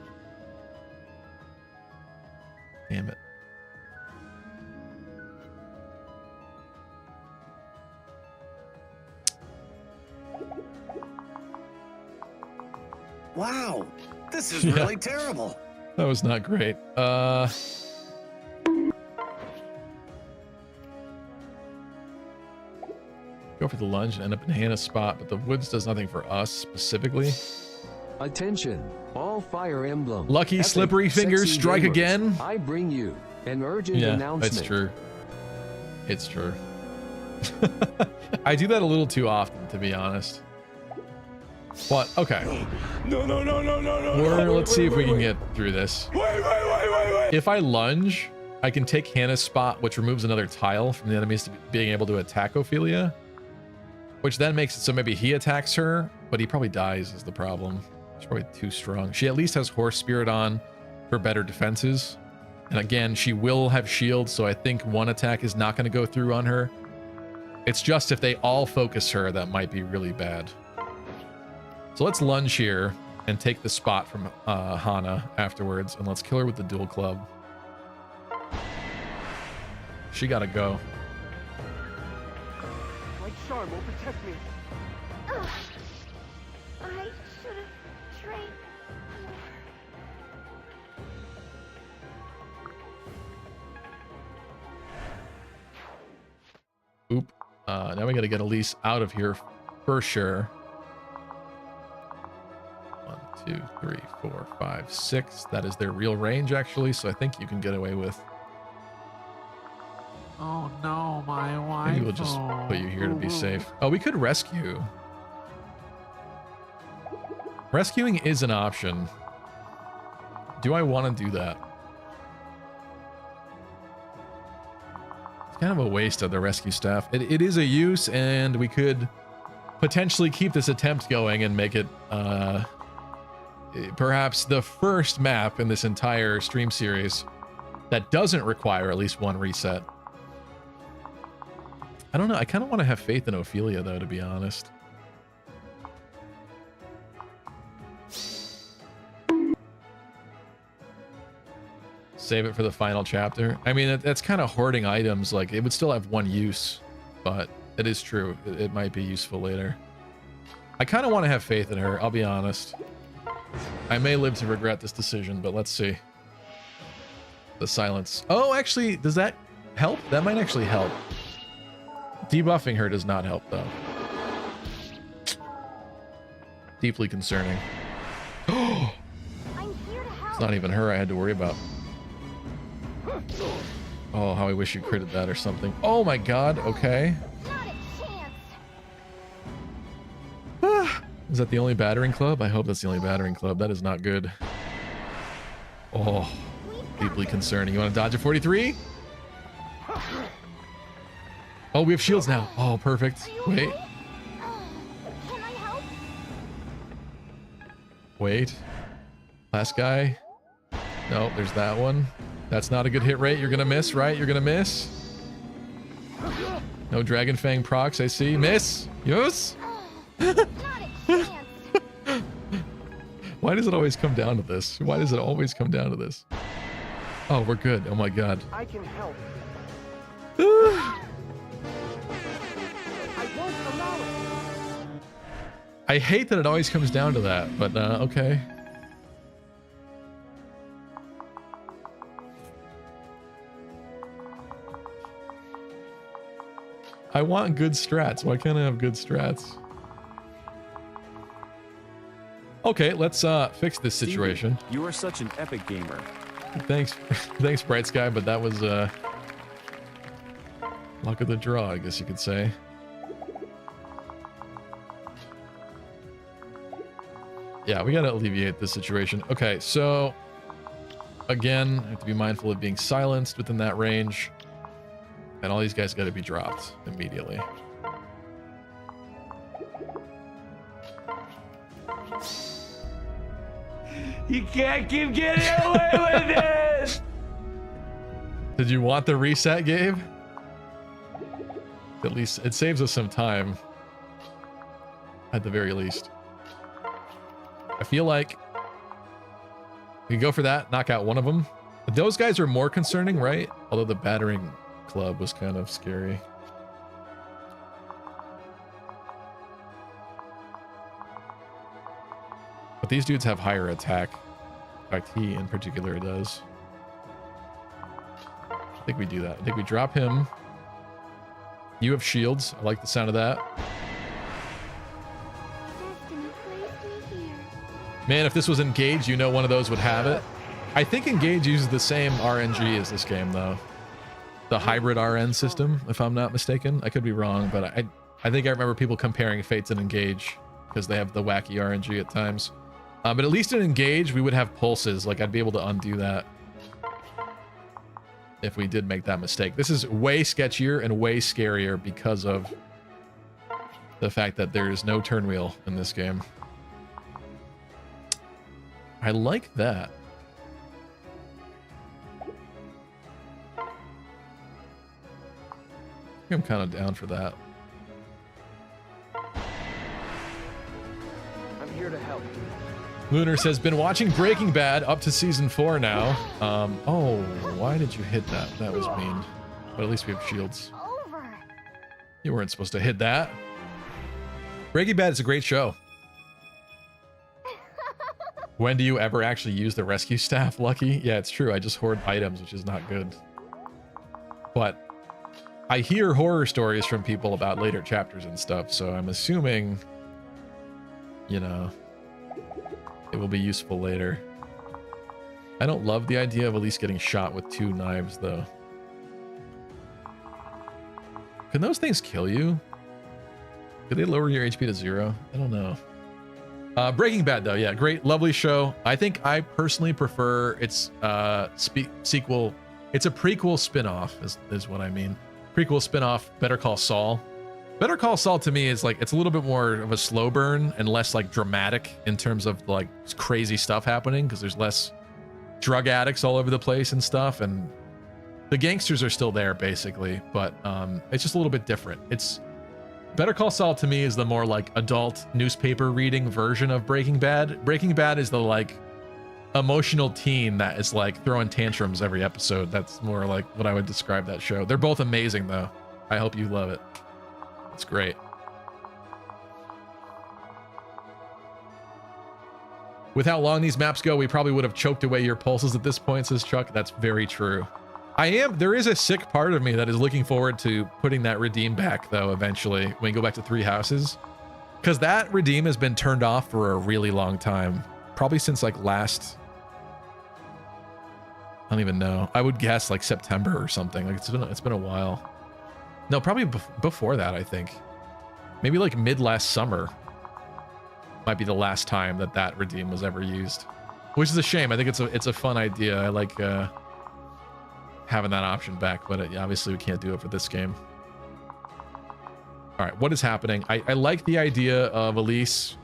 Damn it. Wow, this is really terrible. That was not great. Go for the lunge and end up in Hannah's spot, but the woods does nothing for us specifically. Attention, all Fire Emblem. Lucky Epic, slippery fingers sexy strike gamers. again. I bring you an urgent Yeah, announcement. that's true. It's true. I do that a little too often, to be honest. But okay. No. Let's see if we can get through this. Wait. If I lunge, I can take Hannah's spot, which removes another tile from the enemies to being able to attack Ophelia. Which then makes it so maybe he attacks her, but he probably dies is the problem. She's probably too strong. She at least has Horse Spirit on for better defenses. And again, she will have shields, so I think one attack is not going to go through on her. It's just if they all focus her, that might be really bad. So let's lunge here and take the spot from Hana afterwards, and let's kill her with the dual club. She gotta go. My charm will protect me. I should have trained more. Oop. Now we got to get Elise out of here for sure. 1, 2, 3, 4, 5, 6. That is their real range, actually. So I think you can get away with. Oh no, my wife. Maybe we'll just put you here to be safe. Oh, we could rescue. Rescuing is an option. Do I want to do that? It's kind of a waste of the rescue staff. It is a use, and we could potentially keep this attempt going and make it perhaps the first map in this entire stream series that doesn't require at least one reset. I don't know. I kind of want to have faith in Ophelia, though, to be honest. Save it for the final chapter. I mean, that's kind of hoarding items. Like, it would still have one use, but it is true. It might be useful later. I kind of want to have faith in her, I'll be honest. I may live to regret this decision, but let's see. The silence. Oh, actually, does that help? That might actually help. Debuffing her does not help, though. Deeply concerning. Oh, it's not even her I had to worry about. Oh, how I wish you critted that or something. Oh my god, okay. Is that the only battering club? I hope that's the only battering club. That is not good. Oh, deeply concerning. You want to dodge a 43? Oh, we have shields now. Oh, perfect. Wait. Wait. Last guy. No, there's that one. That's not a good hit rate. You're gonna miss, right? You're gonna miss. No Dragon Fang procs, I see. Miss. Yes. Why does it always come down to this? Why does it always come down to this? Oh, we're good. Oh my god. I can help. I hate that it always comes down to that, but okay. I want good strats. Why can't I have good strats? Okay, let's fix this situation. Stevie, you are such an epic gamer. Thanks, thanks, Bright Sky, but that was luck of the draw, I guess you could say. Yeah, we gotta alleviate this situation. Okay, so again, I have to be mindful of being silenced within that range, and all these guys gotta be dropped immediately. You can't keep getting away with this! Did you want the reset, Gabe? At least it saves us some time. At the very least. I feel like we can go for that, knock out one of them. But those guys are more concerning, right? Although the battering club was kind of scary. But these dudes have higher attack. In fact, he in particular does. I think we do that. I think we drop him. You have shields. I like the sound of that. Man, if this was Engage, you know one of those would have it. I think Engage uses the same RNG as this game, though. The hybrid RN system, if I'm not mistaken. I could be wrong, but I think I remember people comparing Fates and Engage because they have the wacky RNG at times. But at least in Engage, we would have pulses. Like, I'd be able to undo that if we did make that mistake. This is way sketchier and way scarier because of the fact that there is no turn wheel in this game. I like that. I think I'm kind of down for that. I'm here to help. Lunar says, been watching Breaking Bad up to season 4 now. Oh, why did you hit that? That was mean. But at least we have shields. You weren't supposed to hit that. Breaking Bad is a great show. When do you ever actually use the rescue staff, Lucky? Yeah, it's true. I just hoard items, which is not good. But I hear horror stories from people about later chapters and stuff, so I'm assuming, you know, it will be useful later. I don't love the idea of at least getting shot with 2 knives, though. Can those things kill you? Could they lower your HP to 0? I don't know. Breaking Bad, though, yeah, great, lovely show. I think I personally prefer its sequel. It's a prequel spin-off, is what I mean. Prequel spin-off, Better Call Saul. Better Call Saul to me is like, it's a little bit more of a slow burn and less like dramatic in terms of like crazy stuff happening, because there's less drug addicts all over the place and stuff, and the gangsters are still there basically, but it's just a little bit different. It's Better Call Saul to me is the more like adult newspaper reading version of Breaking Bad. Breaking Bad is the like emotional teen that is like throwing tantrums every episode. That's more like what I would describe that show. They're both amazing though. I hope you love it. It's great. With how long these maps go, we probably would have choked away your pulses at this point, says Chuck. That's very true. There is a sick part of me that is looking forward to putting that redeem back though eventually when we go back to 3 houses. Because that redeem has been turned off for a really long time. Probably since like last, I don't even know. I would guess like September or something. Like it's been a while. No, probably before that, I think. Maybe like mid last summer might be the last time that redeem was ever used, which is a shame. I think it's a fun idea. I like having that option back, but obviously we can't do it for this game. All right, what is happening? I like the idea of Elise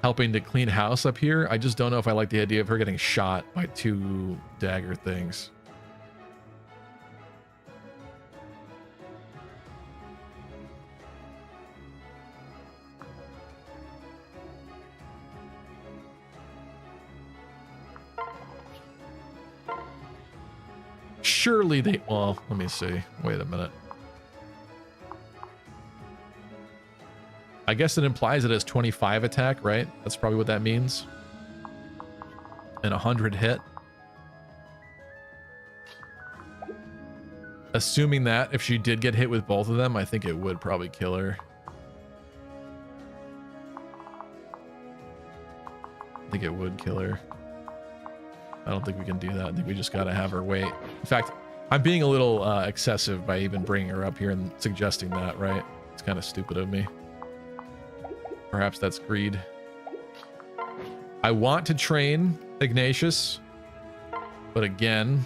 helping to clean house up here. I just don't know if I like the idea of her getting shot by 2 dagger things. Surely they, well, let me see. Wait a minute. I guess it implies it has 25 attack, right? That's probably what that means. And 100 hit. Assuming that if she did get hit with both of them, I think it would probably kill her. I think it would kill her. I don't think we can do that. I think we just gotta have her wait. In fact, I'm being a little excessive by even bringing her up here and suggesting that, right? It's kind of stupid of me. Perhaps that's greed. I want to train Ignatius, but again,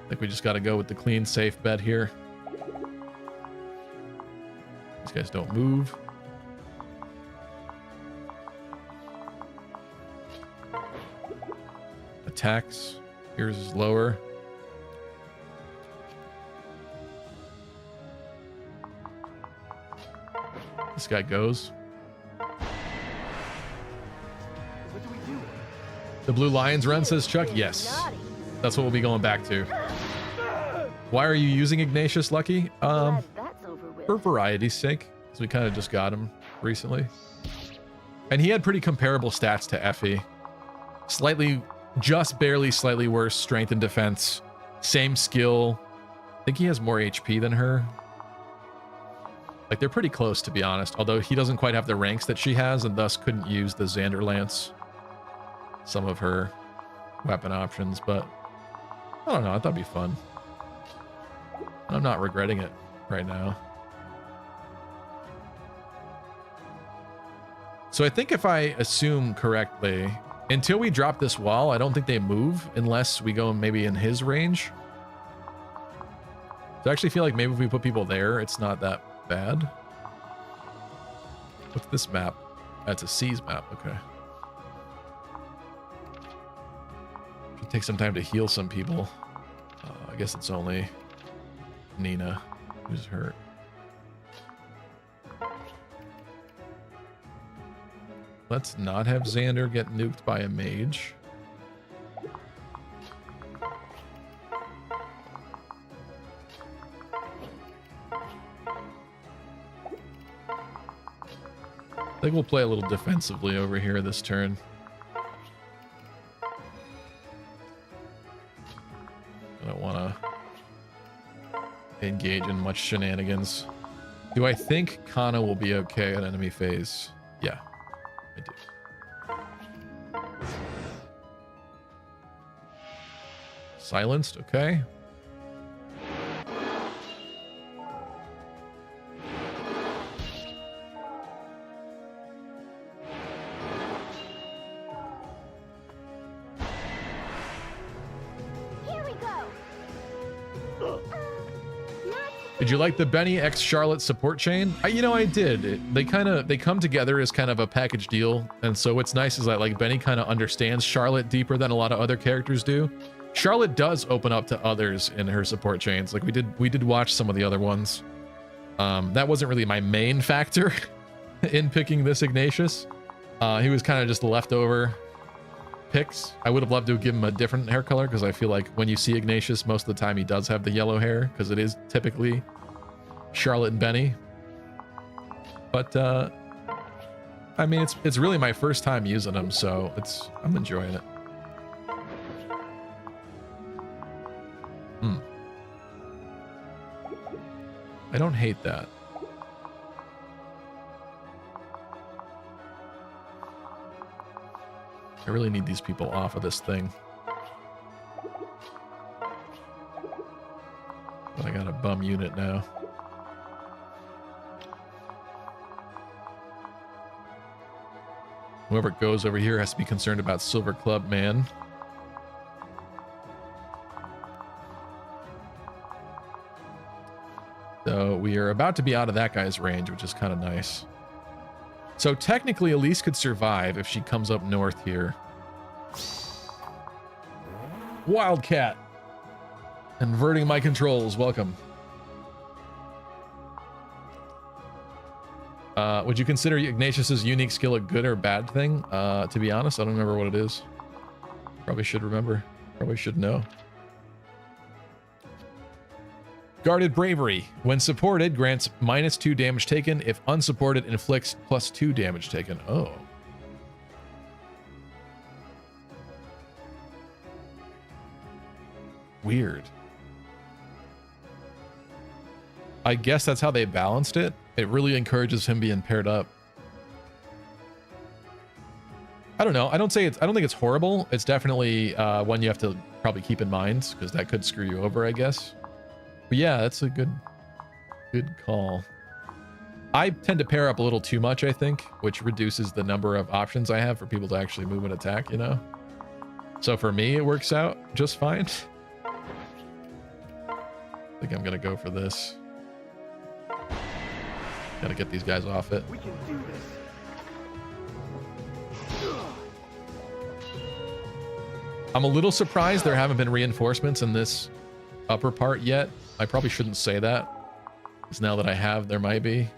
I think we just gotta go with the clean, safe bet here. These guys don't move. Attacks. Yours is lower. This guy goes. What do we do? The Blue Lions run, says Chuck. Yes. That's what we'll be going back to. Why are you using Ignatius, Lucky? For variety's sake, because we kind of just got him recently. And he had pretty comparable stats to Effie. Slightly, just barely slightly worse strength and defense. Same skill. I think he has more HP than her. Like, they're pretty close, to be honest. Although he doesn't quite have the ranks that she has, and thus couldn't use the Xander Lance. Some of her weapon options, but I don't know. I thought it'd be fun. I'm not regretting it right now. So I think if I assume correctly, until we drop this wall, I don't think they move unless we go maybe in his range. So I actually feel like maybe if we put people there, it's not that bad. What's this map? That's a C's map. Okay. Should take some time to heal some people. I guess it's only Nina who's hurt. Let's not have Xander get nuked by a mage. I think we'll play a little defensively over here this turn. engage in much shenanigans. Do I think Kana will be okay at enemy phase? Yeah, I do. Silenced, okay. Here we go. Did you like the Benny x Charlotte support chain? I did. They come together as kind of a package deal, and so what's nice is that like Benny kind of understands Charlotte deeper than a lot of other characters do. Charlotte does open up to others in her support chains. Like we did watch some of the other ones. That wasn't really my main factor in picking this Ignatius. He was kind of just leftover picks. I would have loved to give him a different hair color because I feel like when you see Ignatius, most of the time he does have the yellow hair because it is typically Charlotte and Benny. But I mean, it's really my first time using him, so I'm enjoying it. I don't hate that. I really need these people off of this thing. But I got a bum unit now. Whoever goes over here has to be concerned about Silver Club Man. So we are about to be out of that guy's range, which is kind of nice. So technically Elise could survive if she comes up north here. Wildcat. Inverting my controls. Welcome. Would you consider Ignatius's unique skill a good or bad thing? To be honest, I don't remember what it is. Probably should remember. Probably should know. Guarded Bravery. When supported, grants -2 damage taken. If unsupported, inflicts +2 damage taken. Oh. Weird. I guess that's how they balanced it. It really encourages him being paired up. I don't know. I don't think it's horrible. It's definitely one you have to probably keep in mind because that could screw you over, I guess. But yeah, that's a good call. I tend to pair up a little too much, I think, which reduces the number of options I have for people to actually move and attack, you know? So for me, it works out just fine. I think I'm gonna go for this. Gotta get these guys off it. We can do this. I'm a little surprised there haven't been reinforcements in this upper part yet. I probably shouldn't say that, because now that I have, there might be.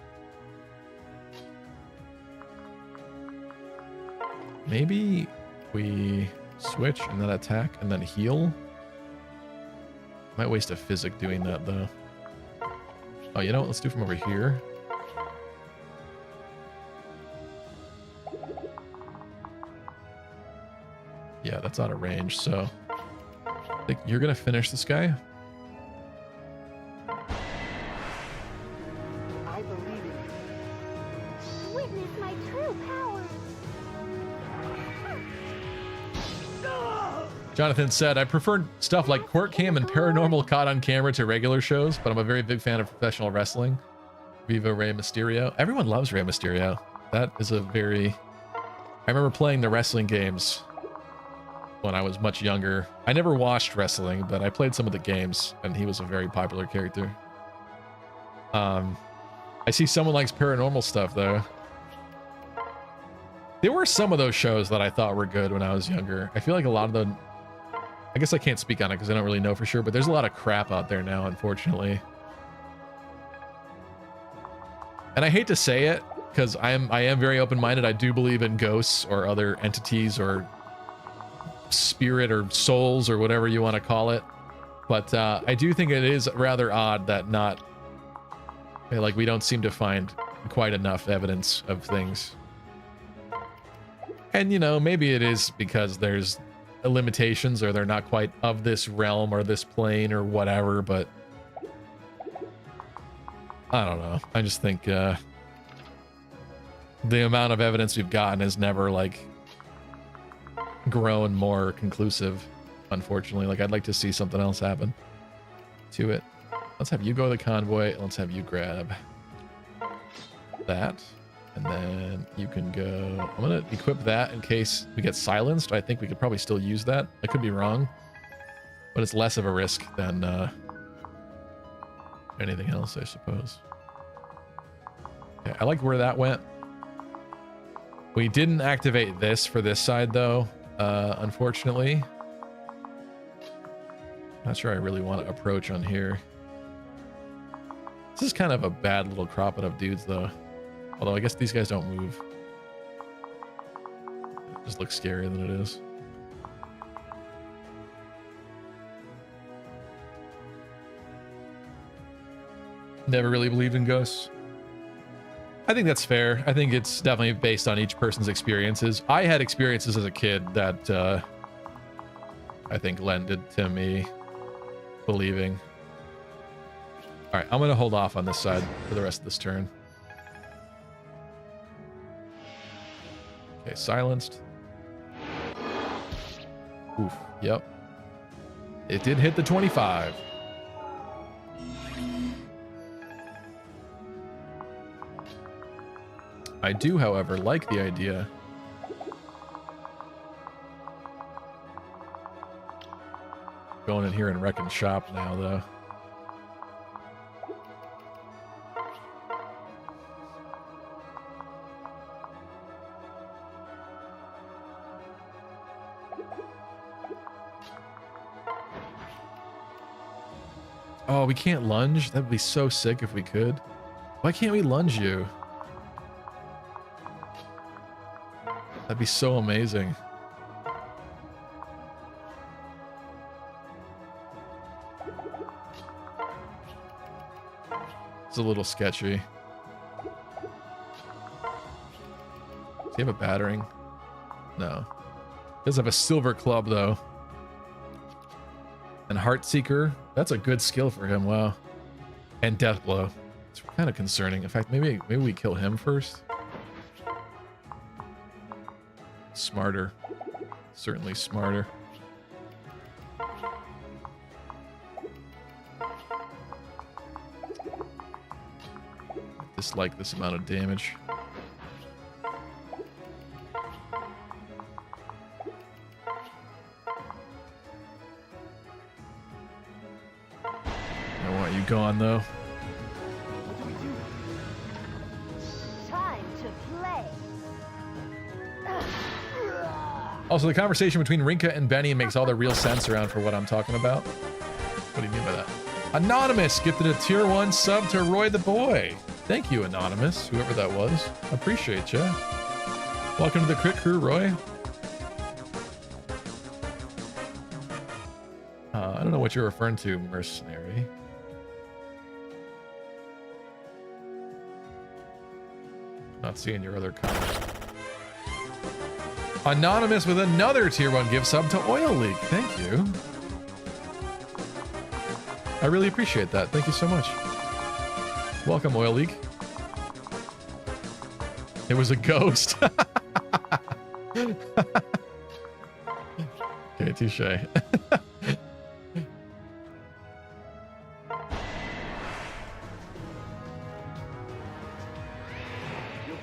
Maybe we switch and then attack and then heal. Might waste a physic doing that though. Oh, you know what? Let's do from over here. Yeah, that's out of range, so I think you're gonna finish this guy. I believe in you. Witness my true power. Jonathan said, I prefer stuff like court cam and paranormal caught on camera to regular shows, but I'm a very big fan of professional wrestling. Viva Rey Mysterio. Everyone loves Rey Mysterio. That is a very... I remember playing the wrestling games when I was much younger. I never watched wrestling, but I played some of the games, and he was a very popular character. I see someone likes paranormal stuff, though. There were some of those shows that I thought were good when I was younger. I feel like a lot of them... I guess I can't speak on it because I don't really know for sure, but there's a lot of crap out there now, unfortunately. And I hate to say it, because I am very open-minded. I do believe in ghosts or other entities or spirit or souls or whatever you want to call it. But I do think it is rather odd that like we don't seem to find quite enough evidence of things. And, you know, maybe it is because there's limitations or they're not quite of this realm or this plane or whatever, but I don't know. I just think the amount of evidence we've gotten has never like grown more conclusive, unfortunately. Like I'd like to see something else happen to it. Let's have you go to the convoy. Let's have you grab that. And then you can go... I'm going to equip that in case we get silenced. I think we could probably still use that. I could be wrong. But it's less of a risk than anything else, I suppose. Okay, I like where that went. We didn't activate this for this side, though, unfortunately. Not sure I really want to approach on here. This is kind of a bad little cropping of dudes, though. Although I guess these guys don't move. It just looks scarier than it is. Never really believed in ghosts. I think that's fair. I think it's definitely based on each person's experiences. I had experiences as a kid that I think lended to me believing. All right, I'm going to hold off on this side for the rest of this turn. Okay, silenced. Oof, yep. It did hit the 25. I do, however, like the idea going in here and wrecking shop now, though. Oh, we can't lunge? That'd be so sick if we could. Why can't we lunge you? That'd be so amazing. It's a little sketchy. Does he have a battering? No. He does have a silver club, though. And Heartseeker. That's a good skill for him. Wow. And Death Blow. It's kind of concerning. In fact, maybe we kill him first. Smarter. Certainly smarter. Dislike this amount of damage. I want you gone, though. Time to play. Also, the conversation between Rinka and Benny makes all the real sense around for what I'm talking about. What do you mean by that? Anonymous gifted a tier 1 sub to Roy the Boy. Thank you, Anonymous, whoever that was. Appreciate ya. Welcome to the Crit Crew, Roy. I don't know what you're referring to, mercenary. Not seeing your other comments. Anonymous with another tier 1 gift sub to Oil Leak. Thank you. I really appreciate that. Thank you so much. Welcome, Oil Leak. It was a ghost. Okay, touche. You'll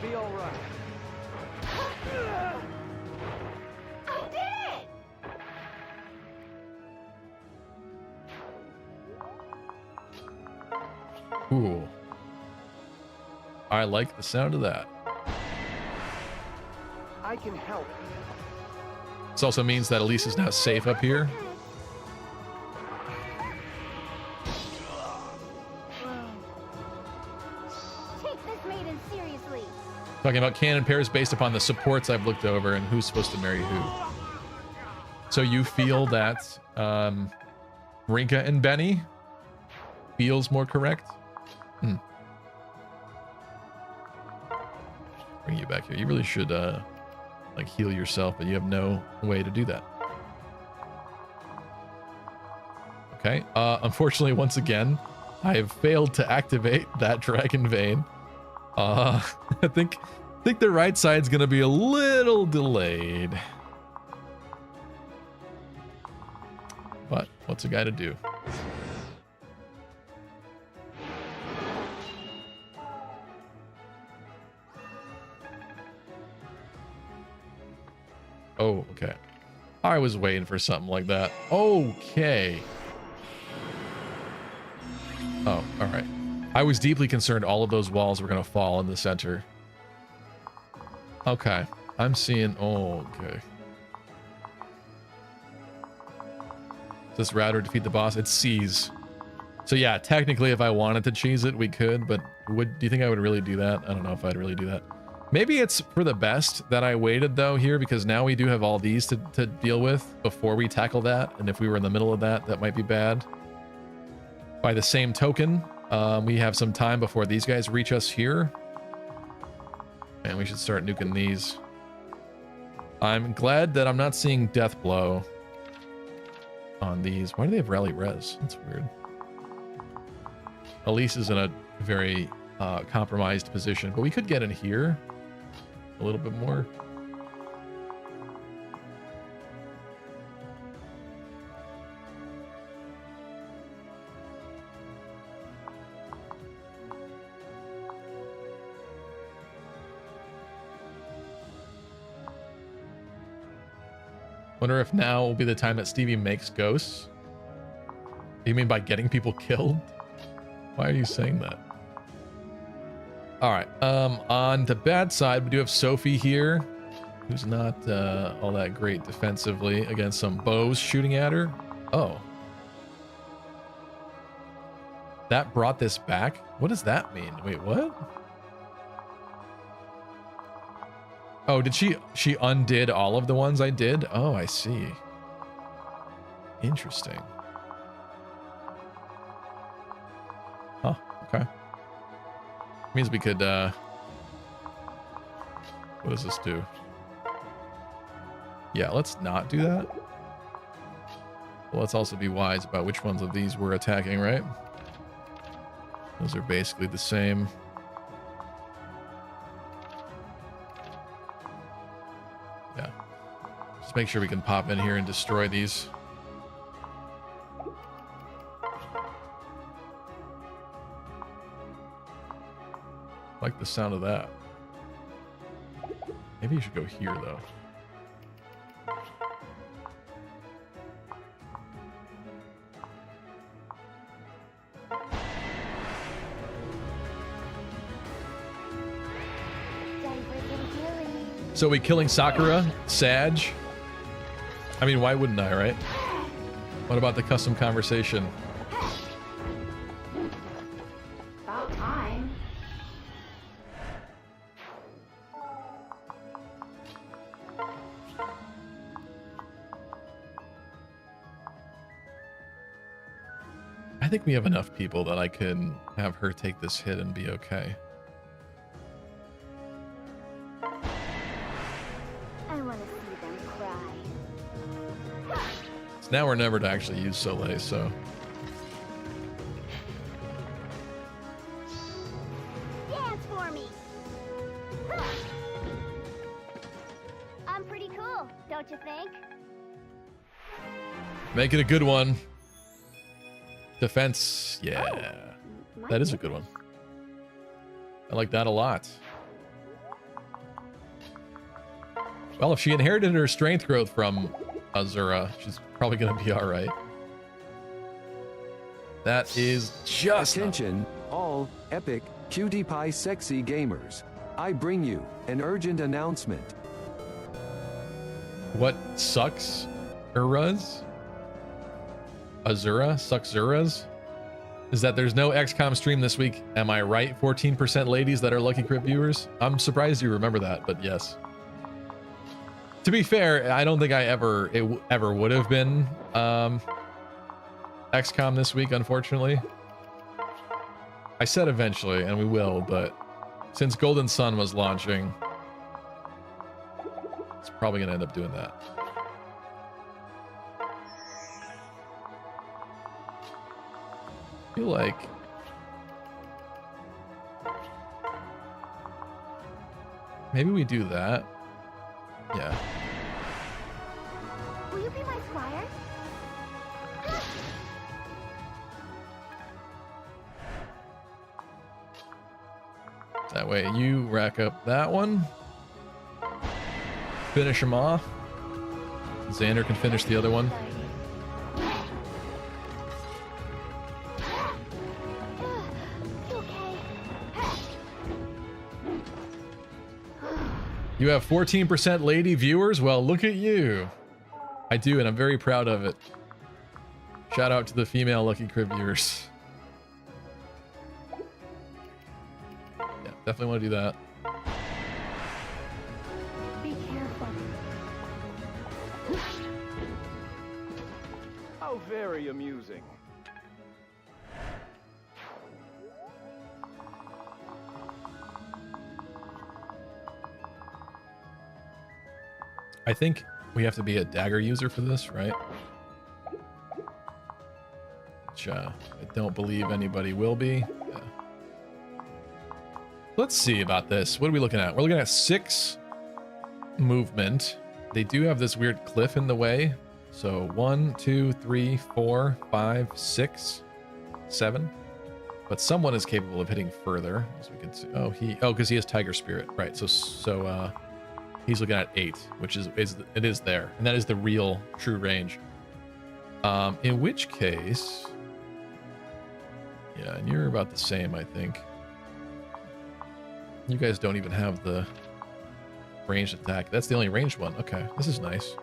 be all right. I did it! Ooh. I like the sound of that. I can help. This also means that Elise is now safe up here. Take this maiden seriously. Talking about canon pairs based upon the supports I've looked over and who's supposed to marry who. So you feel that Rinka and Benny feels more correct? Bring you back here. You really should like heal yourself, but you have no way to do that. Okay. Unfortunately, once again, I have failed to activate that dragon vein. I think the right side's gonna be a little delayed. But what's a guy to do? Oh, okay. I was waiting for something like that. Okay. Oh, all right. I was deeply concerned all of those walls were going to fall in the center. Okay. I'm seeing... Oh, okay. Does this router defeat the boss? It sees. So yeah, technically if I wanted to cheese it, we could, but do you think I would really do that? I don't know if I'd really do that. Maybe it's for the best that I waited though here, because now we do have all these to deal with before we tackle that. And if we were in the middle of that, that might be bad. By the same token, we have some time before these guys reach us here. And we should start nuking these. I'm glad that I'm not seeing Death Blow on these. Why do they have Rally Res? That's weird. Elise is in a very compromised position, but we could get in here a little bit more. Wonder if now will be the time that Stevie makes ghosts. You mean by getting people killed? Why are you saying that? All right. On the bad side, we do have Sophie here, who's not all that great defensively against some bows shooting at her. Oh. That brought this back? What does that mean? Wait, what? Oh, did she undid all of the ones I did? Oh, I see. Interesting. Huh, okay. Means we could, what does this do? Yeah, let's not do that. Well, let's also be wise about which ones of these we're attacking, right? Those are basically the same. Yeah. Just make sure we can pop in here and destroy these. I like the sound of that. Maybe you should go here, though. So we killing Sakura? Sag? I mean, why wouldn't I, right? What about the custom conversation? About time. I think we have enough people that I can have her take this hit and be okay. Now or never to actually use Soleil, so. Dance for me. I'm pretty cool, don't you think? Make it a good one. Defense, yeah. That is a good one. I like that a lot. Well, if she inherited her strength growth from Azura, she's probably gonna be all right. That is just attention, all epic, cutie pie sexy gamers. I bring you an urgent announcement. What sucks? Uras? Azura? Sucks Zuras? Is that there's no XCOM stream this week. Am I right? 14% ladies that are Lucky Crypt viewers? I'm surprised you remember that, but yes. To be fair, I don't think I ever would have been XCOM this week, unfortunately. I said eventually, and we will, but since Golden Sun was launching, it's probably gonna end up doing that. I feel like Maybe we do that. Yeah. Will you be my squire? That way you rack up that one. Finish him off. Xander can finish the other one. You have 14% lady viewers? Well, look at you. I do, and I'm very proud of it. Shout out to the female Lucky Crib viewers. Yeah, definitely want to do that. Be careful. How very amusing. I think we have to be a dagger user for this, right? Which I don't believe anybody will be. Yeah. Let's see about this. What are we looking at? We're looking at 6 movement. They do have this weird cliff in the way. So 1, 2, 3, 4, 5, 6, 7. But someone is capable of hitting further, as we can see. Oh, because he has Tiger Spirit, right? So he's looking at 8, which is it is there, and that is the real true range. In which case, yeah, and you're about the same, I think. You guys don't even have the ranged attack. That's the only ranged one. Okay, this is nice.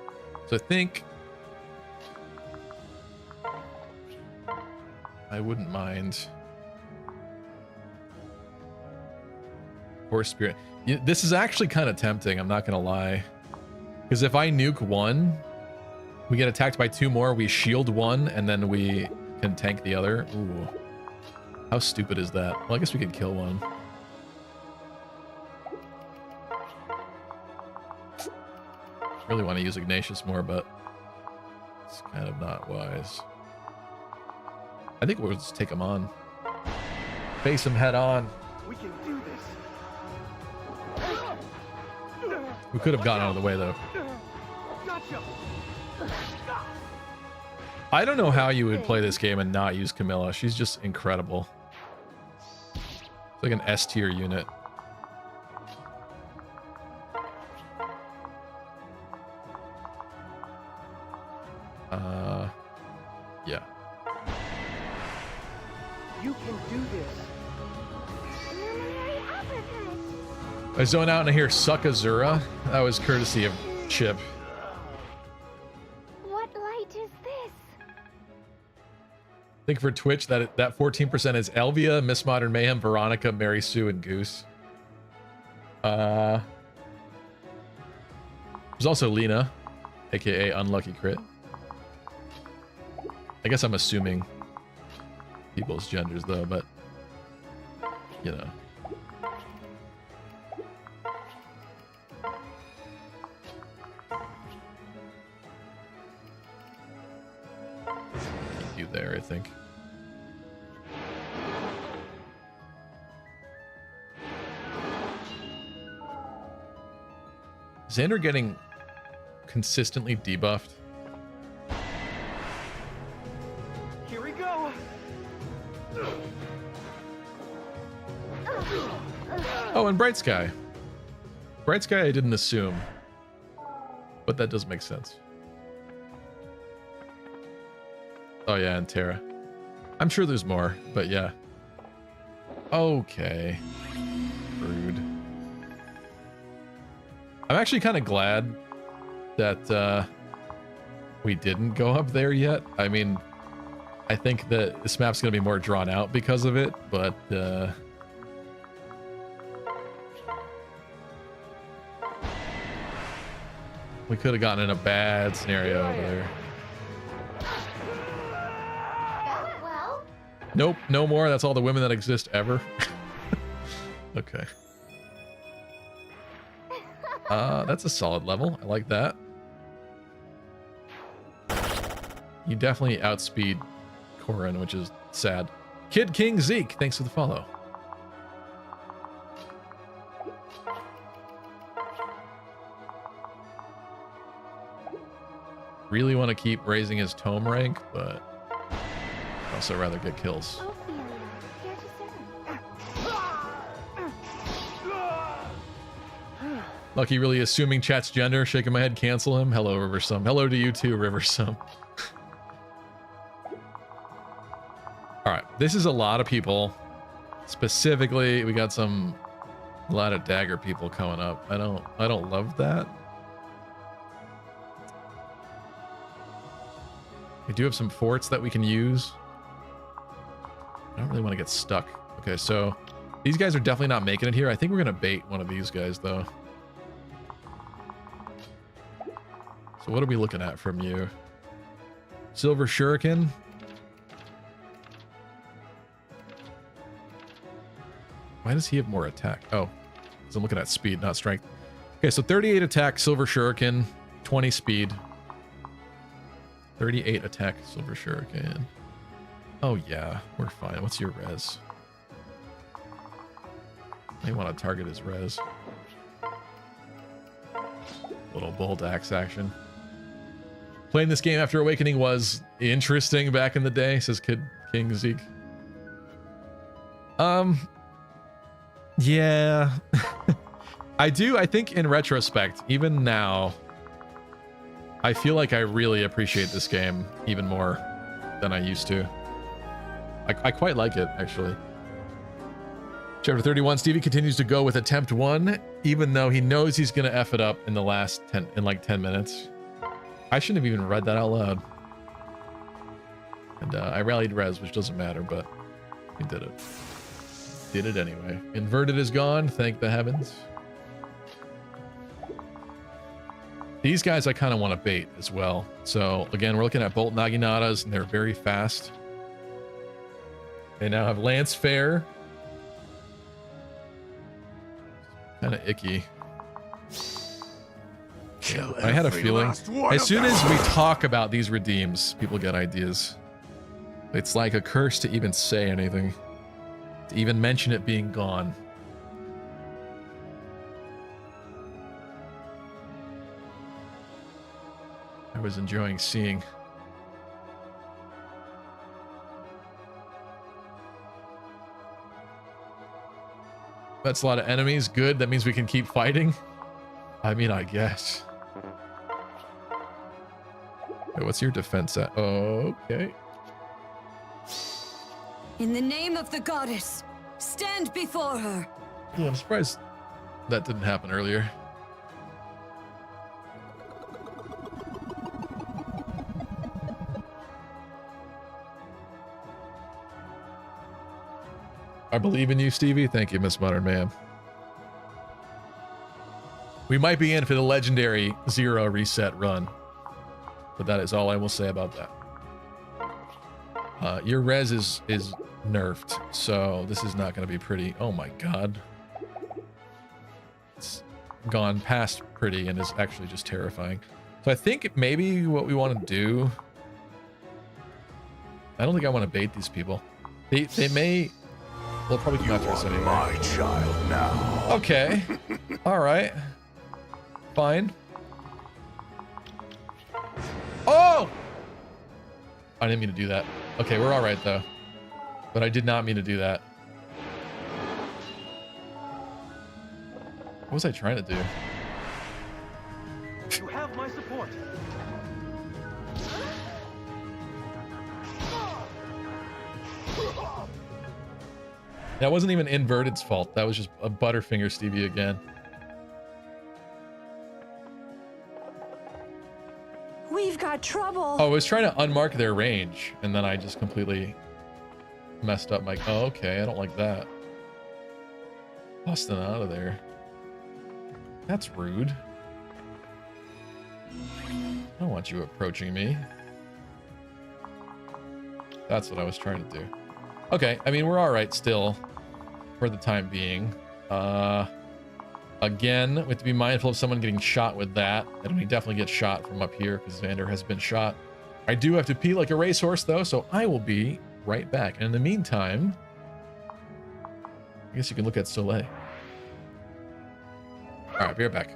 So I think I wouldn't mind Horse Spirit. This is actually kind of tempting, I'm not gonna lie. Because if I nuke 1, we get attacked by 2 more, we shield 1, and then we can tank the other. Ooh. How stupid is that? Well, I guess we could kill 1. Really want to use Ignatius more, but it's kind of not wise. I think we'll just take him on. Face him head on. We can do this. We could have gotten out of the way, though. Gotcha. I don't know how you would play this game and not use Camilla. She's just incredible. It's like an S tier unit. Yeah. You can do this. I zone out and I hear Suck Azura. That was courtesy of Chip. What light is this? I think for Twitch that 14% is Elvia, Miss Modern Mayhem, Veronica, Mary Sue, and Goose. There's also Lena, aka Unlucky Crit. I guess I'm assuming people's genders though, but you know. You there, I think. Xander getting consistently debuffed. Here we go. Oh, and Bright Sky. Bright Sky I didn't assume, but that does make sense. Oh yeah, and Terra. I'm sure there's more, but yeah. Okay. Rude. I'm actually kind of glad that we didn't go up there yet. I mean, I think that this map's going to be more drawn out because of it, but we could have gotten in a bad scenario over there. Well, Nope, no more. That's all the women that exist ever. Okay. That's a solid level. I like that. You definitely outspeed Corin, which is sad. Kid King Zeke, thanks for the follow. really want to keep raising his tome rank, but I'd also rather get kills. Ophelia, here to serve. Lucky really assuming chat's gender, shaking my head, cancel him. Hello, Riversum. Hello to you too, Riversum. All right, this is a lot of people. Specifically, we got a lot of dagger people coming up. I don't love that. We do have some forts that we can use. I don't really want to get stuck. Okay, so these guys are definitely not making it here. I think we're gonna bait one of these guys though. So what are we looking at from you? Silver Shuriken. Why does he have more attack? Oh, because I'm looking at speed, not strength. Okay, so 38 attack, Silver Shuriken, 20 speed. 38 attack, Silver Shuriken. Oh yeah, we're fine. What's your res? I want to target his res. Little bolt axe action. Playing this game after Awakening was interesting back in the day, says King Zeke. Yeah. I think in retrospect, even now, I feel like I really appreciate this game even more than I used to. I quite like it, actually. Chapter 31, Stevie continues to go with attempt 1, even though he knows he's going to F it up in the last 10 minutes. I shouldn't have even read that out loud. And I rallied res, which doesn't matter, but he did it. Did it anyway. Inverted is gone, thank the heavens. These guys I kind of want to bait as well. So again, we're looking at Bolt Naginatas, and they're very fast. They now have Lance Fair. Kind of icky. I had a feeling as soon as we talk about these redeems, people get ideas. It's like a curse to even say anything, to even mention it being gone. I was enjoying seeing. That's a lot of enemies. Good. That means we can keep fighting. I mean, I guess. Wait, what's your defense at? Oh, okay. In the name of the goddess, stand before her. Yeah, I'm surprised that didn't happen earlier. I believe in you, Stevie. Thank you, Miss Modern Man. We might be in for the legendary 0 reset run, but that is all I will say about that. Your res is nerfed, so this is not going to be pretty. Oh my god. It's gone past pretty and is actually just terrifying. So I think maybe what we want to do... I don't think I want to bait these people. They may... They'll probably come after us anyway. My child now. Okay. All right. Fine. Oh! I didn't mean to do that. Okay, we're all right though. But I did not mean to do that. What was I trying to do? You have my support. That wasn't even Inverted's fault. That was just a Butterfinger Stevie again. We've got trouble. Oh, I was trying to unmark their range, and then I just completely messed up. Like, oh, okay, I don't like that. Busting out of there. That's rude. I don't want you approaching me. That's what I was trying to do. Okay, I mean, we're all right still for the time being. Again, we have to be mindful of someone getting shot with that. And we definitely get shot from up here because Xander has been shot. I do have to pee like a racehorse though, so I will be right back. And in the meantime, I guess you can look at Soleil. All right, be right back.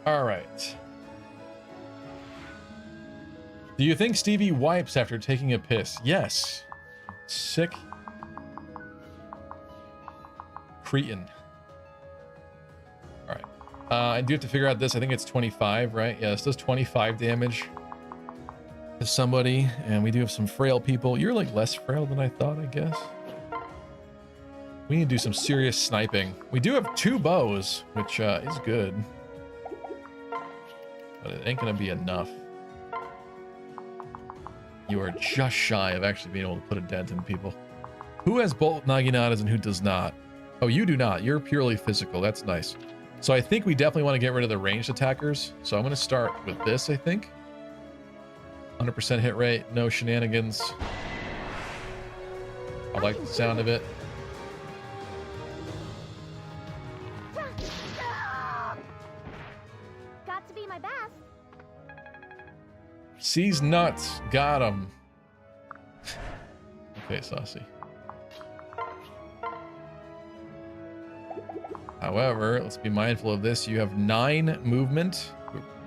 All right. Do you think Stevie wipes after taking a piss? Yes. Sick. Cretin. All right. I do have to figure out this. I think it's 25, right? Yeah, this does 25 damage to somebody, and we do have some frail people. You're like less frail than I thought, I guess. We need to do some serious sniping. We do have 2 bows, which is good, but it ain't gonna be enough. You are just shy of actually being able to put a dent in people. Who has bolt naginatas and who does not? Oh, you do not. You're purely physical. That's nice. So I think we definitely want to get rid of the ranged attackers. So I'm going to start with this, I think. 100% hit rate. No shenanigans. I like the sound of it. Got to be my best. Sees nuts. Got him. Okay, Saucy. However, let's be mindful of this. You have 9 movement.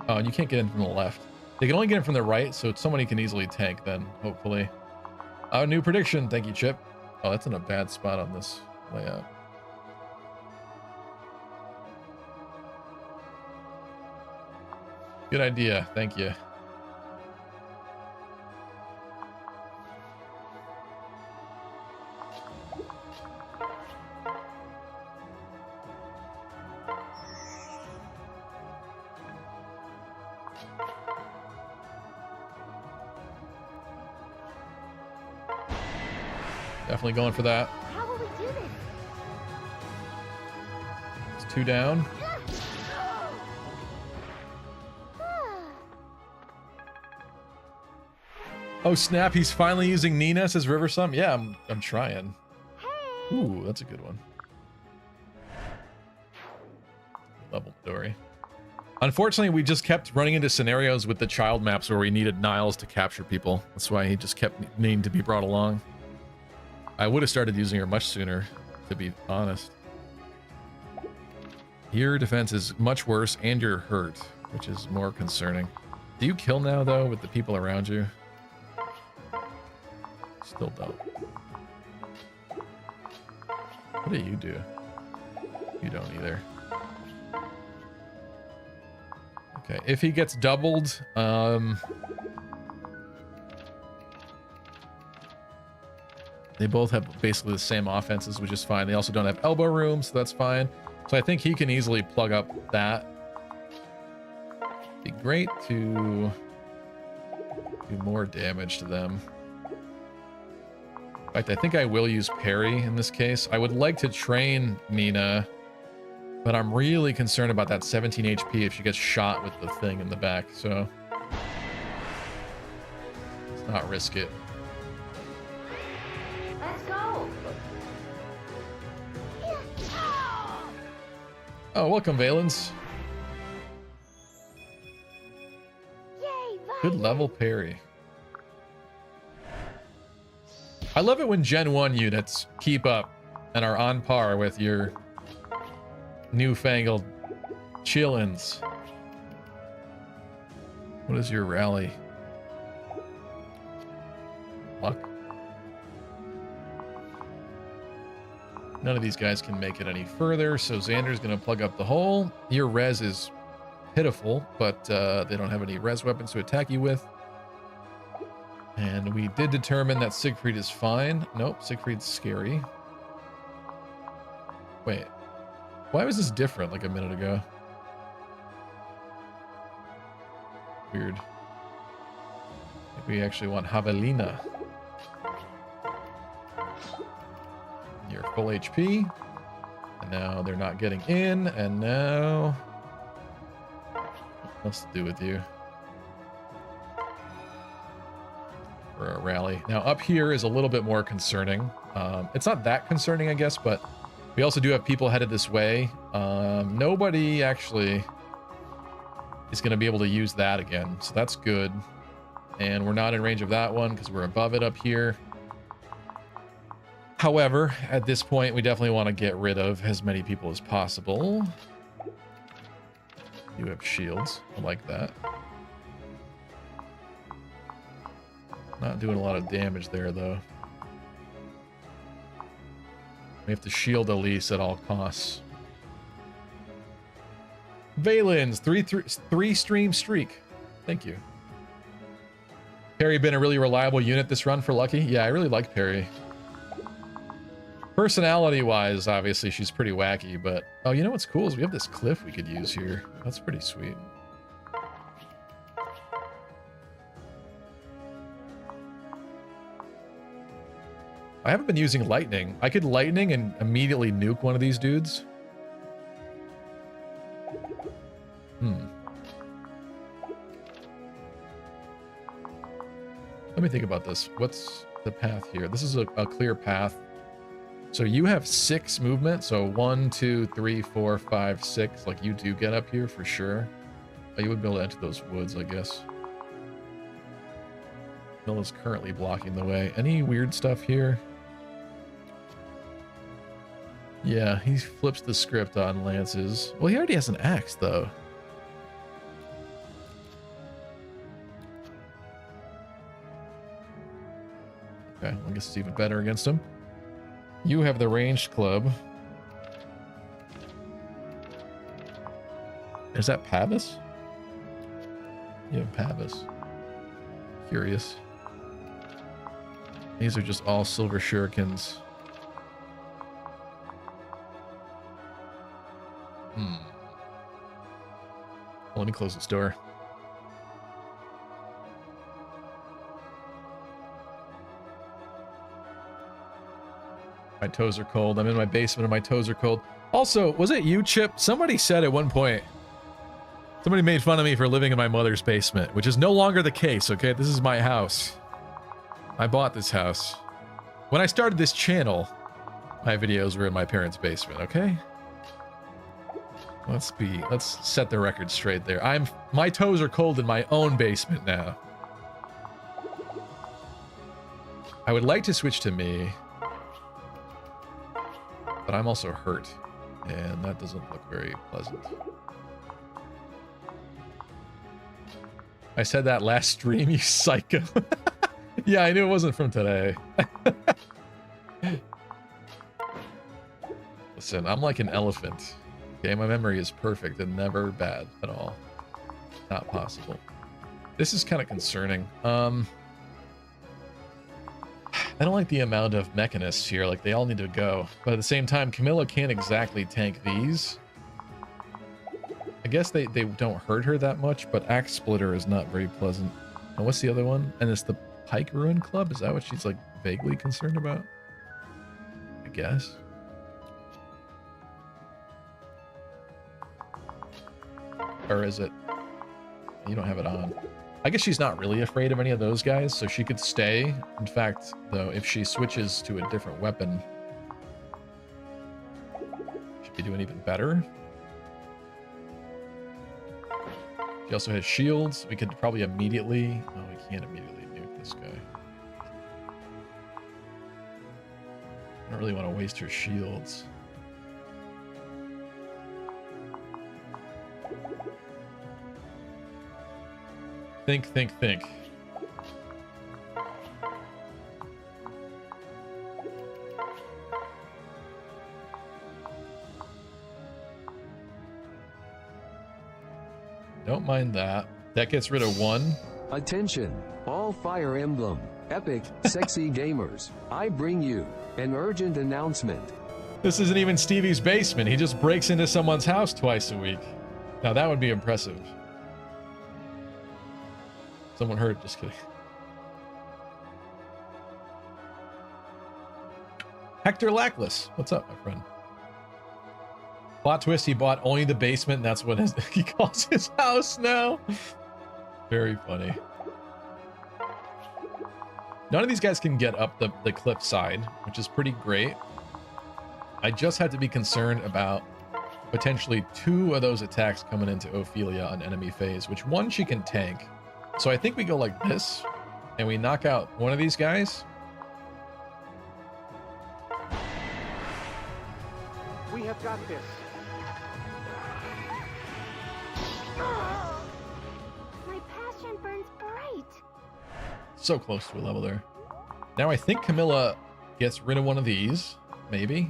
Oh, and you can't get in from the left. They can only get in from the right, so somebody can easily tank then, hopefully. New prediction. Thank you, Chip. Oh, that's in a bad spot on this layout. Good idea. Thank you. Definitely going for that. How will we do this? It's 2 down. Oh snap, he's finally using Nina, says Riversum. Yeah, I'm trying. Hey. Ooh, that's a good one. Level Dory. Unfortunately, we just kept running into scenarios with the child maps where we needed Niles to capture people. That's why he just kept needing to be brought along. I would have started using her much sooner, to be honest. Your defense is much worse, and you're hurt, which is more concerning. Do you kill now, though, with the people around you? Still don't. What do you do? You don't either. Okay, if he gets doubled, they both have basically the same offenses, which is fine. They also don't have elbow room, so that's fine. So I think he can easily plug up that. Be great to do more damage to them. In fact, I think I will use parry in this case. I would like to train Nina, but I'm really concerned about that 17 HP if she gets shot with the thing in the back, so let's not risk it. Let's go. Oh, welcome, Valens. Yay, Good level parry. I love it when Gen 1 units keep up and are on par with your newfangled chillins. What is your rally? Luck? None of these guys can make it any further, so Xander's gonna plug up the hole. Your res is pitiful, but they don't have any res weapons to attack you with. And we did determine that Siegfried is fine. Nope, Siegfried's scary. Wait, why was this different like a minute ago? Weird. I think we actually want Javelina. You're full HP. And now they're not getting in. And now... what's to do with you? For a rally. Now up here is a little bit more concerning. It's not that concerning, I guess, but we also do have people headed this way. Nobody actually is going to be able to use that again, so that's good. And we're not in range of that one because we're above it up here. However, at this point, we definitely want to get rid of as many people as possible. You have shields. I like that. Not doing a lot of damage there, though. We have to shield Elise at all costs. Valen's 3-stream streak. Thank you. Perry been a really reliable unit this run for Lucky? Yeah, I really like Perry. Personality-wise, obviously, she's pretty wacky, but... Oh, you know what's cool is we have this cliff we could use here. That's pretty sweet. I haven't been using lightning. I could lightning and immediately nuke one of these dudes. Let me think about this. What's the path here? This is a clear path. So you have 6 movement. So 1, 2, 3, 4, 5, 6. Like you do get up here for sure. Oh, you would be able to enter those woods, I guess. Milla's currently blocking the way. Any weird stuff here? Yeah, he flips the script on Lance's. Well, he already has an axe, though. Okay, I guess it's even better against him. You have the ranged club. Is that Pavis? You have Pavis. Curious. These are just all silver shurikens. Well, let me close this door. My toes are cold. I'm in my basement and my toes are cold. Also, was it you, Chip? Somebody said at one point, somebody made fun of me for living in my mother's basement, which is no longer the case, okay? This is my house. I bought this house. When I started this channel, my videos were in my parents' basement, okay? Let's set the record straight there. My toes are cold in my own basement now. I would like to switch to me, but I'm also hurt, and that doesn't look very pleasant. I said that last stream, you psycho. Yeah, I knew it wasn't from today. Listen, I'm like an elephant. Okay, my memory is perfect and never bad at all. Not possible. This is kind of concerning. I don't like the amount of mechanists here. Like, they all need to go. But at the same time, Camilla can't exactly tank these. I guess they don't hurt her that much, but Axe Splitter is not very pleasant. And what's the other one? And it's the Pike Ruin Club? Is that what she's, like, vaguely concerned about? I guess. Or is it? You don't have it on. I guess she's not really afraid of any of those guys, so she could stay. In fact, though, if she switches to a different weapon, she'd be doing even better. She also has shields. We could probably immediately... Oh, we can't immediately nuke this guy. I don't really want to waste her shields. Think, think, think. Don't mind that. That gets rid of 1. Attention, all Fire Emblem, epic, sexy gamers. I bring you an urgent announcement. This isn't even Stevie's basement. He just breaks into someone's house twice a week. Now that would be impressive. Someone hurt, just kidding. Hector Lackless, what's up, my friend? Plot twist, he bought only the basement, and that's what he calls his house now. Very funny. None of these guys can get up the cliff side, which is pretty great. I just had to be concerned about potentially 2 of those attacks coming into Ophelia on enemy phase, which one she can tank. So I think we go like this, and we knock out one of these guys. We have got this. My passion burns bright. So close to a level there. Now I think Camilla gets rid of one of these, maybe.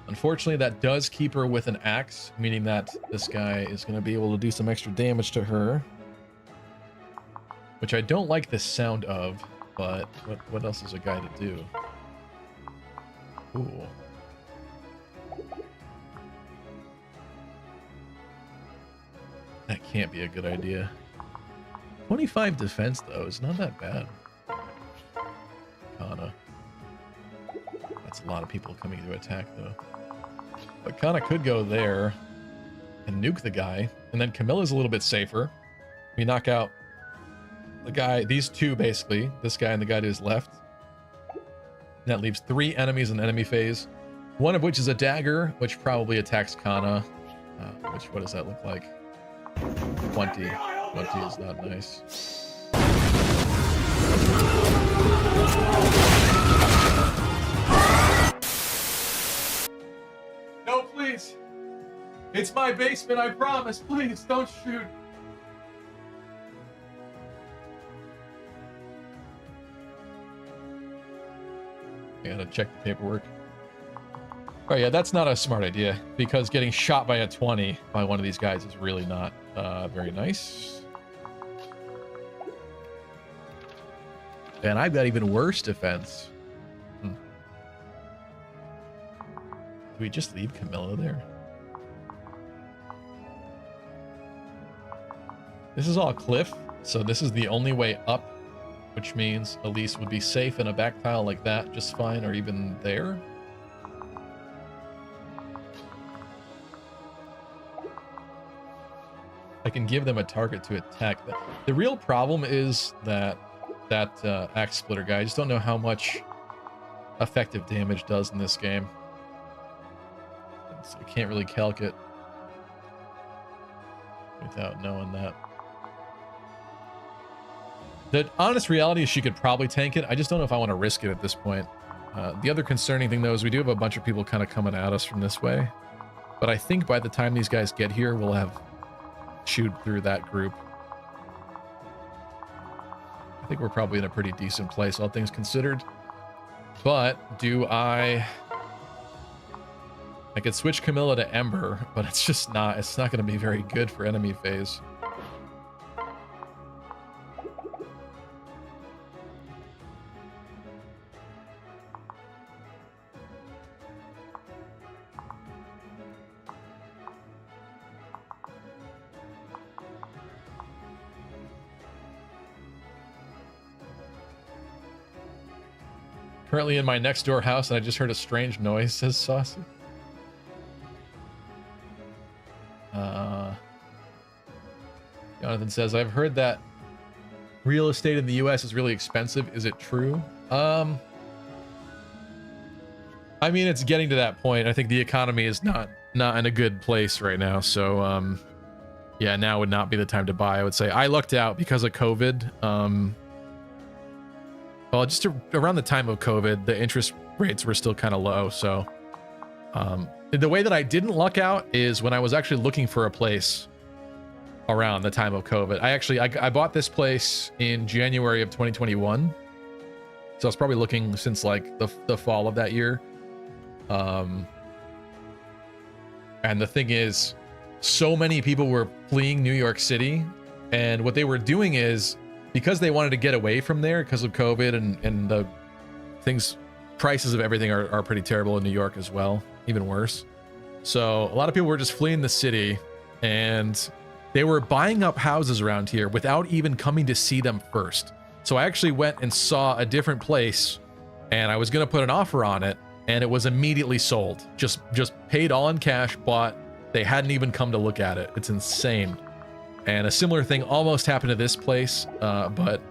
Unfortunately, that does keep her with an axe, meaning that this guy is going to be able to do some extra damage to her. Which I don't like the sound of, but what else is a guy to do? Ooh. That can't be a good idea. 25 defense, though, is not that bad. Kana. That's a lot of people coming to attack, though. But Kana could go there and nuke the guy, and then Camilla's a little bit safer. We knock out the guy, these two basically, this guy and the guy to his left. And that leaves 3 enemies in enemy phase, one of which is a dagger, which probably attacks Kana. What does that look like? 20. 20 is not nice. No, please. It's my basement, I promise. Please, don't shoot. I gotta check the paperwork. Oh yeah, that's not a smart idea, because getting shot by a 20 by one of these guys is really not very nice. And I've got even worse defense. Do we just leave Camilla there? This is all cliff, so this is the only way up, which means Elise would be safe in a back tile like that just fine, or even there. I can give them a target to attack. The real problem is that axe splitter guy, I just don't know how much effective damage does in this game. So I can't really calc it without knowing that. The honest reality is she could probably tank it. I just don't know if I want to risk it at this point. The other concerning thing, though, is we do have a bunch of people kind of coming at us from this way. But I think by the time these guys get here, we'll have chewed through that group. I think we're probably in a pretty decent place, all things considered. But do I could switch Camilla to Ember, but it's not going to be very good for enemy phase. Currently in my next door house, and I just heard a strange noise, says Saucy. Jonathan says, I've heard that real estate in the US is really expensive. Is it true? I mean, it's getting to that point. I think the economy is not in a good place right now. So, yeah, now would not be the time to buy, I would say. I lucked out because of COVID. Well, just around the time of COVID, the interest rates were still kind of low. So the way that I didn't luck out is when I was actually looking for a place around the time of COVID. I bought this place in January of 2021. So I was probably looking since like the fall of that year. And the thing is, so many people were fleeing New York City. And what they were doing is, because they wanted to get away from there because of COVID and the prices of everything are pretty terrible in New York as well, even worse. So a lot of people were just fleeing the city, and they were buying up houses around here without even coming to see them first. So I actually went and saw a different place, and I was going to put an offer on it, and it was immediately sold. Just paid all in cash, bought. They hadn't even come to look at it. It's insane. And a similar thing almost happened to this place, but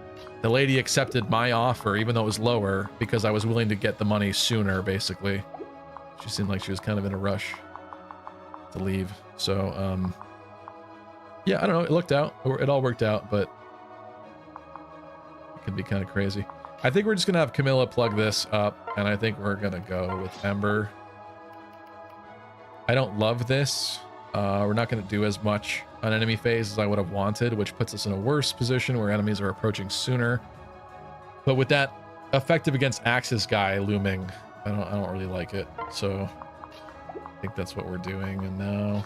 the lady accepted my offer, even though it was lower, because I was willing to get the money sooner, basically. She seemed like she was kind of in a rush to leave. So, yeah, I don't know. It looked out. It all worked out, but it could be kind of crazy. I think we're just going to have Camilla plug this up, and I think we're going to go with Ember. I don't love this. We're not going to do as much on enemy phase as I would have wanted, which puts us in a worse position where enemies are approaching sooner. But with that effective against Axis guy looming, I don't really like it. So I think that's what we're doing. And now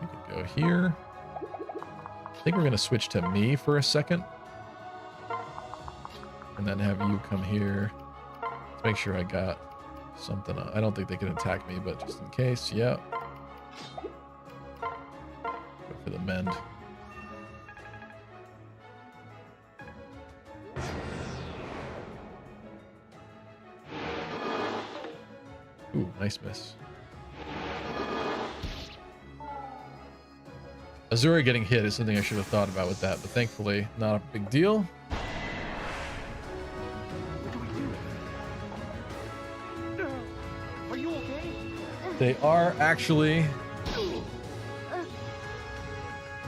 we can go here. I think we're going to switch to me for a second. And then have you come here. Let's make sure I got something. I don't think they can attack me, but just in case. Yeah. Go for the mend. Ooh, nice miss. Azuri getting hit is something I should have thought about with that, but thankfully not a big deal. Are you okay? They are actually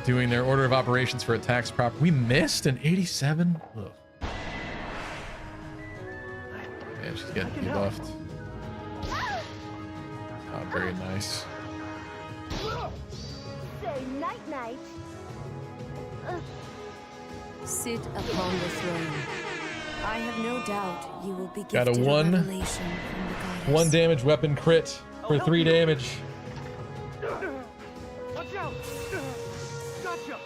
doing their order of operations for attacks proper. We missed an 87? Ugh. Man, she's getting debuffed. Not very nice. Say night-night. Sit upon the throne. I have no doubt you will be Got a gifted one revelation from the goddess. damage weapon crit for 3 damage. Watch out! Gotcha!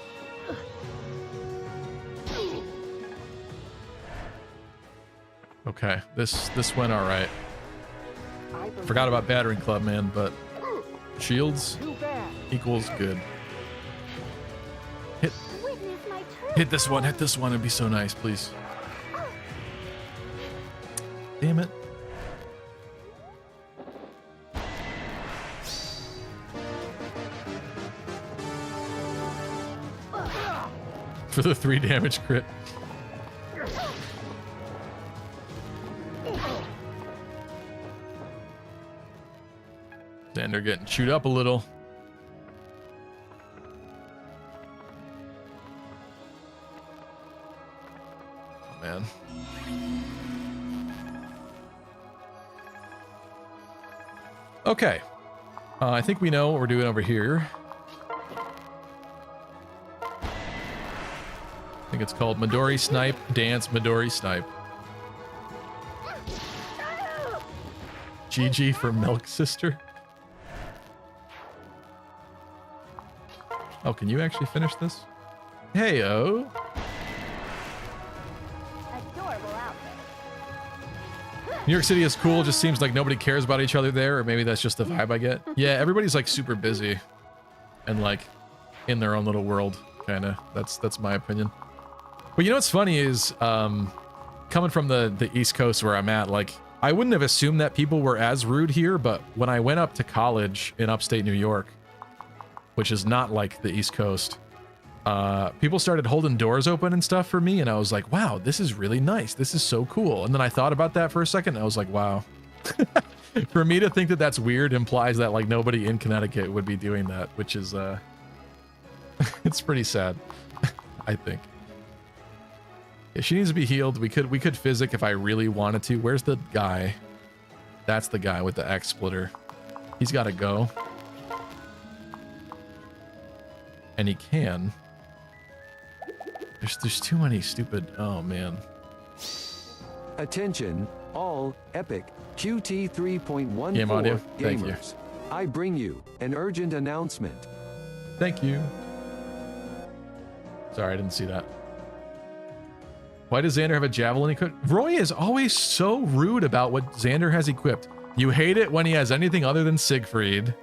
Okay, this went all right. Forgot about battering club, man, but shields equals good. Hit this one, it'd be so nice, please. Damn it. For the 3 damage crit. Xander getting chewed up a little. Oh, man. Okay. I think we know what we're doing over here. I think it's called Midori Snipe Dance Midori Snipe. GG for Milk Sister. Oh, can you actually finish this? Hey-o. Adorable outfit. New York City is cool, just seems like nobody cares about each other there, or maybe that's just the vibe I get. Yeah, everybody's like super busy and like in their own little world, kind of. That's my opinion. But you know what's funny is coming from the East Coast where I'm at, like I wouldn't have assumed that people were as rude here, but when I went up to college in upstate New York, which is not like the East Coast, people started holding doors open and stuff for me, and I was like, wow, this is really nice. This is so cool. And then I thought about that for a second, and I was like, wow. For me to think that that's weird implies that like nobody in Connecticut would be doing that, which is it's pretty sad. I think. Yeah, she needs to be healed. We could physic if I really wanted to. Where's the guy? That's the guy with the X splitter. He's got to go. And he can. There's too many stupid. Oh man. Attention, all Epic QT 3.14 Game audio. gamers. Thank you. I bring you an urgent announcement. Thank you. Sorry, I didn't see that. Why does Xander have a javelin equipped? Roy is always so rude about what Xander has equipped. You hate it when he has anything other than Siegfried.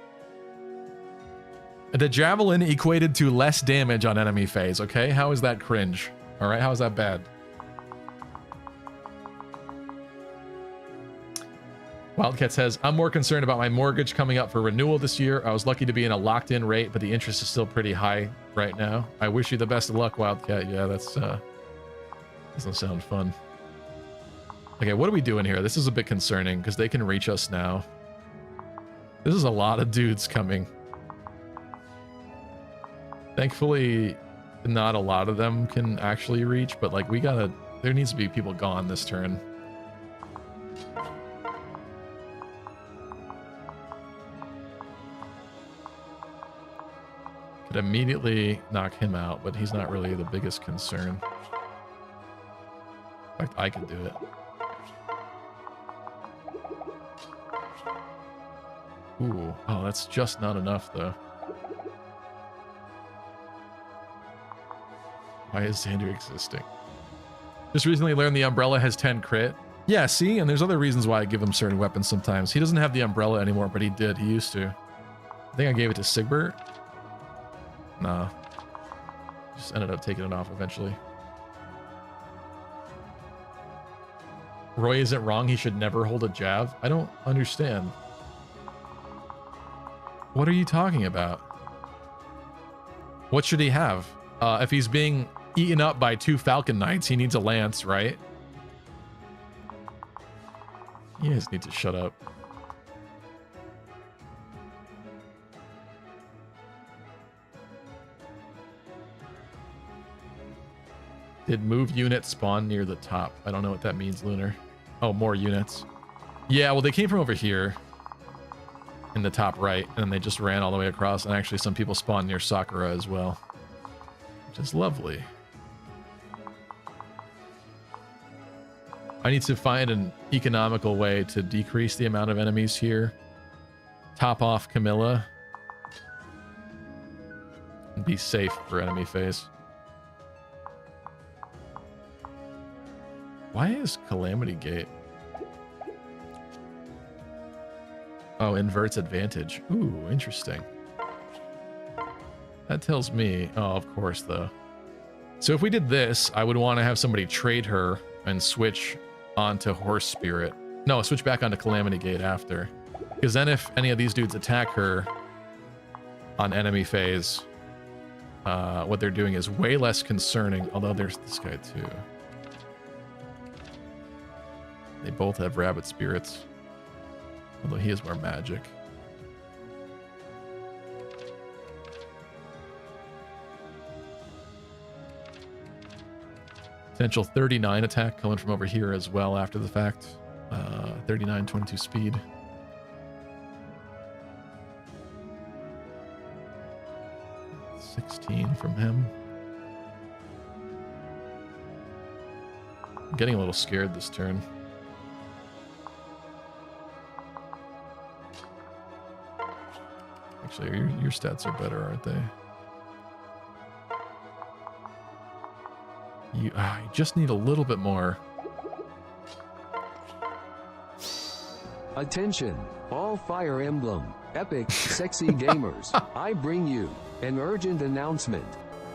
The javelin equated to less damage on enemy phase, okay? How is that cringe? All right, how is that bad? Wildcat says, I'm more concerned about my mortgage coming up for renewal this year. I was lucky to be in a locked-in rate, but the interest is still pretty high right now. I wish you the best of luck, Wildcat. Yeah, that's doesn't sound fun. Okay, what are we doing here? This is a bit concerning because they can reach us now. This is a lot of dudes coming. Thankfully, not a lot of them can actually reach, but like there needs to be people gone this turn. Could immediately knock him out, but he's not really the biggest concern. In fact, I could do it. Ooh, oh, that's just not enough, though. Why is Xander existing? Just recently learned the umbrella has 10 crit. Yeah, see? And there's other reasons why I give him certain weapons sometimes. He doesn't have the umbrella anymore, but he did. He used to. I think I gave it to Sigbert. Nah. Just ended up taking it off eventually. Roy isn't wrong. He should never hold a jav. I don't understand. What are you talking about? What should he have? If he's being eaten up by 2 Falcon Knights, he needs a lance, right? You guys need to shut up. Did move units spawn near the top? I don't know what that means, Lunar. Oh, more units. Yeah, well, they came from over here in the top right, and then they just ran all the way across, and actually some people spawned near Sakura as well, which is lovely. I need to find an economical way to decrease the amount of enemies here. Top off Camilla. And be safe for enemy phase. Why is Calamity Gate? Oh, inverts advantage. Ooh, interesting. That tells me... Oh, of course, though. So if we did this, I would want to have somebody trade her and switch onto Horse Spirit. No, switch back onto Calamity Gate after. Because then if any of these dudes attack her on enemy phase, what they're doing is way less concerning. Although there's this guy too. They both have rabbit spirits. Although he has more magic. Potential 39 attack coming from over here as well after the fact. 39, 22 speed. $16 from him. I'm getting a little scared this turn. Actually, your stats are better, aren't they? You just need a little bit more. Attention, all Fire Emblem, epic, sexy gamers. I bring you an urgent announcement.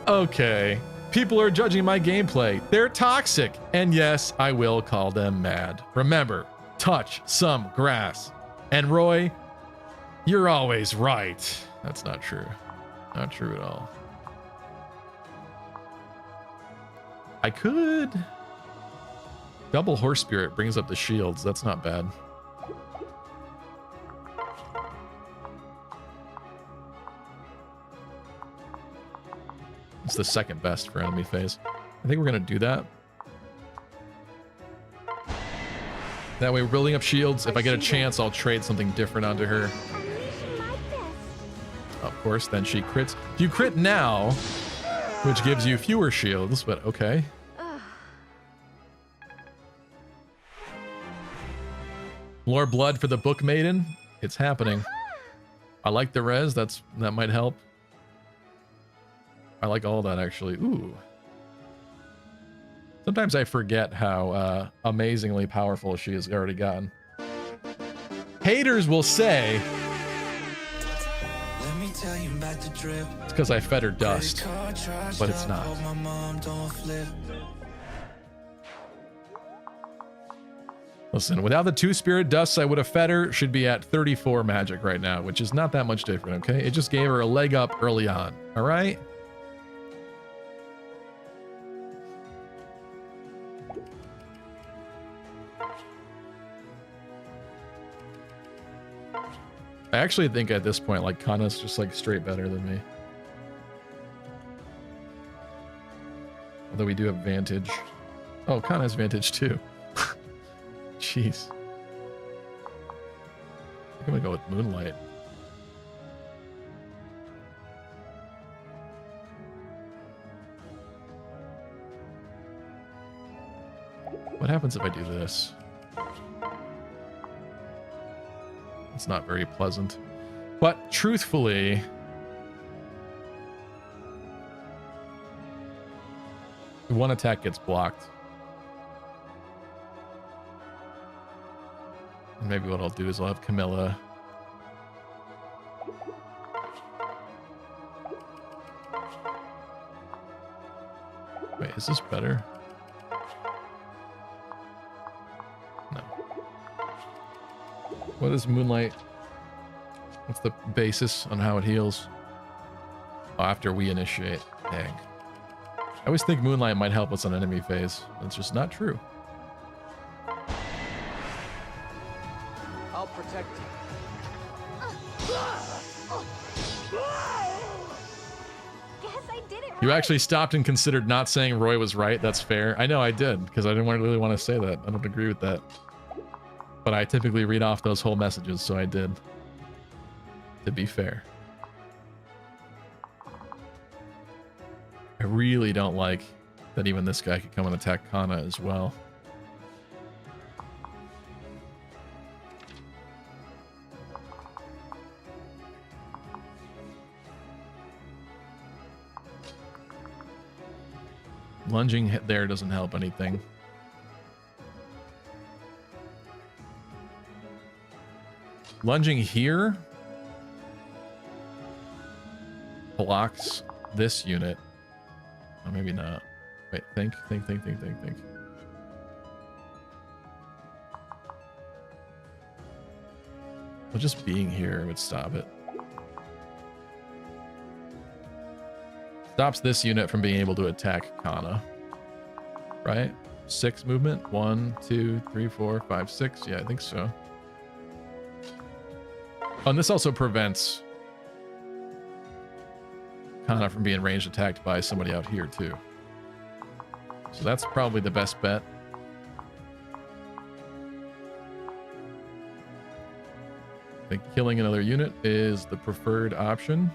Okay, people are judging my gameplay. They're toxic. And yes, I will call them mad. Remember, touch some grass. And Roy, you're always right. That's not true. Not true at all. I could... Double Horse Spirit brings up the shields. That's not bad. It's the second best for enemy phase. I think we're going to do that. That way we're building up shields. If I get a chance, I'll trade something different onto her. Of course, then she crits. You crit now, which gives you fewer shields, but okay. More blood for the Book Maiden. It's happening. I like the res. That might help. I like all that, actually. Ooh. Sometimes I forget how amazingly powerful she has already gotten. Haters will say it's because I fed her dust, but it's not. Listen, without the 2 spirit dusts I would have fed her, should be at 34 magic right now, which is not that much different, okay? It just gave her a leg up early on, all right? I actually think at this point, like, Kana's just, like, straight better than me. Although we do have Vantage. Oh, Kana has Vantage, too. Jeez. I think I'm gonna go with Moonlight. What happens if I do this? It's not very pleasant. But truthfully, one attack gets blocked. And maybe what I'll do is I'll have Camilla. Wait, is this better? No. What is Moonlight? What's the basis on how it heals? Oh, after we initiate. Dang. I always think Moonlight might help us on enemy phase. That's just not true. I'll protect you. Guess I did it You right. actually stopped and considered not saying Roy was right. That's fair. I know I did, because I didn't really want to say that. I don't agree with that. But I typically read off those whole messages, so I did. To be fair. I really don't like that even this guy could come and attack Kana as well. Lunging there doesn't help anything. Lunging here blocks this unit. Or maybe not. Wait, think. Well, just being here would stop it. Stops this unit from being able to attack Kana. Right? 6 movement. 1, 2, 3, 4, 5, 6. Yeah, I think so. Oh, and this also prevents Kana from being ranged attacked by somebody out here too. So that's probably the best bet. I think killing another unit is the preferred option.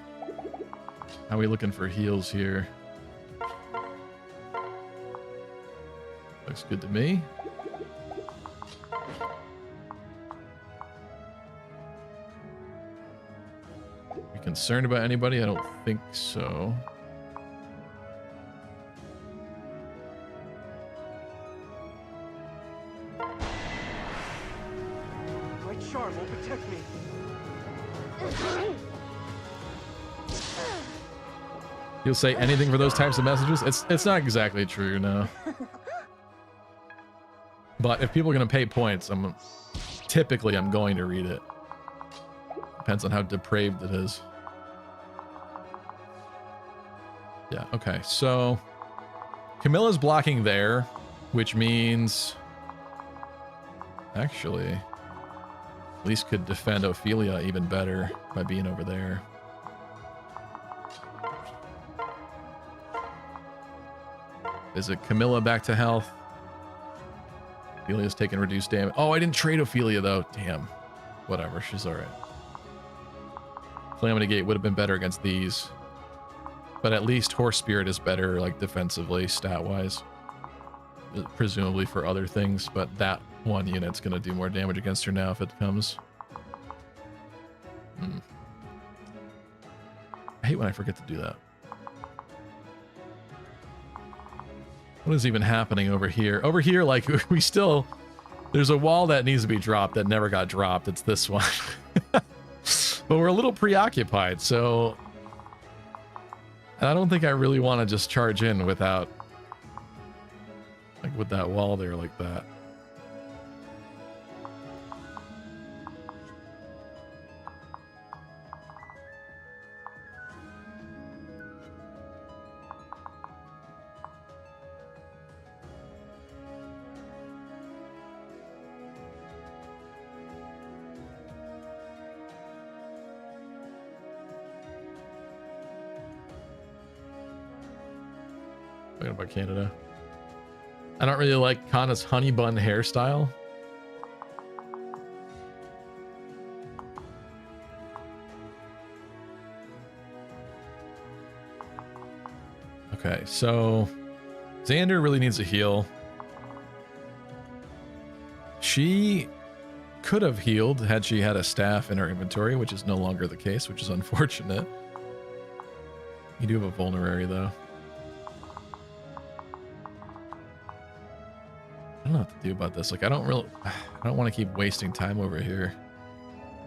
How are we looking for heals here? Looks good to me. You concerned about anybody? I don't think so. My charm will protect me. You'll say anything for those types of messages? It's not exactly true, no. But if people are going to pay points, I'm going to read it. Depends on how depraved it is. Yeah, okay. So Camilla's blocking there, which means actually at least could defend Ophelia even better by being over there. Is it Camilla back to health? Ophelia's taking reduced damage. Oh, I didn't trade Ophelia though. Damn. Whatever, she's alright. Calamity Gate would have been better against these. But at least Horse Spirit is better, like, defensively, stat-wise. Presumably for other things, but that one unit's gonna do more damage against her now if it comes. I hate when I forget to do that. What is even happening over here? Over here, like, we still... There's a wall that needs to be dropped that never got dropped. It's this one. But we're a little preoccupied, so... I don't think I really want to just charge in without... Like, with that wall there like that. Talking about Canada. I don't really like Kana's honey bun hairstyle. Okay, so Xander really needs a heal. She could have healed had she had a staff in her inventory, which is no longer the case, which is unfortunate. You do have a vulnerary, though. I don't know what to do about this. Like, I don't want to keep wasting time over here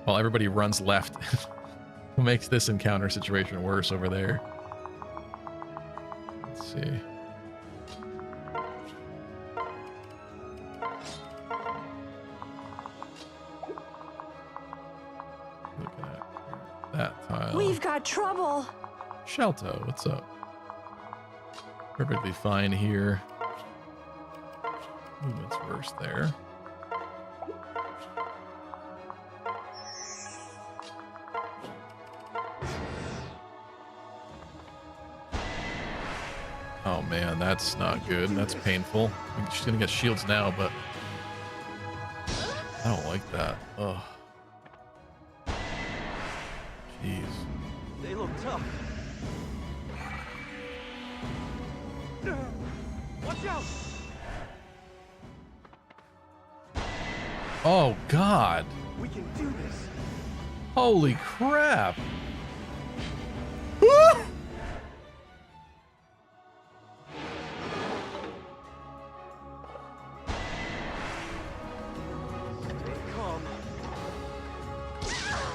while everybody runs left. Who makes this encounter situation worse over there? Let's see. Looking at that tile. We've got trouble. Shelto, what's up? Perfectly fine here. Movement's worse there. Oh man, that's not good. That's painful. She's gonna get shields now, but I don't like that. Oh. Jeez. They look tough. Watch out! Oh God. We can do this. Holy crap.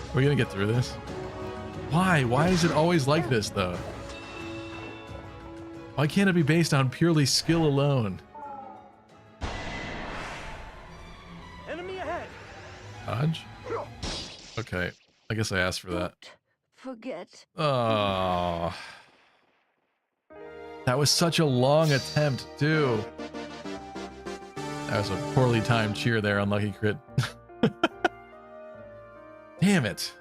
Are we gonna get through this? Why? Why is it always like this, though? Why can't it be based on purely skill alone? Enemy ahead. Dodge? Okay, I guess I asked for that. Forget. Oh. That was such a long attempt, too. That was a poorly timed cheer there, unlucky crit. Damn it.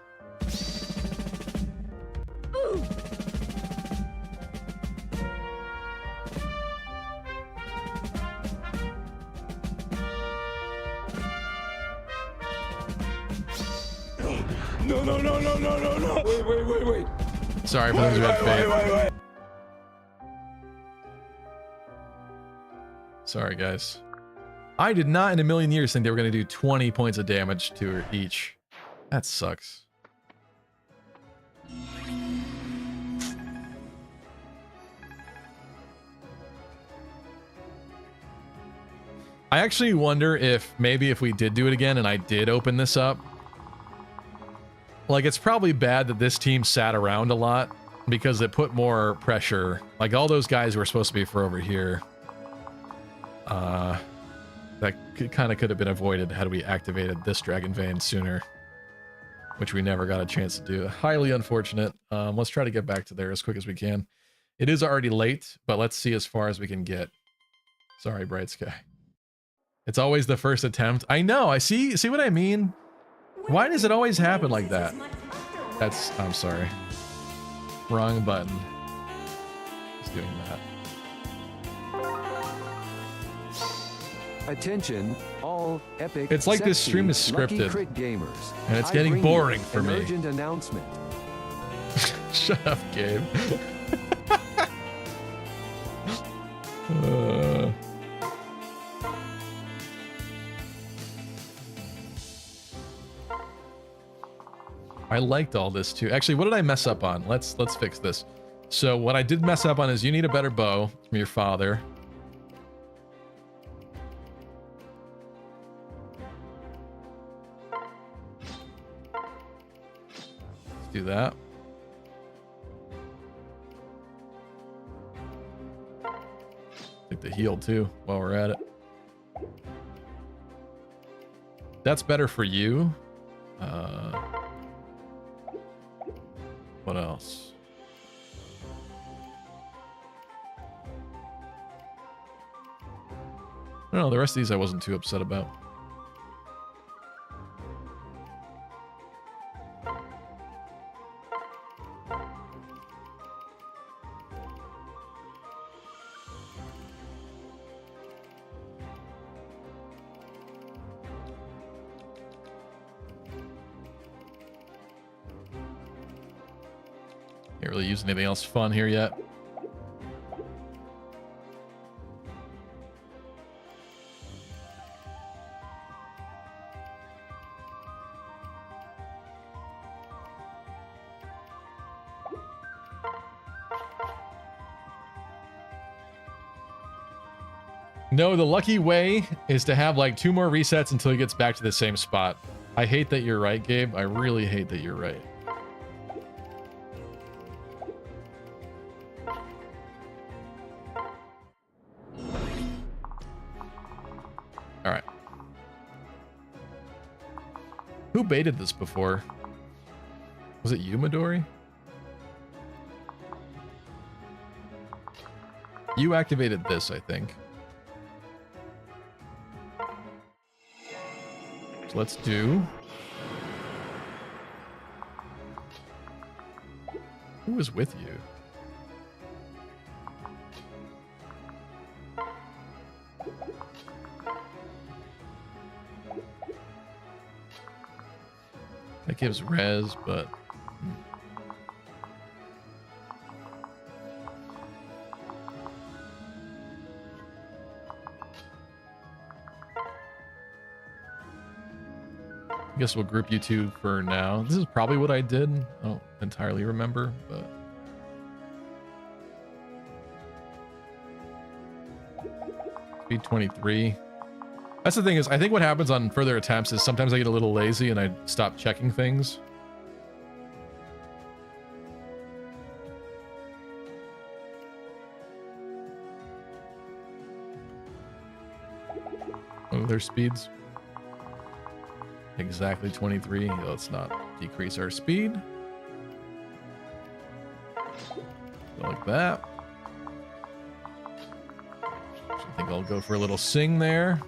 No. Wait. Sorry for those who had faith. Wait. Sorry, guys. I did not in a million years think they were going to do 20 points of damage to her each. That sucks. I actually wonder if maybe if we did do it again and I did open this up, like, it's probably bad that this team sat around a lot because it put more pressure. Like, all those guys were supposed to be for over here. That kind of could have been avoided had we activated this Dragon Vein sooner, which we never got a chance to do. Highly unfortunate. Let's try to get back to there as quick as we can. It is already late, but let's see as far as we can get. Sorry, Bright Sky. It's always the first attempt. I know. I see what I mean? Why does it always happen like that? I'm sorry. Wrong button. Just doing that. Attention, all epic. It's like this sexy, stream is lucky scripted. crit gamers. And it's I getting bring boring you for an me. Urgent announcement. Shut up, Gabe. I liked all this too. Actually, what did I mess up on? Let's fix this. So what I did mess up on is you need a better bow from your father. Let's do that. Take the heal too while we're at it. That's better for you. What else? I don't know, the rest of these I wasn't too upset about. Can't really use anything else fun here yet. No, the lucky way is to have like 2 more resets until he gets back to the same spot. I hate that you're right, Gabe. I really hate that you're right. All right. Who baited this before? Was it you, Midori? You activated this, I think. So let's do... Who was with you? That gives res, but... I guess we'll group you two for now. This is probably what I did. I don't entirely remember, but... Speed 23. That's the thing is, I think what happens on further attempts is sometimes I get a little lazy and I stop checking things. Oh, their speeds. Exactly 23. Let's not decrease our speed. Go like that. I think I'll go for a little sing there.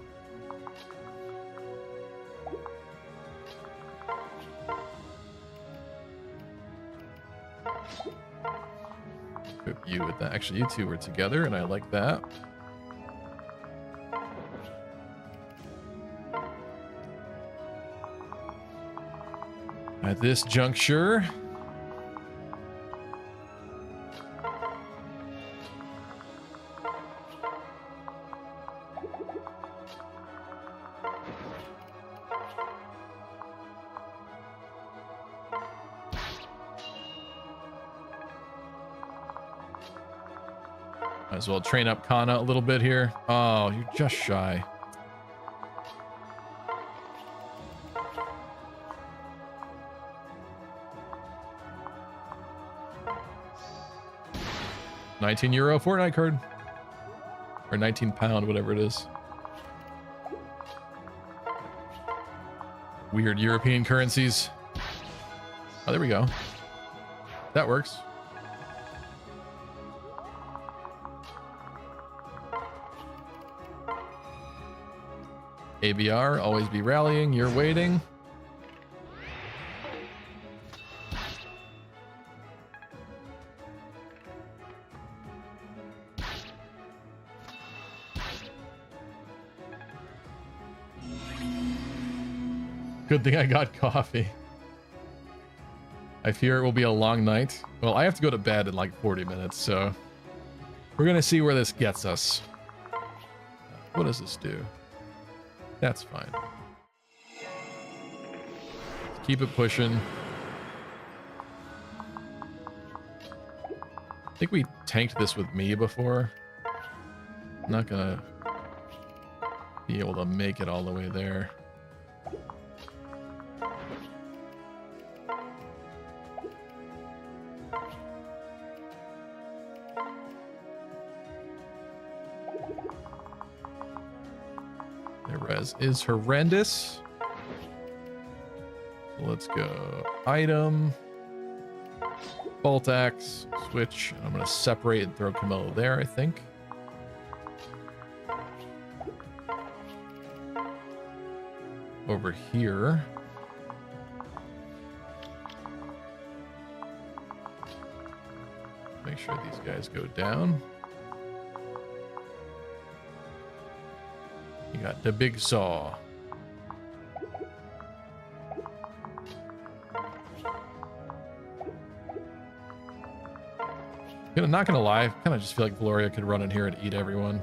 Equip you with that. Actually, you two were together, and I like that. At this juncture, might as well train up Kana a little bit here. Oh, you're just shy. €19 Fortnite card. Or 19 pound, whatever it is. Weird European currencies. Oh, there we go. That works. ABR, always be rallying. You're waiting. Good thing I got coffee. I fear it will be a long night. Well, I have to go to bed in like 40 minutes, so we're gonna see where this gets us. What does this do? That's fine. Let's keep it pushing. I think we tanked this with me before. I'm not gonna be able to make it all the way there. Their res is horrendous. So let's go item, bolt axe, switch. I'm going to separate and throw Camilla there, I think. Over here. Make sure these guys go down. You got the big saw. Not gonna lie, I kind of just feel like Gloria could run in here and eat everyone.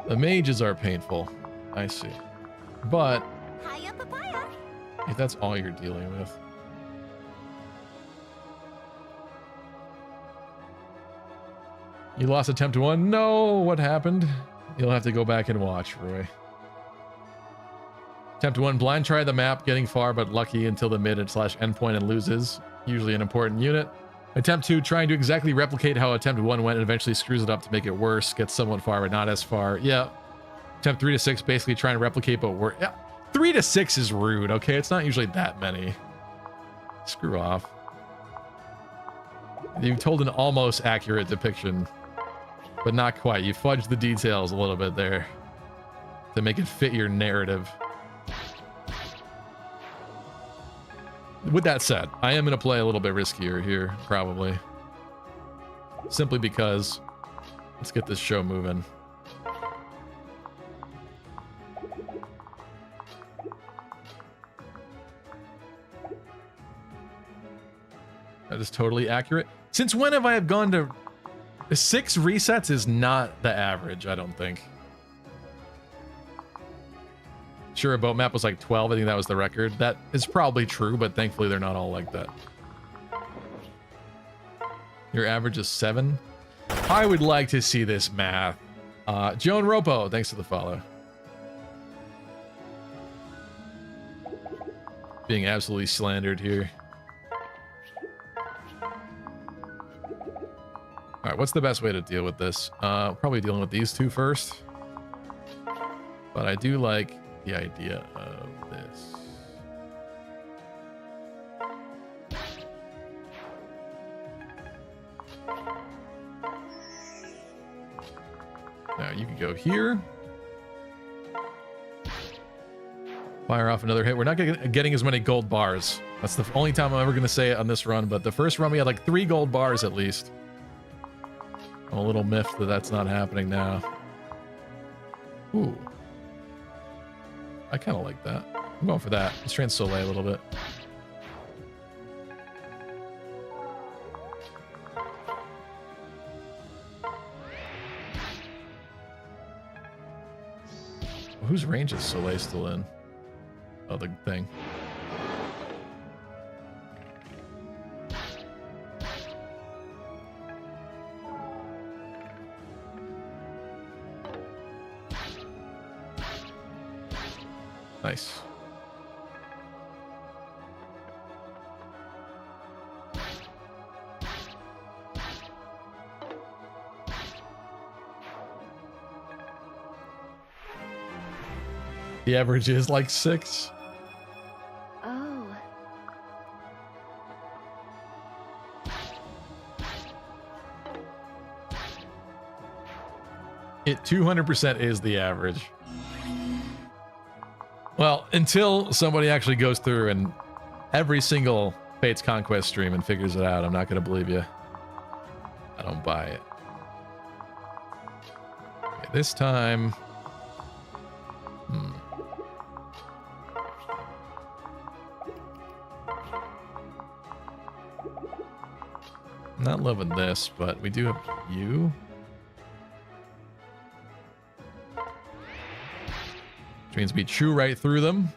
The mages are painful. I see. But if that's all you're dealing with. You lost attempt 1. No, what happened? You'll have to go back and watch, Roy. Attempt 1, blind try the map, getting far but lucky until the mid / end point and loses. Usually an important unit. Attempt 2, trying to exactly replicate how attempt 1 went and eventually screws it up to make it worse. Gets somewhat far but not as far. Yeah. Attempt 3 to 6, basically trying to replicate but worse. Yeah. 3 to 6 is rude, okay? It's not usually that many. Screw off. You've told an almost accurate depiction, but not quite. You fudged the details a little bit there to make it fit your narrative. With that said, I am going to play a little bit riskier here, probably. Simply because, let's get this show moving. That is totally accurate. Since when have I gone to... 6 resets is not the average, I don't think. Sure, a boat map was like 12. I think that was the record. That is probably true, but thankfully they're not all like that. Your average is 7? I would like to see this math. Joan Ropo, thanks for the follow. Being absolutely slandered here. All right, what's the best way to deal with this? Probably dealing with these two first. But I do like the idea of this. Now you can go here. Fire off another hit. We're not getting as many gold bars. That's the only time I'm ever going to say it on this run, but the first run we had like 3 gold bars at least. I'm a little miffed that that's not happening now. Ooh. I kind of like that. I'm going for that. Let's try and Soleil a little bit. Well, whose range is Soleil still in? Oh, the thing. Nice. The average is like 6. Oh. It 200% is the average. Well, until somebody actually goes through and every single Fate's Conquest stream and figures it out, I'm not going to believe you. I don't buy it. Okay, this time... I'm not loving this, but we do have you. Which means we chew right through them.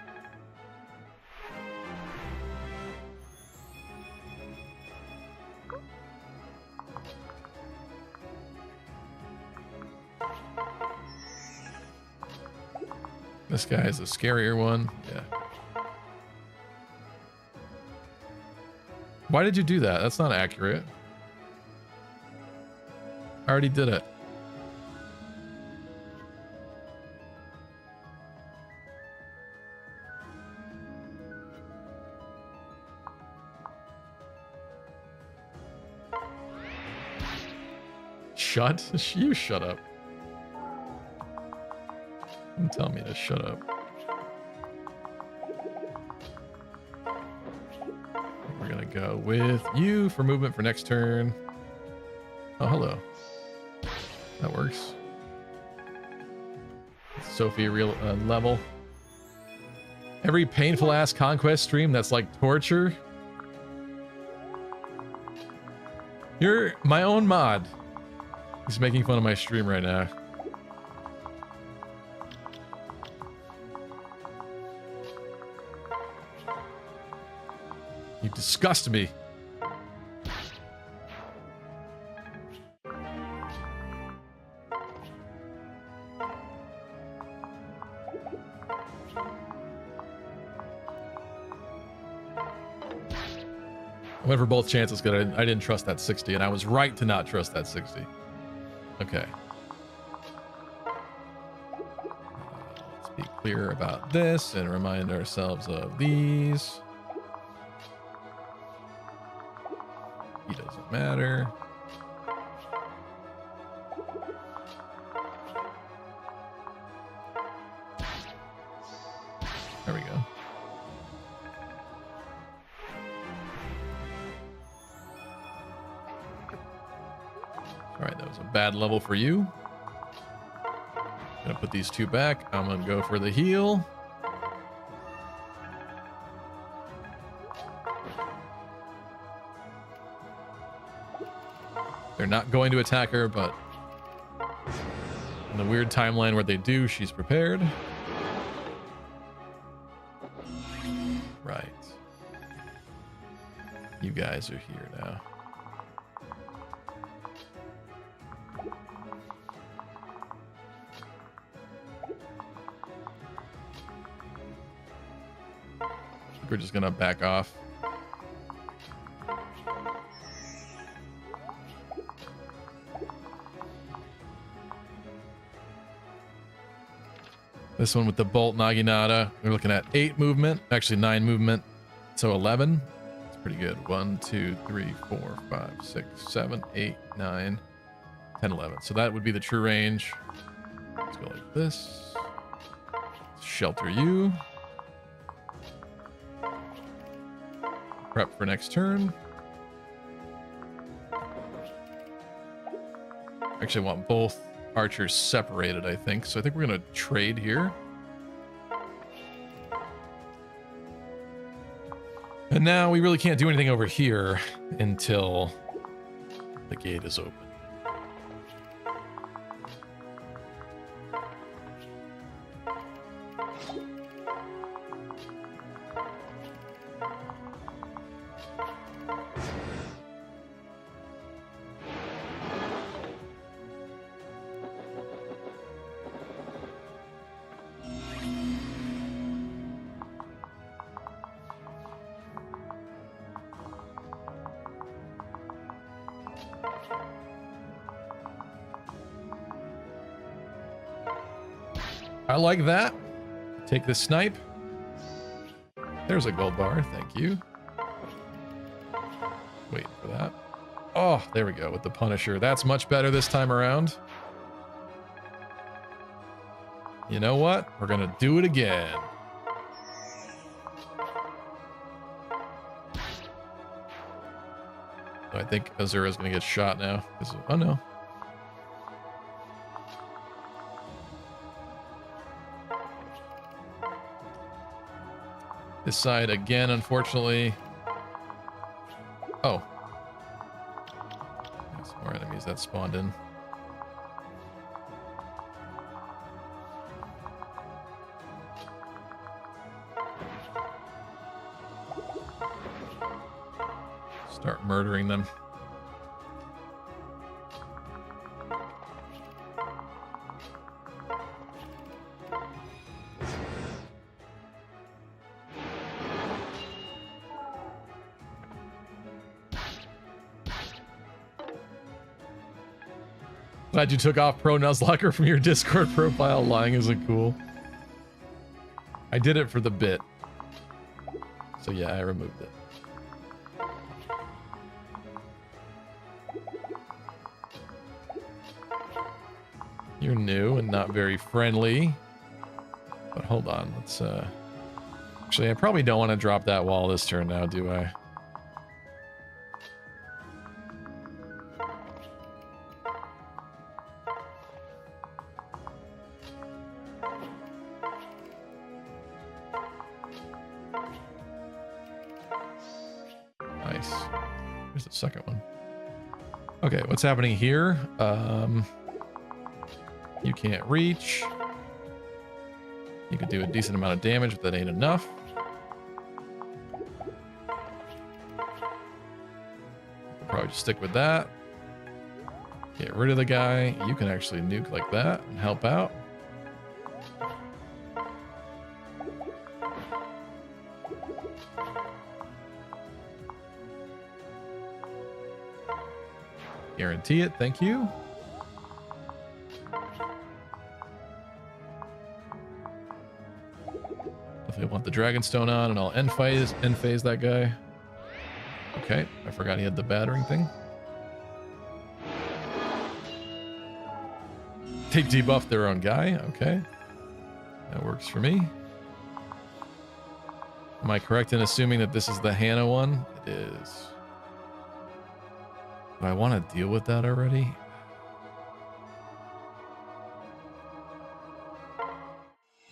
This guy is a scarier one. Yeah. Why did you do that? That's not accurate. I already did it. You shut up. Don't tell me to shut up. We're gonna go with you for movement for next turn. Oh, hello. That works. Sophie real level. Every painful ass Conquest stream that's like torture. You're my own mod. He's making fun of my stream right now. You disgust me. went for both chances because I didn't trust that 60, and I was right to not trust that 60. Okay. Let's be clear about this and remind ourselves of these. He doesn't matter. There we go. All right, that was a bad level for you. Gonna put these two back. I'm gonna go for the heal. They're not going to attack her, but in the weird timeline where they do, she's prepared. Right. You guys are here now. We're just gonna back off. This one with the Bolt Naginata, we're looking at 8 movement, actually 9 movement, so 11. It's pretty good. 1, 2, 3, 4, 5, 6, 7, 8, 9, 10, 11. So that would be the true range. Let's go like this. Shelter you. Prep for next turn. Actually, I want both archers separated, I think. So I think we're going to trade here. And now we really can't do anything over here until the gate is open. I like that. Take the snipe. There's a gold bar. Thank you. Wait for that. Oh, there we go with the Punisher. That's much better this time around. You know what? We're going to do it again. I think Azura's going to get shot now. Oh, no. This side again, unfortunately. Oh. There's some more enemies that spawned in. Start murdering them. Glad you took off Pro Nuzlocke from your Discord profile. Lying isn't cool. I did it for the bit. So yeah, I removed it. You're new and not very friendly. But hold on, let's actually I probably don't want to drop that wall this turn now, do I? Nice. Here's the second one. Okay, what's happening here? You can't reach. You could do a decent amount of damage, but that ain't enough. Probably just stick with that. Get rid of the guy. You can actually nuke like that and help out. Guarantee it. Thank you. If they want the Dragonstone on, and I'll end phase that guy. Okay, I forgot he had the battering thing. They debuffed their own guy. Okay, that works for me. Am I correct in assuming that this is the Hannah one? It is. Do I want to deal with that already?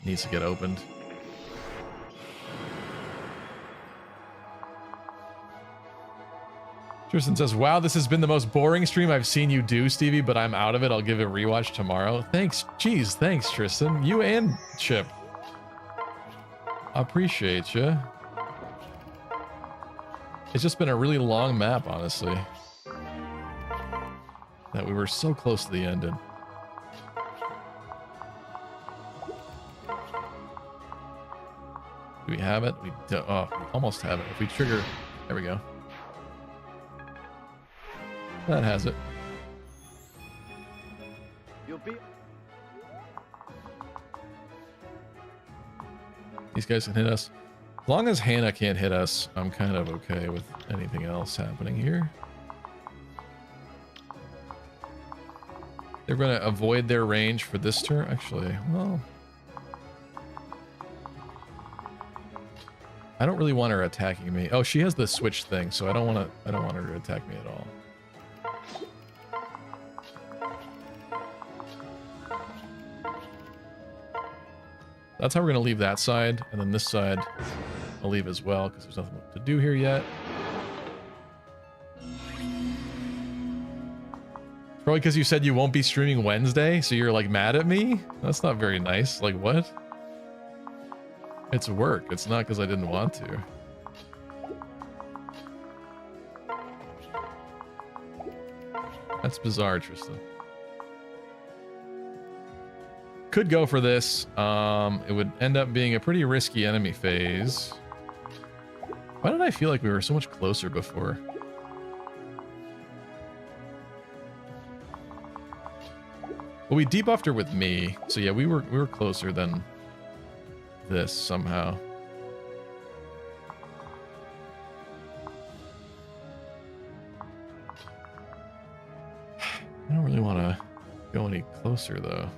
Needs to get opened. Tristan says, wow, this has been the most boring stream I've seen you do, Stevie, but I'm out of it. I'll give it a rewatch tomorrow. Thanks. Jeez, thanks, Tristan. You and Chip. Appreciate you. It's just been a really long map, honestly. That we were so close to the end in. Do we have it? We almost have it. If we trigger, there we go. That has it. You'll be. These guys can hit us. As long as Hannah can't hit us, I'm kind of okay with anything else happening here. They're going to avoid their range for this turn. Actually, well, I don't really want her attacking me. Oh, she has the switch thing, so I don't want her to attack me at all. That's how we're going to leave that side, and then this side I'll leave as well, because there's nothing to do here yet. Probably because you said you won't be streaming Wednesday, so you're like mad at me? That's not very nice. Like, what? It's work. It's not because I didn't want to. That's bizarre, Tristan. Could go for this. It would end up being a pretty risky enemy phase. Why did I feel like we were so much closer before? Well, we debuffed her with me, so yeah, we were closer than this somehow. I don't really want to go any closer though.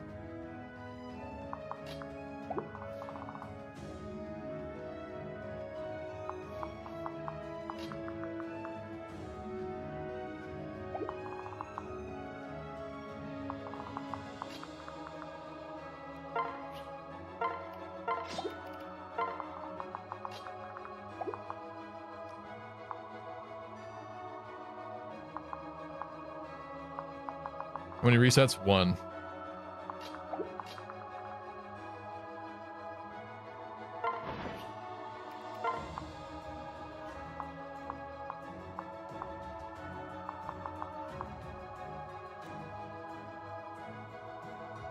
How many resets? 1.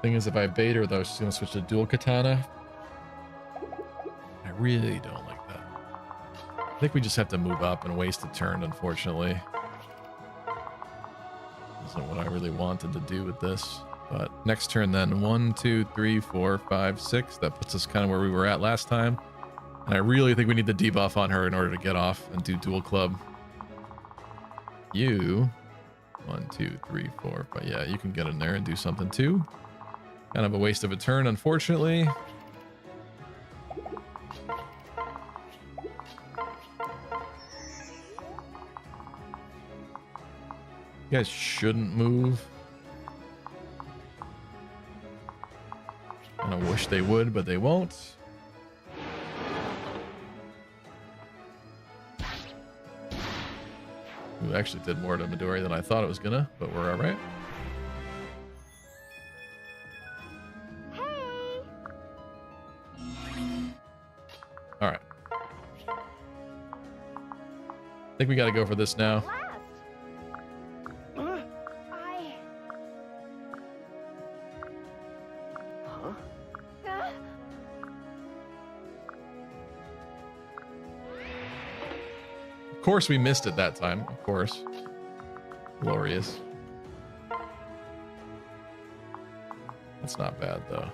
Thing is, if I bait her though, she's gonna switch to dual katana. I really don't like that. I think we just have to move up and waste a turn, unfortunately. Isn't what I really wanted to do with this. But next turn then, 1, 2, 3, 4, 5, 6. That puts us kind of where we were at last time. And I really think we need the debuff on her in order to get off and do dual club. You, 1, 2, 3, 4, 5. Yeah, you can get in there and do something too. Kind of a waste of a turn, unfortunately. You guys shouldn't move. And I wish they would, but they won't. Ooh, actually did more to Midori than I thought it was gonna, but we're all right. All right. I think we got to go for this now. Of course we missed it that time, of course. Glorious. That's not bad, though.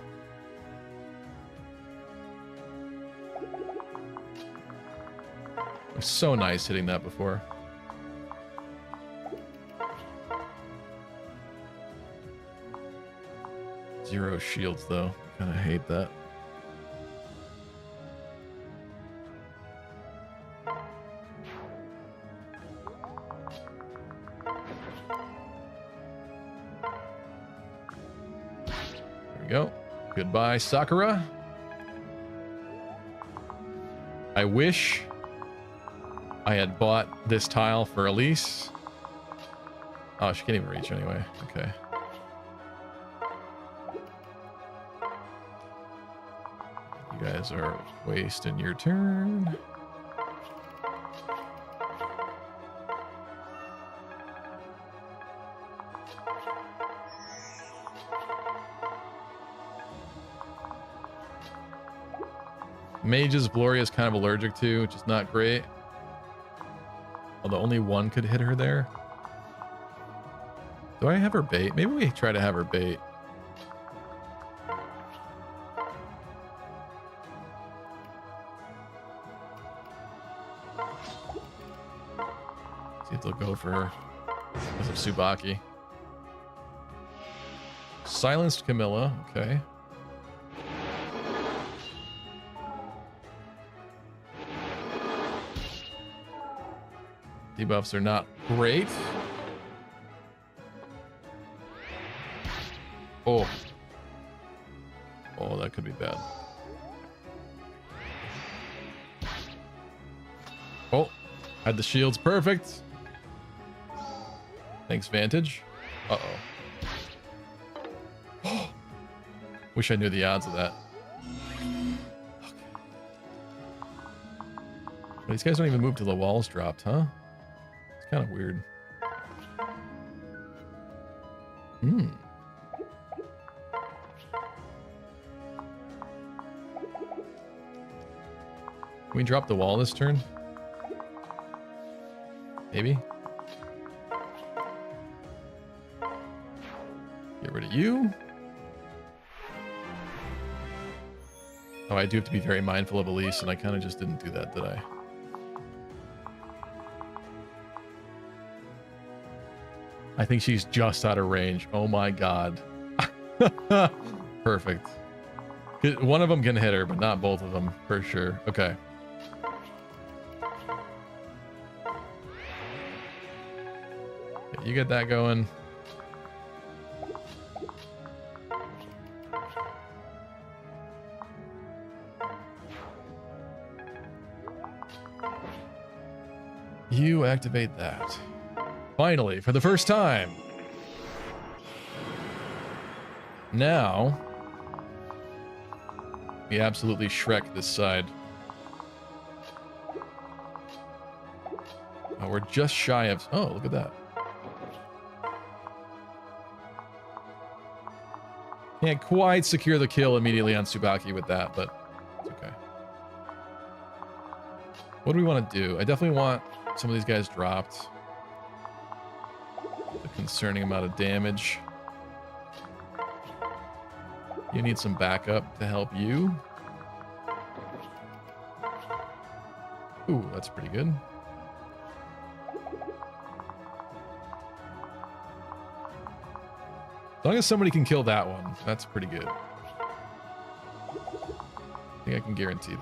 It was so nice hitting that before. Zero shields, though. Kind of hate that. There we go. Goodbye, Sakura. I wish I had bought this tile for Elise. Oh, she can't even reach anyway. Okay. You guys are wasting your turn. Mage's Gloria is kind of allergic to, which is not great. Although only one could hit her there. Do I have her bait? Maybe we try to have her bait. See if they'll go for her because of Tsubaki. Silenced Camilla, okay. Debuffs are not great. Oh. Oh, that could be bad. Oh, had the shields perfect. Thanks, Vantage. Uh-oh. Wish I knew the odds of that. Okay. These guys don't even move till the walls dropped, huh? It's kind of weird. Hmm. Can we drop the wall this turn? Maybe? Get rid of you. Oh, I do have to be very mindful of Elise, and I kind of just didn't do that, did I? I think she's just out of range. Oh my god. Perfect. One of them can hit her, but not both of them, for sure. Okay. You get that going. You activate that. Finally, for the first time. Now, we absolutely Shrek this side. Oh, we're just shy of... Oh, look at that. Can't quite secure the kill immediately on Tsubaki with that, but it's okay. What do we want to do? I definitely want some of these guys dropped. A concerning amount of damage. You need some backup to help you. Ooh, that's pretty good. As long as somebody can kill that one, that's pretty good. I think I can guarantee that.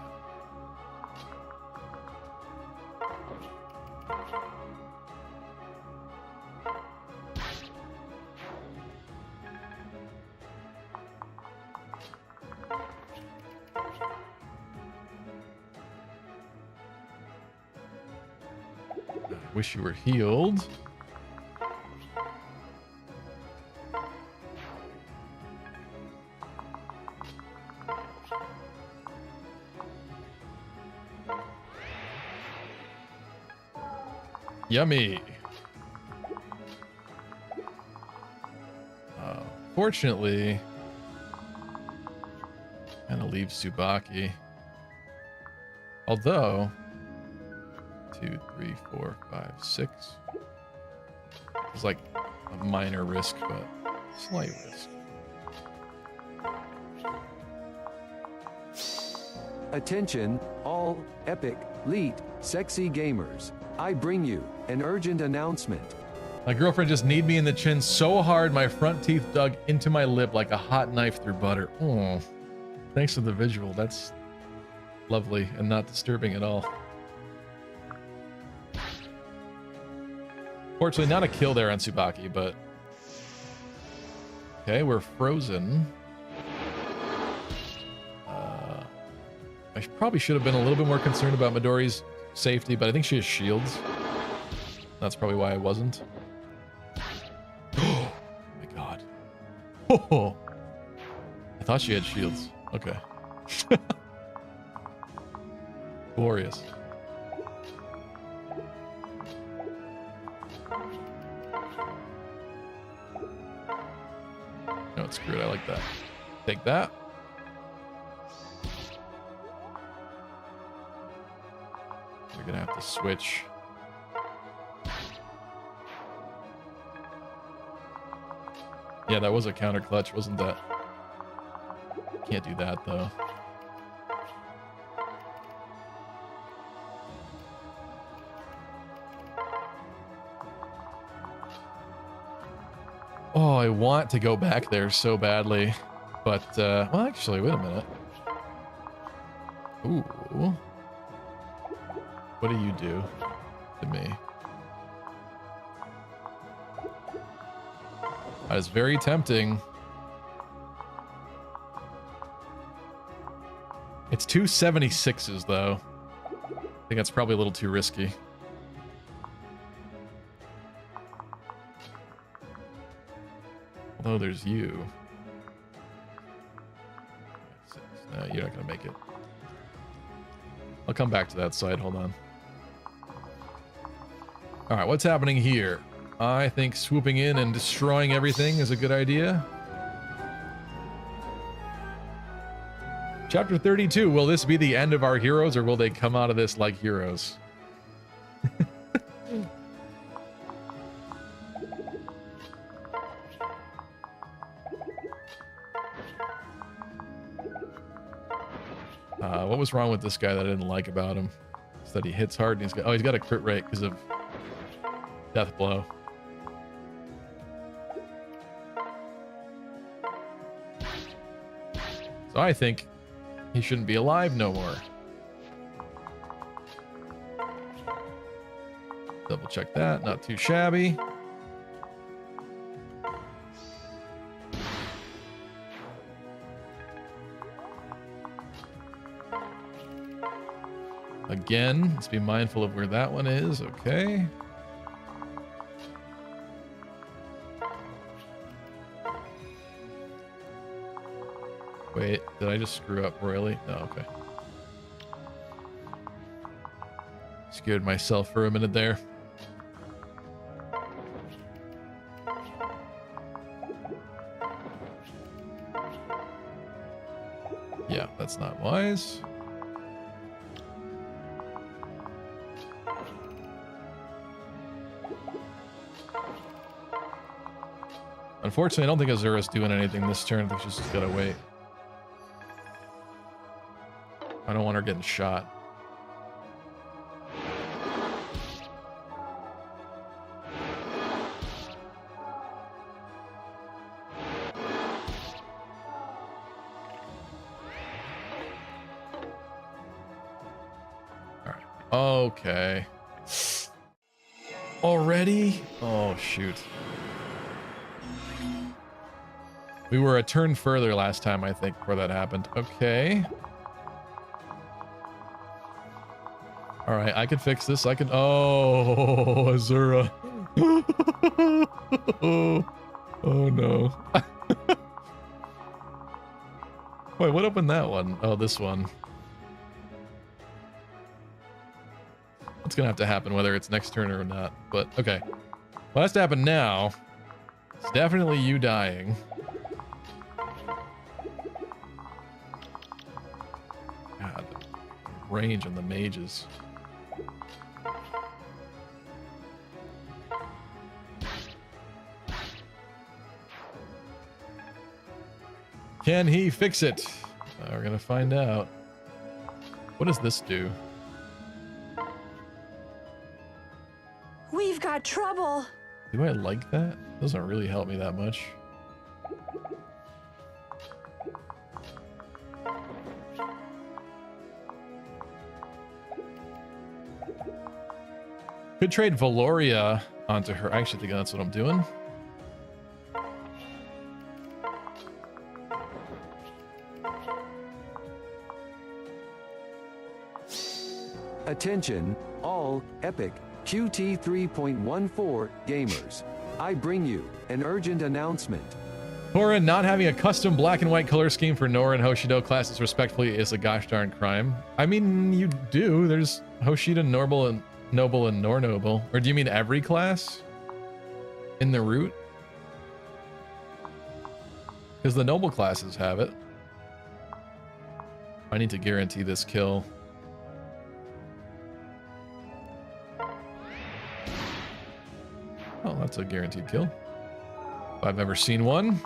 I wish you were healed. Yummy. Fortunately, kind of leaves Tsubaki. Although, 2, 3, 4, 5, 6. It's like a minor risk, but slight risk. Attention, all epic, elite, sexy gamers. I bring you an urgent announcement. My girlfriend just kneed me in the chin so hard my front teeth dug into my lip like a hot knife through butter. Oh, thanks for the visual. That's lovely and not disturbing at all. Fortunately, not a kill there on Tsubaki, but... Okay, we're frozen. I probably should have been a little bit more concerned about Midori's safety, but I think she has shields. That's probably why I wasn't. Oh my god. Oh, I thought she had shields. Okay. Glorious. No, it's screwed. I like that. Take that. We're gonna have to switch. Yeah, that was a counter clutch, wasn't that? Can't do that though. Oh, I want to go back there so badly. But, well, actually, wait a minute. Ooh. What do you do to me? That is very tempting. It's 276s, though. I think that's probably a little too risky. Although there's you. No, you're not going to make it. I'll come back to that side. Hold on. All right, what's happening here? I think swooping in and destroying everything is a good idea. Chapter 32. Will this be the end of our heroes, or will they come out of this like heroes? What was wrong with this guy that I didn't like about him? Is that he hits hard and he's got a crit rate because of death blow. So I think he shouldn't be alive no more. Double check that, not too shabby. Again, let's be mindful of where that one is. Okay. Wait, did I just screw up royally? No, okay. Scared myself for a minute there. Yeah, that's not wise. Unfortunately, I don't think Azura's doing anything this turn. I think she's just gotta wait. I don't want her getting shot. All right. Okay. Already? Oh, shoot. We were a turn further last time, I think, before that happened. Okay. All right, I can fix this. I can... Oh, Azura. Oh, no. Wait, what opened that one? Oh, this one. It's going to have to happen, whether it's next turn or not. But, okay. What has to happen now is definitely you dying. God, the range on the mages. Can he fix it? We're gonna find out. What does this do? We've got trouble. Do I like that? Doesn't really help me that much. Could trade Valoria onto her. I actually think that's what I'm doing. Attention, all Epic QT 3.14 gamers. I bring you an urgent announcement. Tora, not having a custom black and white color scheme for Nora and Hoshido classes respectfully is a gosh darn crime. I mean, you do. There's Hoshida, Noble, and Nor Noble. Or do you mean every class in the root? Because the noble classes have it. I need to guarantee this kill. Oh, that's a guaranteed kill. If I've ever seen one.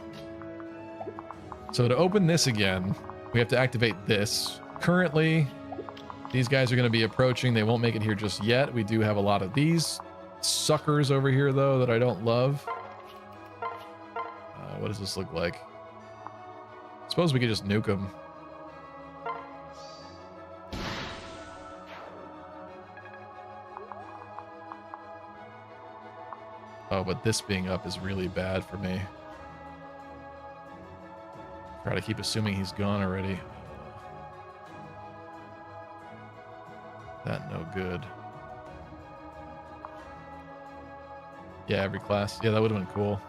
So to open this again, we have to activate this. Currently, these guys are going to be approaching. They won't make it here just yet. We do have a lot of these suckers over here, though, that I don't love. What does this look like? Suppose we could just nuke them. Oh, but this being up is really bad for me. Try to keep assuming he's gone already. That no good. Yeah, every class. Yeah, that would have been cool.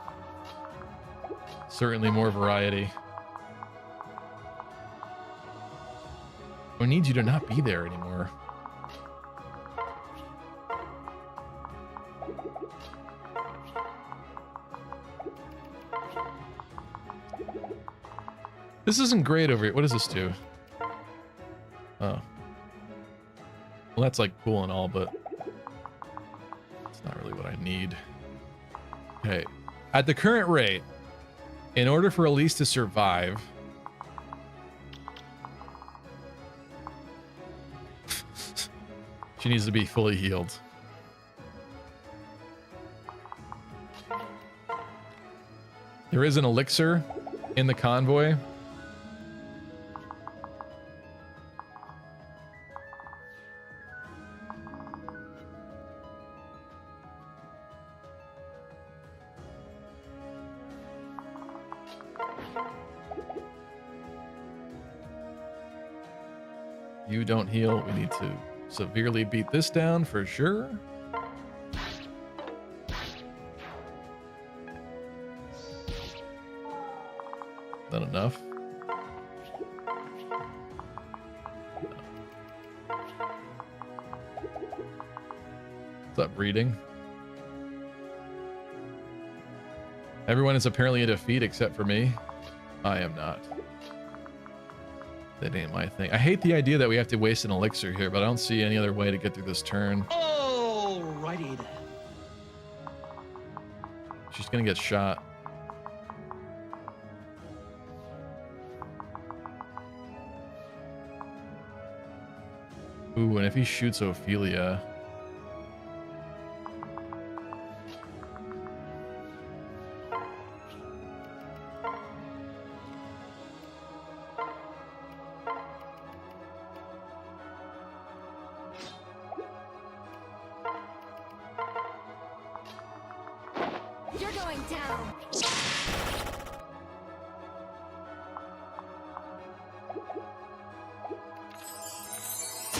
Certainly more variety. We need you to not be there anymore. This isn't great over here. What does this do? Oh. Well, that's like cool and all, but it's not really what I need. Okay. At the current rate, in order for Elise to survive, she needs to be fully healed. There is an elixir in the convoy. You don't heal. We need to severely beat this down for sure. Not enough. What's up, breeding? Everyone is apparently a defeat except for me. I am not. That ain't my thing. I hate the idea that we have to waste an elixir here, but I don't see any other way to get through this turn. Alrighty then. She's gonna get shot. Ooh, and if he shoots Ophelia... You're going down.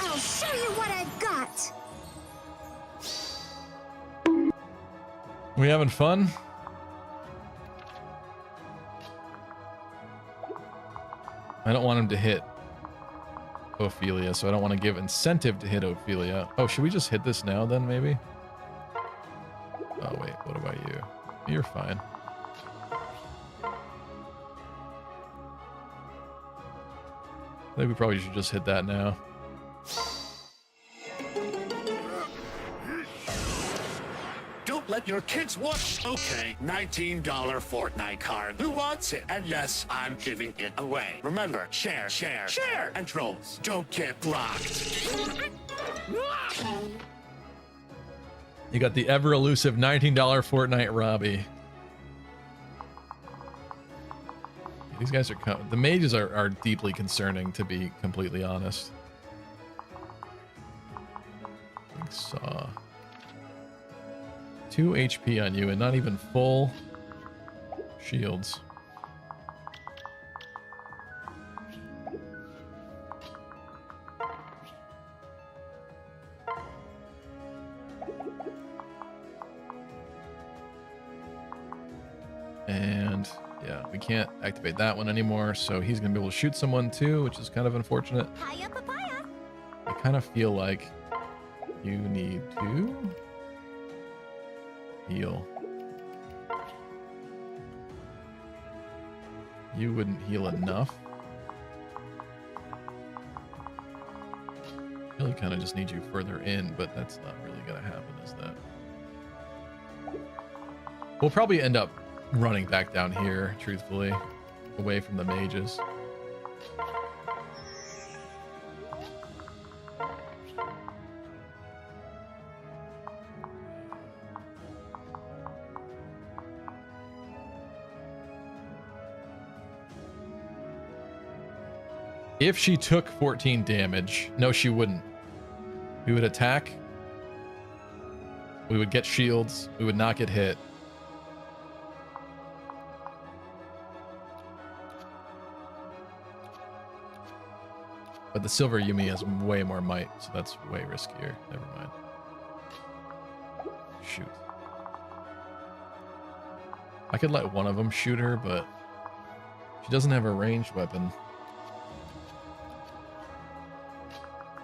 I'll show you what I've got. We having fun? I don't want him to hit Ophelia, so I don't want to give incentive to hit Ophelia. Oh, should we just hit this now then, maybe? Oh, wait, what about you? You're fine. I think we probably should just hit that now. let your kids watch. Okay, $19 Fortnite card. Who wants it? And yes, I'm giving it away. Remember, share, share, share. And trolls, don't get blocked. You got the ever elusive $19 Fortnite Robbie. These guys are the mages are deeply concerning, to be completely honest. Big saw. 2 HP on you and not even full shields. And yeah, we can't activate that one anymore, so he's gonna be able to shoot someone too, which is kind of unfortunate. I kind of feel like you need to heal. You wouldn't heal enough. I really kind of just need you further in, but that's not really gonna happen, is that? We'll probably end up running back down here, truthfully, away from the mages. If she took 14 damage, no, she wouldn't. We would attack. We would get shields. We would not get hit. But the silver Yumi has way more might, so that's way riskier. Never mind. Shoot. I could let one of them shoot her, but she doesn't have a ranged weapon.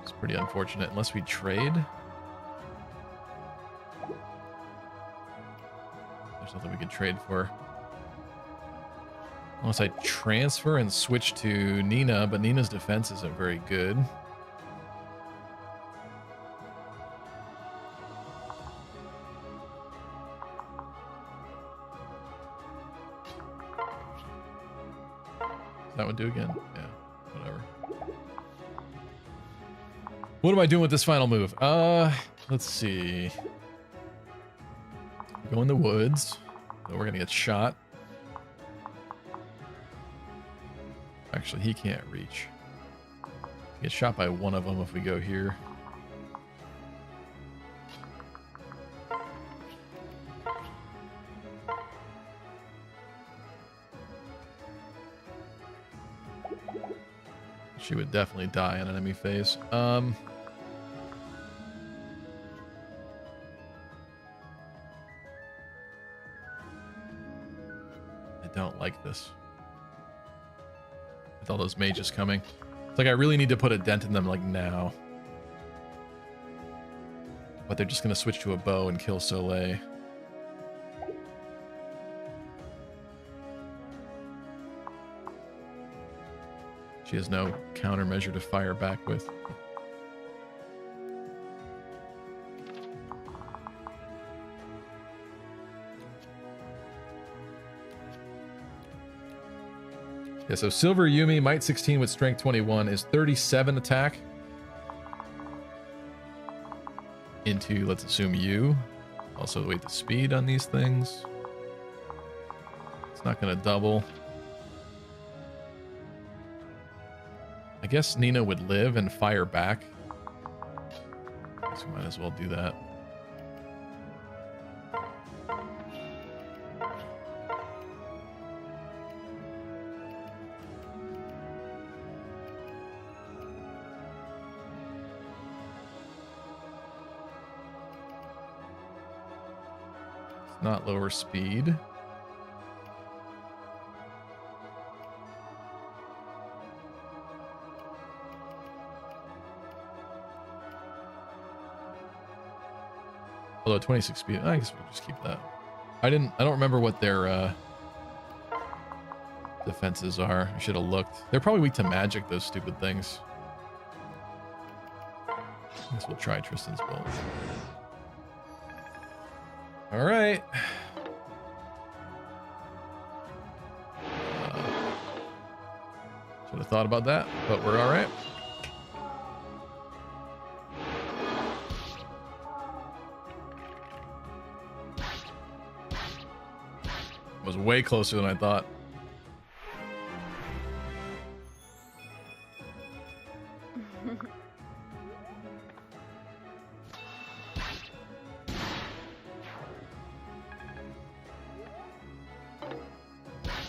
It's pretty unfortunate, unless we trade. There's nothing we could trade for. Unless I transfer and switch to Nina, but Nina's defense isn't very good. Does that one do again? Yeah, whatever. What am I doing with this final move? Let's see. Go in the woods. So we're gonna get shot. Actually, he can't reach. Get shot by one of them if we go here. She would definitely die on enemy phase. I don't like this. With all those mages coming. It's like I really need to put a dent in them like now. But they're just going to switch to a bow and kill Soleil. She has no countermeasure to fire back with. Yeah, so Silver Yumi, Might 16 with Strength 21 is 37 attack. Into, let's assume, you. Also, wait, the speed on these things. It's not going to double. I guess Nina would live and fire back. So we might as well do that. Not lower speed. Although 26 speed, I guess we'll just keep that. I don't remember what their defenses are. I should have looked. They're probably weak to magic, those stupid things. I guess we'll try Tristan's bolt. All right. Should have thought about that, but we're all right. Was way closer than I thought.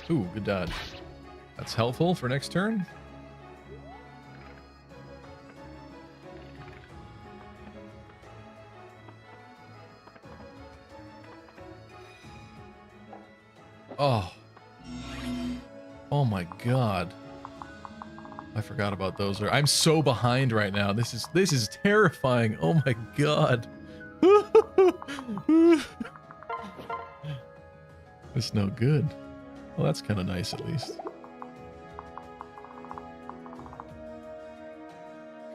Ooh, good dodge. That's helpful for next turn. Oh. Oh my god. I forgot about those. I'm so behind right now. This is terrifying. Oh my god. It's no good. Well, that's kind of nice at least.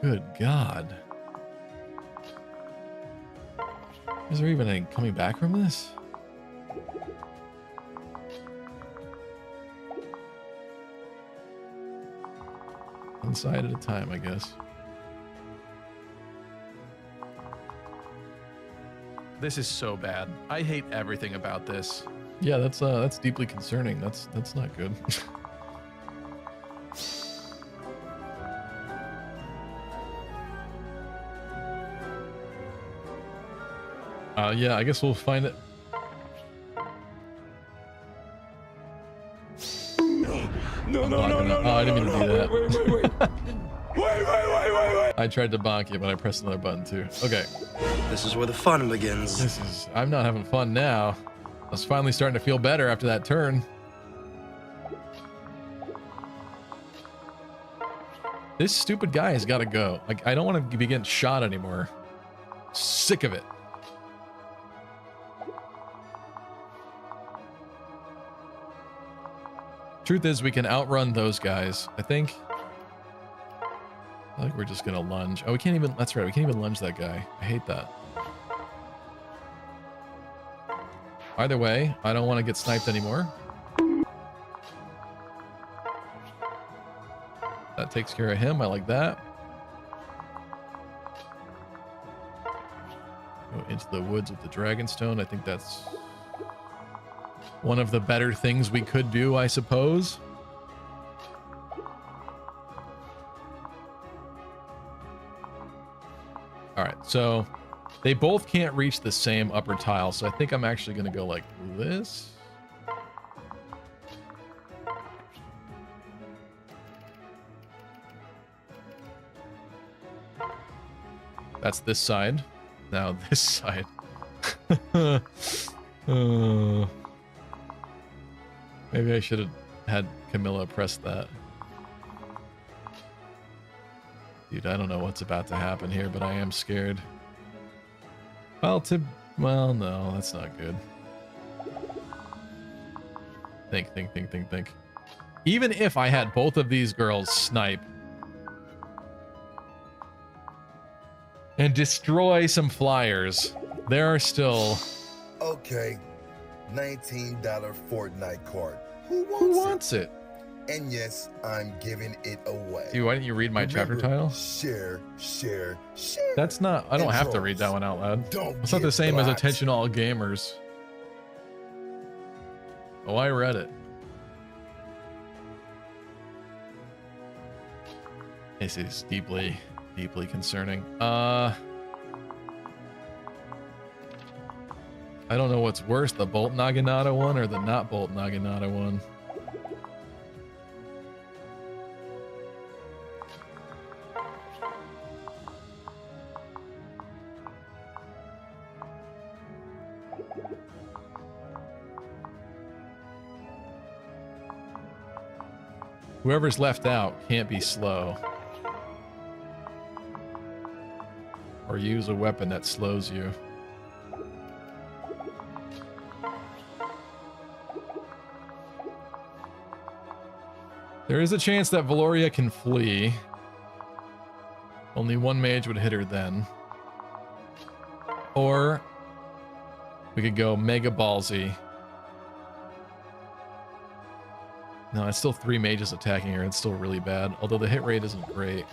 Good god. Is there even any coming back from this? One side at a time, I guess. This is so bad. I hate everything about this. Yeah, that's deeply concerning. That's not good. Yeah, I guess we'll find it. No, I didn't mean to do that. Wait. I tried to bonk you, but I pressed another button too. Okay. This is where the fun begins. I'm not having fun now. I was finally starting to feel better after that turn. This stupid guy has got to go. Like, I don't want to be getting shot anymore. Sick of it. Truth is, we can outrun those guys. I think we're just gonna lunge. Oh, we can't even. That's right. We can't even lunge that guy. I hate that. Either way, I don't want to get sniped anymore. That takes care of him. I like that. Go into the woods with the Dragonstone. I think that's one of the better things we could do, I suppose. All right, so they both can't reach the same upper tile, so I think I'm actually going to go like this. That's this side. Now this side. Maybe I should have had Camilla press that. Dude, I don't know what's about to happen here, but I am scared. Well, no, that's not good. Think. Even if I had both of these girls snipe and destroy some flyers, there are still... Okay, $19 Fortnite card. Who wants it? And yes, I'm giving it away. Dude, why didn't you read my chapter title? Share. That's not... I don't have to read that one out loud. It's not the same as Attention All Gamers. Oh, I read it. This is deeply concerning. I don't know what's worse, the Bolt Naginata one or the not Bolt Naginata one. Whoever's left out can't be slow. Or use a weapon that slows you. There is a chance that Valoria can flee. Only one mage would hit her then. Or We could go mega ballsy. No, it's still 3 mages attacking her. It's still really bad, although the hit rate isn't great.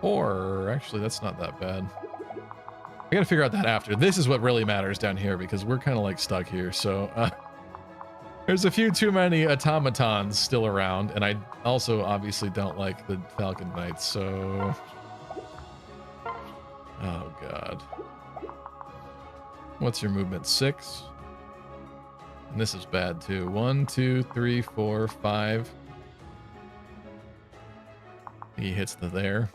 Or, actually, that's not that bad. I gotta figure out that after. This is what really matters down here, because we're kind of like stuck here, so... there's a few too many automatons still around, and I also obviously don't like the Falcon Knights, so... Oh, God. What's your movement? 6? And this is bad, too. 1, 2, 3, 4, 5. He hits the there.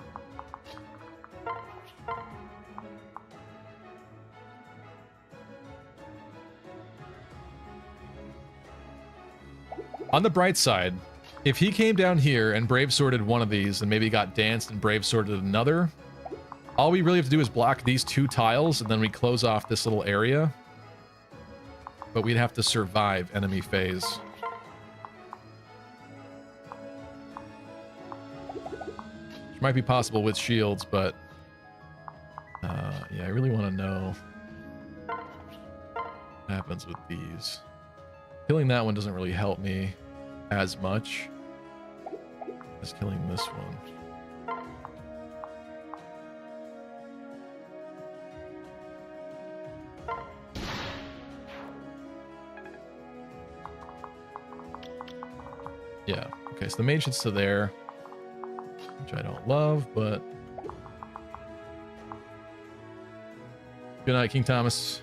On the bright side, if he came down here and brave sworded one of these and maybe got danced and brave sworded another, all we really have to do is block these 2 tiles and then we close off this little area. But we'd have to survive enemy phase. Which might be possible with shields, but yeah, I really want to know what happens with these. Killing that one doesn't really help me as much as killing this one. Yeah, okay, so the mage hits to there, which I don't love, but... Good night, King Thomas.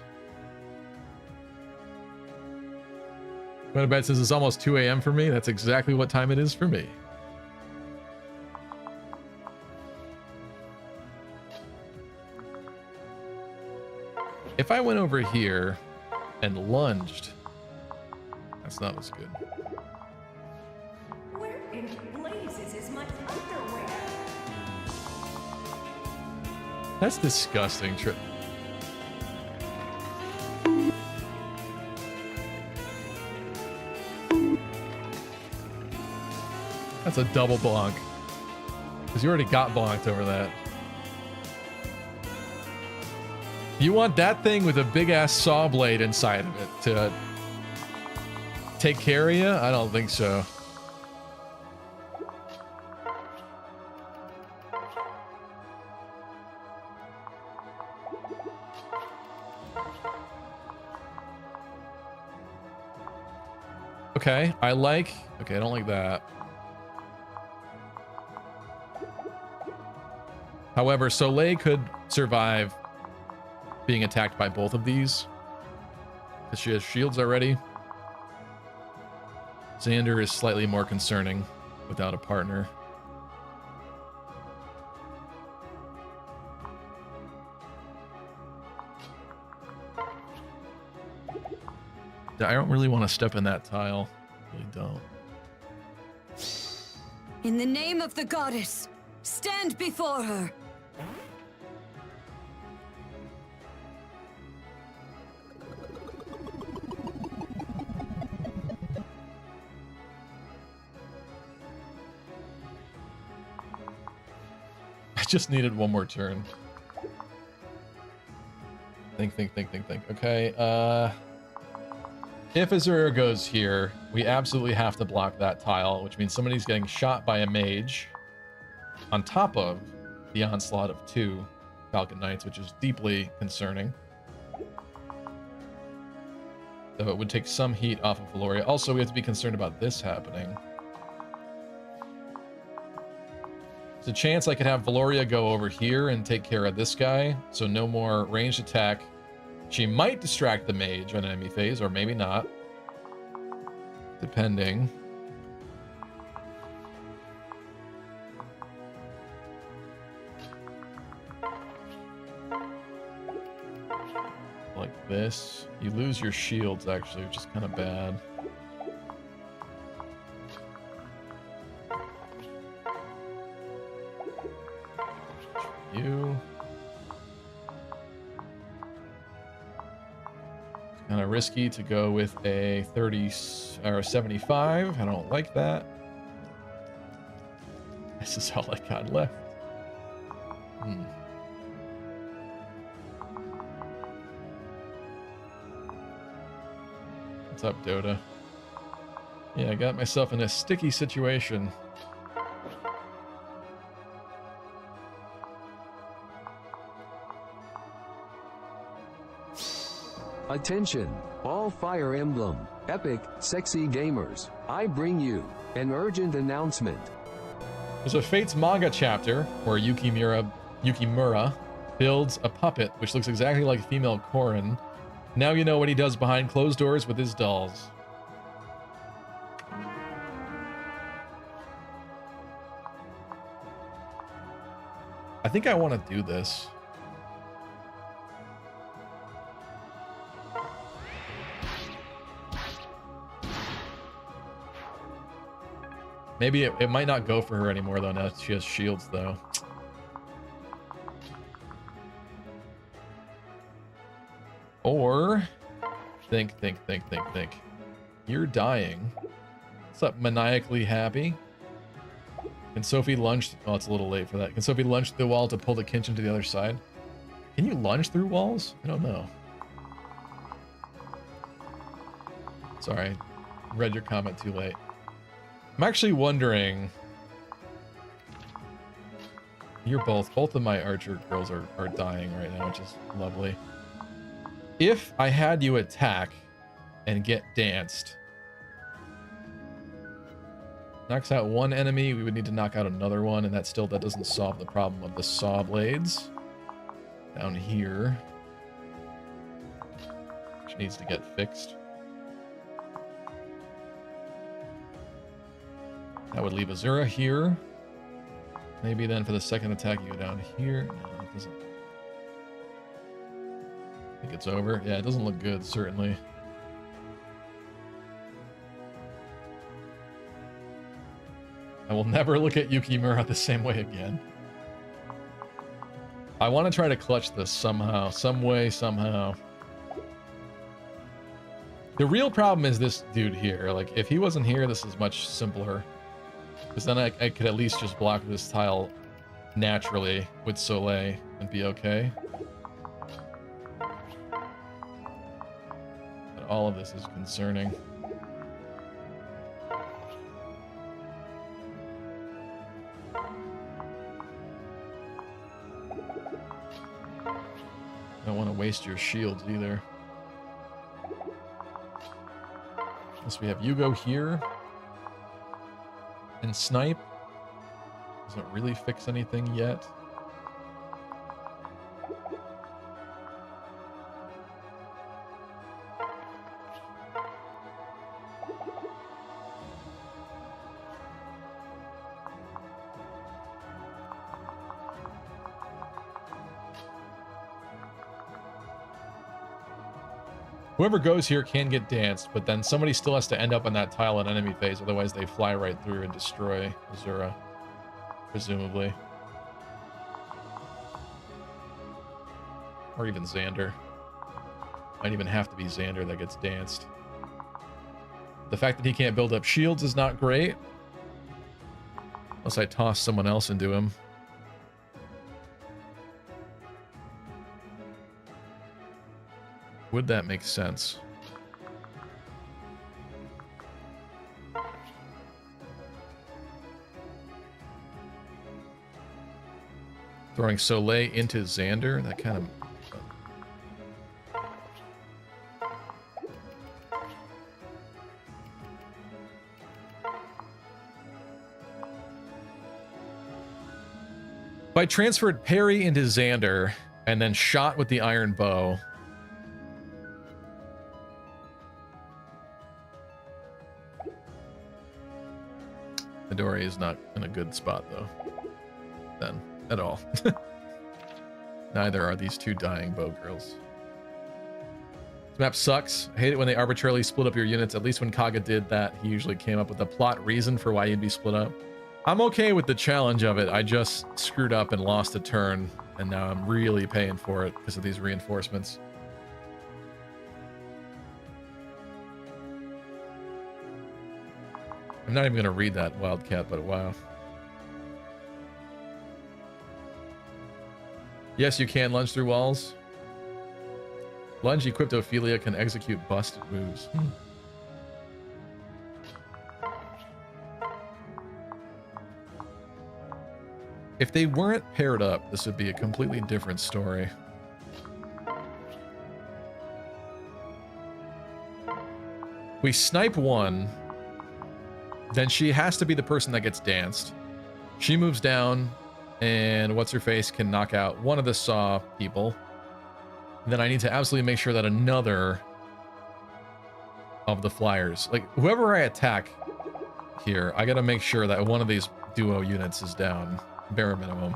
Going to bed since it's almost 2 a.m. for me. That's exactly what time it is for me. If I went over here and lunged, that's not as good. Where in blazes is my underwear? That's disgusting. That's a double bonk. Because you already got bonked over that. You want that thing with a big ass saw blade inside of it to take care of you? I don't think so. Okay, I don't like that. However, Soleil could survive being attacked by both of these, because she has shields already. Xander is slightly more concerning without a partner. I don't really want to step in that tile. I really don't. In the name of the goddess, stand before her. I just needed one more turn. Think. Okay, if Azura goes here, we absolutely have to block that tile, which means somebody's getting shot by a mage on top of the onslaught of 2 Falcon Knights, which is deeply concerning. So it would take some heat off of Valoria. Also, we have to be concerned about this happening. There's a chance I could have Valoria go over here and take care of this guy, so no more ranged attack. She might distract the mage on enemy phase, or maybe not. Depending. Like this. You lose your shields, actually, which is kind of bad. You. Kind of risky to go with a 30 or a 75. I don't like that. This is all I got left. What's up, Dota? Yeah, I got myself in a sticky situation. Attention, all Fire Emblem, epic, sexy gamers. I bring you an announcement. There's a Fates manga chapter where Yukimura builds a puppet which looks exactly like female Corrin. Now you know what he does behind closed doors with his dolls. I think I want to do this. Maybe it might not go for her anymore though, now she has shields though. Or think. You're dying. What's up, maniacally happy? Can Sophie lunge? Oh, it's a little late for that. Can Sophie lunge through the wall to pull the Kenshin to the other side? Can you lunge through walls? I don't know. Sorry, read your comment too late. I'm actually wondering. You're both of my archer girls are dying right now, which is lovely. If I had you attack and get danced, knocks out one enemy, we would need to knock out another one, and that doesn't solve the problem of the saw blades down here, which needs to get fixed. That would leave Azura here. Maybe then for the second attack you go down here. No, it doesn't. I think it's over. Yeah, it doesn't look good, certainly. I will never look at Yukimura the same way again. I want to try to clutch this somehow, some way, somehow. The real problem is this dude here. Like, if he wasn't here, this is much simpler. Because then I could at least just block this tile naturally with Soleil and be okay. But all of this is concerning. Don't want to waste your shields either. Unless we have Yugo here. And snipe. Doesn't really fix anything yet. Whoever goes here can get danced, but then somebody still has to end up on that tile in enemy phase, otherwise they fly right through and destroy Azura, presumably. Or even Xander. Might even have to be Xander that gets danced. The fact that he can't build up shields is not great. Unless I toss someone else into him. Would that make sense? Throwing Soleil into Xander, that kind of... If I transferred parry into Xander and then shot with the iron bow... Midori is not in a good spot, though. Then, at all. Neither are these two dying bow girls. This map sucks. I hate it when they arbitrarily split up your units. At least when Kaga did that, he usually came up with a plot reason for why you'd be split up. I'm okay with the challenge of it. I just screwed up and lost a turn, and now I'm really paying for it because of these reinforcements. I'm not even going to read that, Wildcat, but wow. Yes, you can lunge through walls. Lunge equipped Ophelia can execute busted moves. If they weren't paired up, this would be a completely different story. We snipe one, then she has to be the person that gets danced. She moves down, and what's-her-face can knock out one of the saw people. Then I need to absolutely make sure that another of the flyers, like whoever I attack here, I gotta make sure that one of these duo units is down, bare minimum.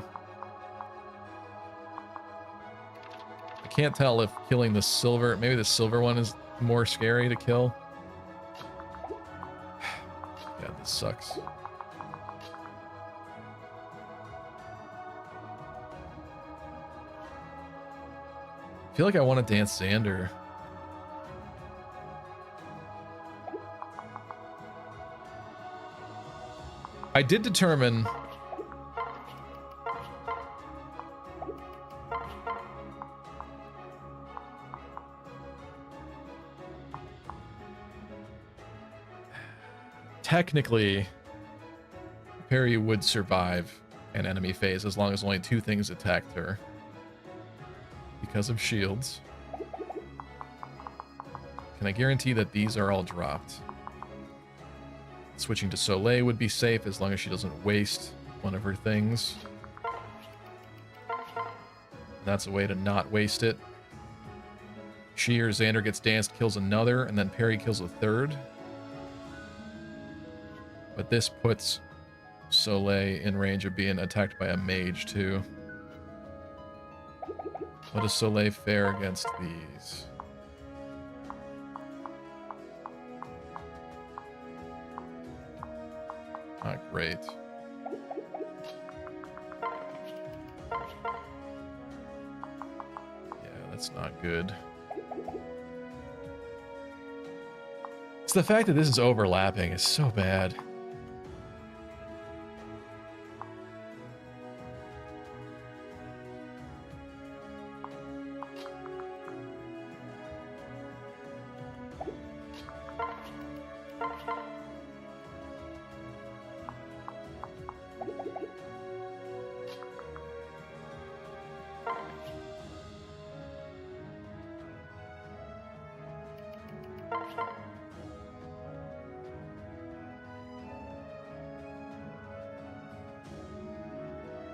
I can't tell if killing the silver, maybe the silver one is more scary to kill. God, this sucks. I feel like I want to dance Xander. I did determine technically Perry would survive an enemy phase as long as only 2 things attacked her because of shields. Can I guarantee that these are all dropped? Switching to Soleil would be safe as long as she doesn't waste one of her things. That's a way to not waste it. She or Xander gets danced, kills another, and then Perry kills a third. But this puts Soleil in range of being attacked by a mage too. What does Soleil fare against these? Not great. Yeah, that's not good. It's the fact that this is overlapping is so bad.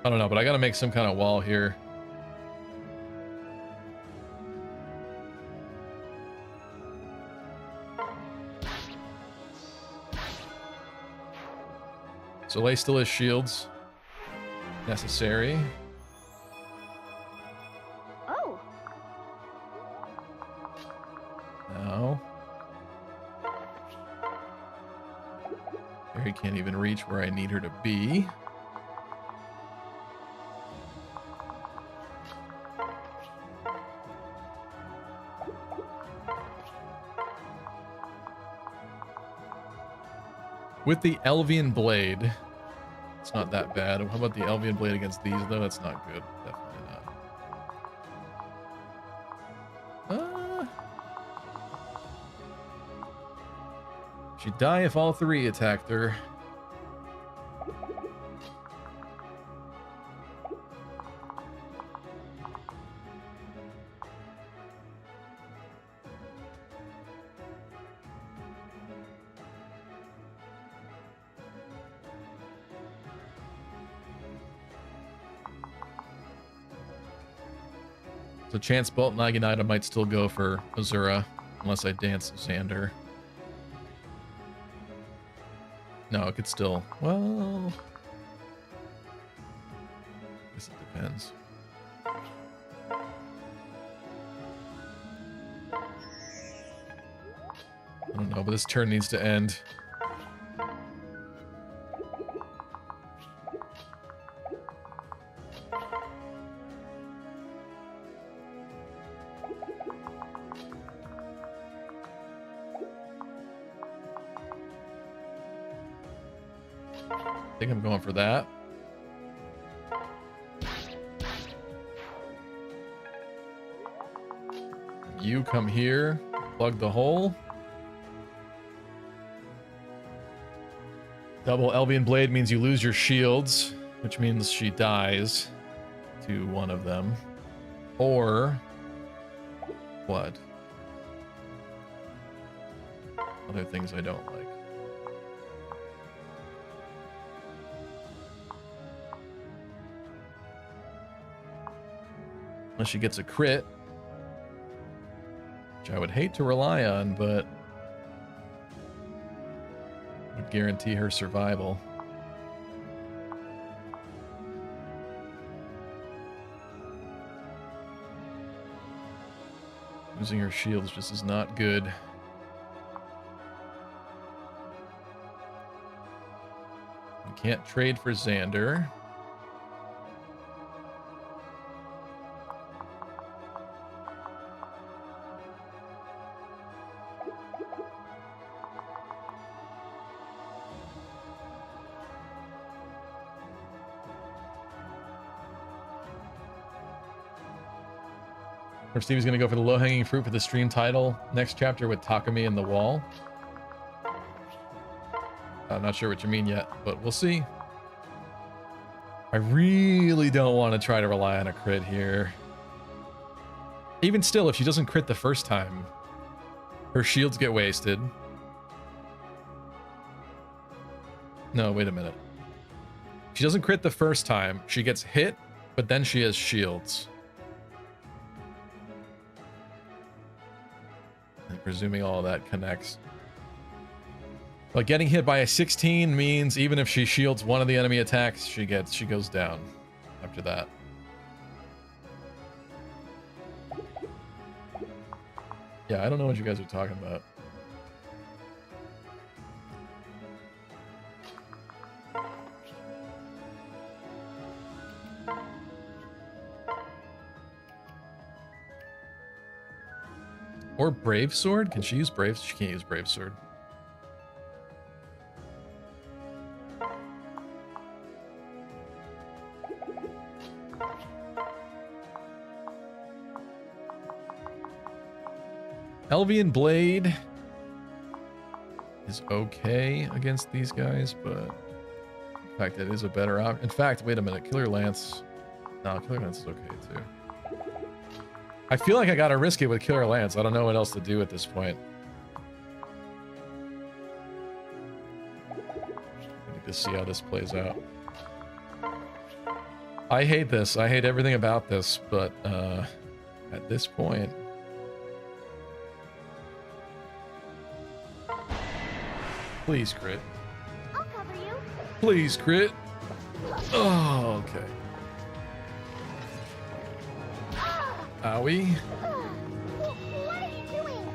I don't know, but I gotta make some kind of wall here. Soleil still has shields. Necessary. Oh. No. Barry can't even reach where I need her to be. With the Elvian Blade, it's not that bad. How about the Elvian Blade against these, though? That's not good. Definitely not. She'd die if all 3 attacked her. So Chance Bolt and Naginata might still go for Azura, unless I dance Xander. No, it could still... Well... I guess it depends. I don't know, but this turn needs to end. I think I'm going for that. You come here, plug the hole. Double Elvian Blade means you lose your shields. which means she dies to one of them. Or what? Other things I don't like. Unless she gets a crit, which I would hate to rely on, but would guarantee her survival. Losing her shields just is not good. We can't trade for Xander. Or Stevie's gonna go for the low-hanging fruit for the stream title next chapter with Takumi and the wall. I'm not sure what you mean yet, but we'll see. I really don't want to try to rely on a crit here. Even still, if she doesn't crit the first time, her shields get wasted. No, wait a minute. She doesn't crit the first time. She gets hit, but then she has shields. And presuming all that connects. But getting hit by a 16 means even if she shields one of the enemy attacks, she goes down after that. Yeah, I don't know what you guys are talking about. Or Brave Sword? Can she use Brave? She can't use Brave Sword. Elvian Blade is okay against these guys, but in fact, it is a better option. In fact, wait a minute. Killer Lance. No, Killer Lance is okay too. I feel like I gotta risk it with Killer Lance. I don't know what else to do at this point. I need to see how this plays out. I hate this. I hate everything about this, but at this point... Please crit. I'll cover you. Please crit. Oh, okay. Owie. What are you doing?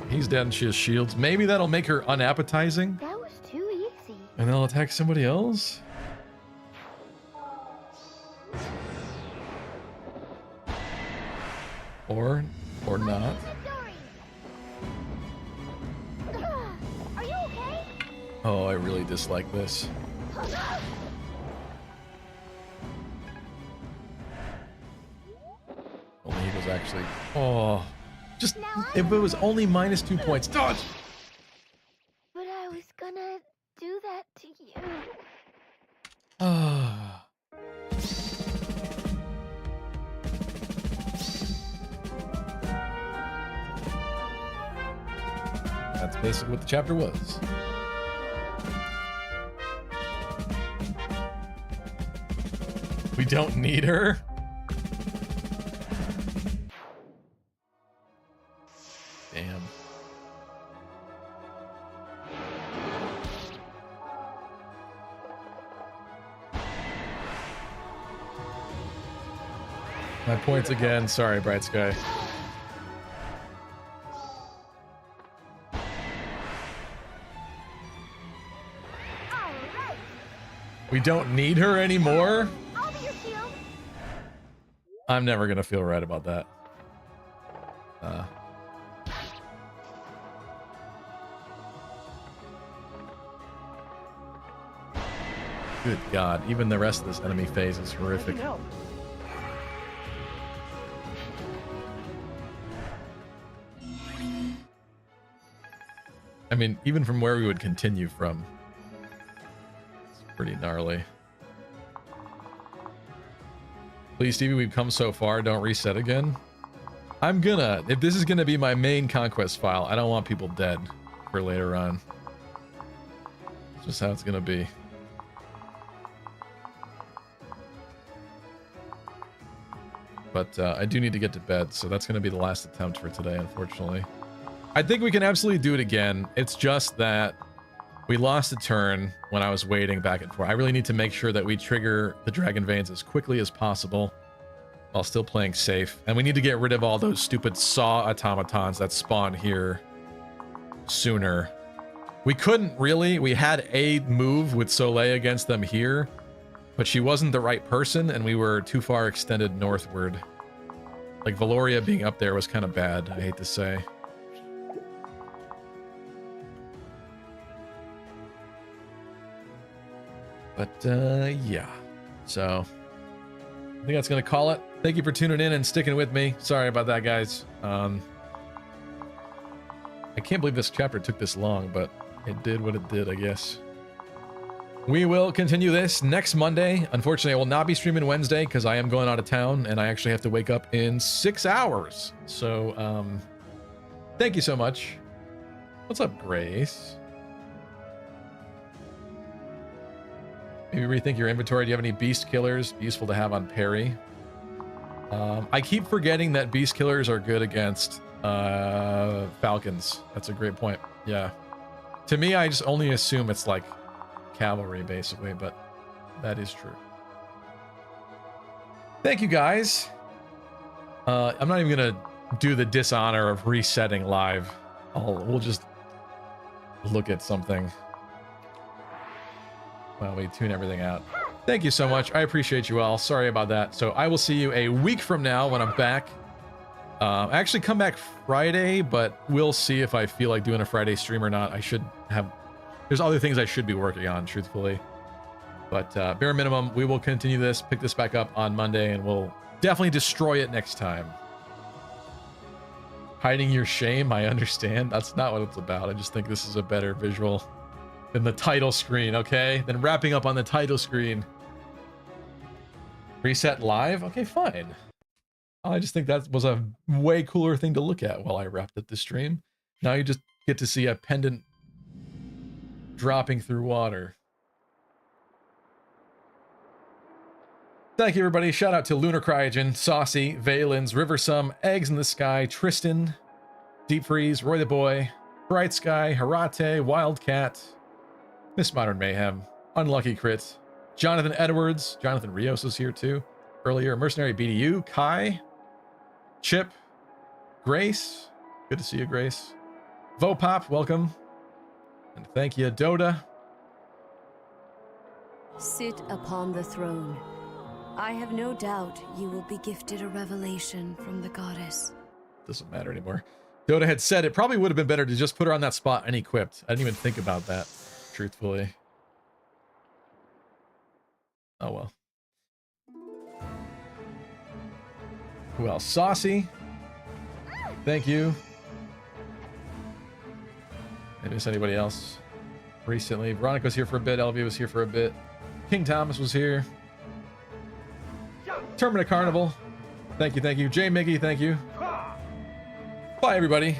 He's dead and she has shields. Maybe that'll make her unappetizing. That was too easy. And they'll attack somebody else? Or not. Are you okay? Oh, I really dislike this. Only he was actually... Oh. Just, if it was only -2 points. Dodge! But I was gonna do that to you. Ah. That's basically what the chapter was. We don't need her. Damn. My points again. Sorry, Bright Sky. We don't need her anymore? I'll be your shield. I'm never gonna feel right about that. Good God, even the rest of this enemy phase is horrific. I mean, even from where we would continue from, it's pretty gnarly. Please, Stevie, we've come so far. Don't reset again. I'm gonna, if this is gonna be my main Conquest file, I don't want people dead for later on. It's just how it's gonna be. But I do need to get to bed, so that's gonna be the last attempt for today, unfortunately. I think we can absolutely do it again. It's just that we lost a turn when I was waiting back and forth. I really need to make sure that we trigger the Dragon Veins as quickly as possible while still playing safe. And we need to get rid of all those stupid saw automatons that spawn here sooner. We couldn't really. We had a move with Soleil against them here, but she wasn't the right person, and we were too far extended northward. Like, Valoria being up there was kind of bad, I hate to say. But, yeah. So, I think that's going to call it. Thank you for tuning in and sticking with me. Sorry about that, guys. I can't believe this chapter took this long, but it did what it did, I guess. We will continue this next Monday. Unfortunately, I will not be streaming Wednesday because I am going out of town and I actually have to wake up in 6 hours. So, thank you so much. What's up, Grace? Maybe rethink your inventory. Do you have any beast killers useful to have on parry? I keep forgetting that beast killers are good against falcons. That's a great point. Yeah. To me, I just only assume it's like cavalry, basically, but that is true. Thank you, guys. I'm not even gonna do the dishonor of resetting live. We'll just look at something while we tune everything out. Thank you so much. I appreciate you all. Sorry about that. So I will see you a week from now when I'm back. I actually come back Friday, but we'll see if I feel like doing a Friday stream or not. I should have... There's other things I should be working on, truthfully. But bare minimum, we will continue this, pick this back up on Monday, and we'll definitely destroy it next time. Hiding your shame, I understand. That's not what it's about. I just think this is a better visual than the title screen, okay? Then wrapping up on the title screen. Reset live? Okay, fine. I just think that was a way cooler thing to look at while I wrapped up the stream. Now you just get to see a pendant dropping through water. Thank you, everybody. Shout out to Lunar Cryogen, Saucy, Valens, Riversum, Eggs in the Sky, Tristan, Deep Freeze, Roy the Boy, Bright Sky, Harate, Wildcat, Miss Modern Mayhem, Unlucky Crit, Jonathan Edwards, Jonathan Rios was here too earlier, Mercenary BDU, Kai, Chip, Grace, good to see you, Grace, Vopop, welcome, and thank you, Dota. Sit upon the throne. I have no doubt you will be gifted a revelation from the goddess. Doesn't matter anymore. Dota had said it probably would have been better to just put her on that spot unequipped. I didn't even think about that, truthfully. Oh well. Who else? Saucy. Thank you. Did I miss anybody else recently? Veronica was here for a bit. Elvie was here for a bit. King Thomas was here. Termina Carnival. Thank you, thank you. Jay Miggy, thank you. Bye, everybody.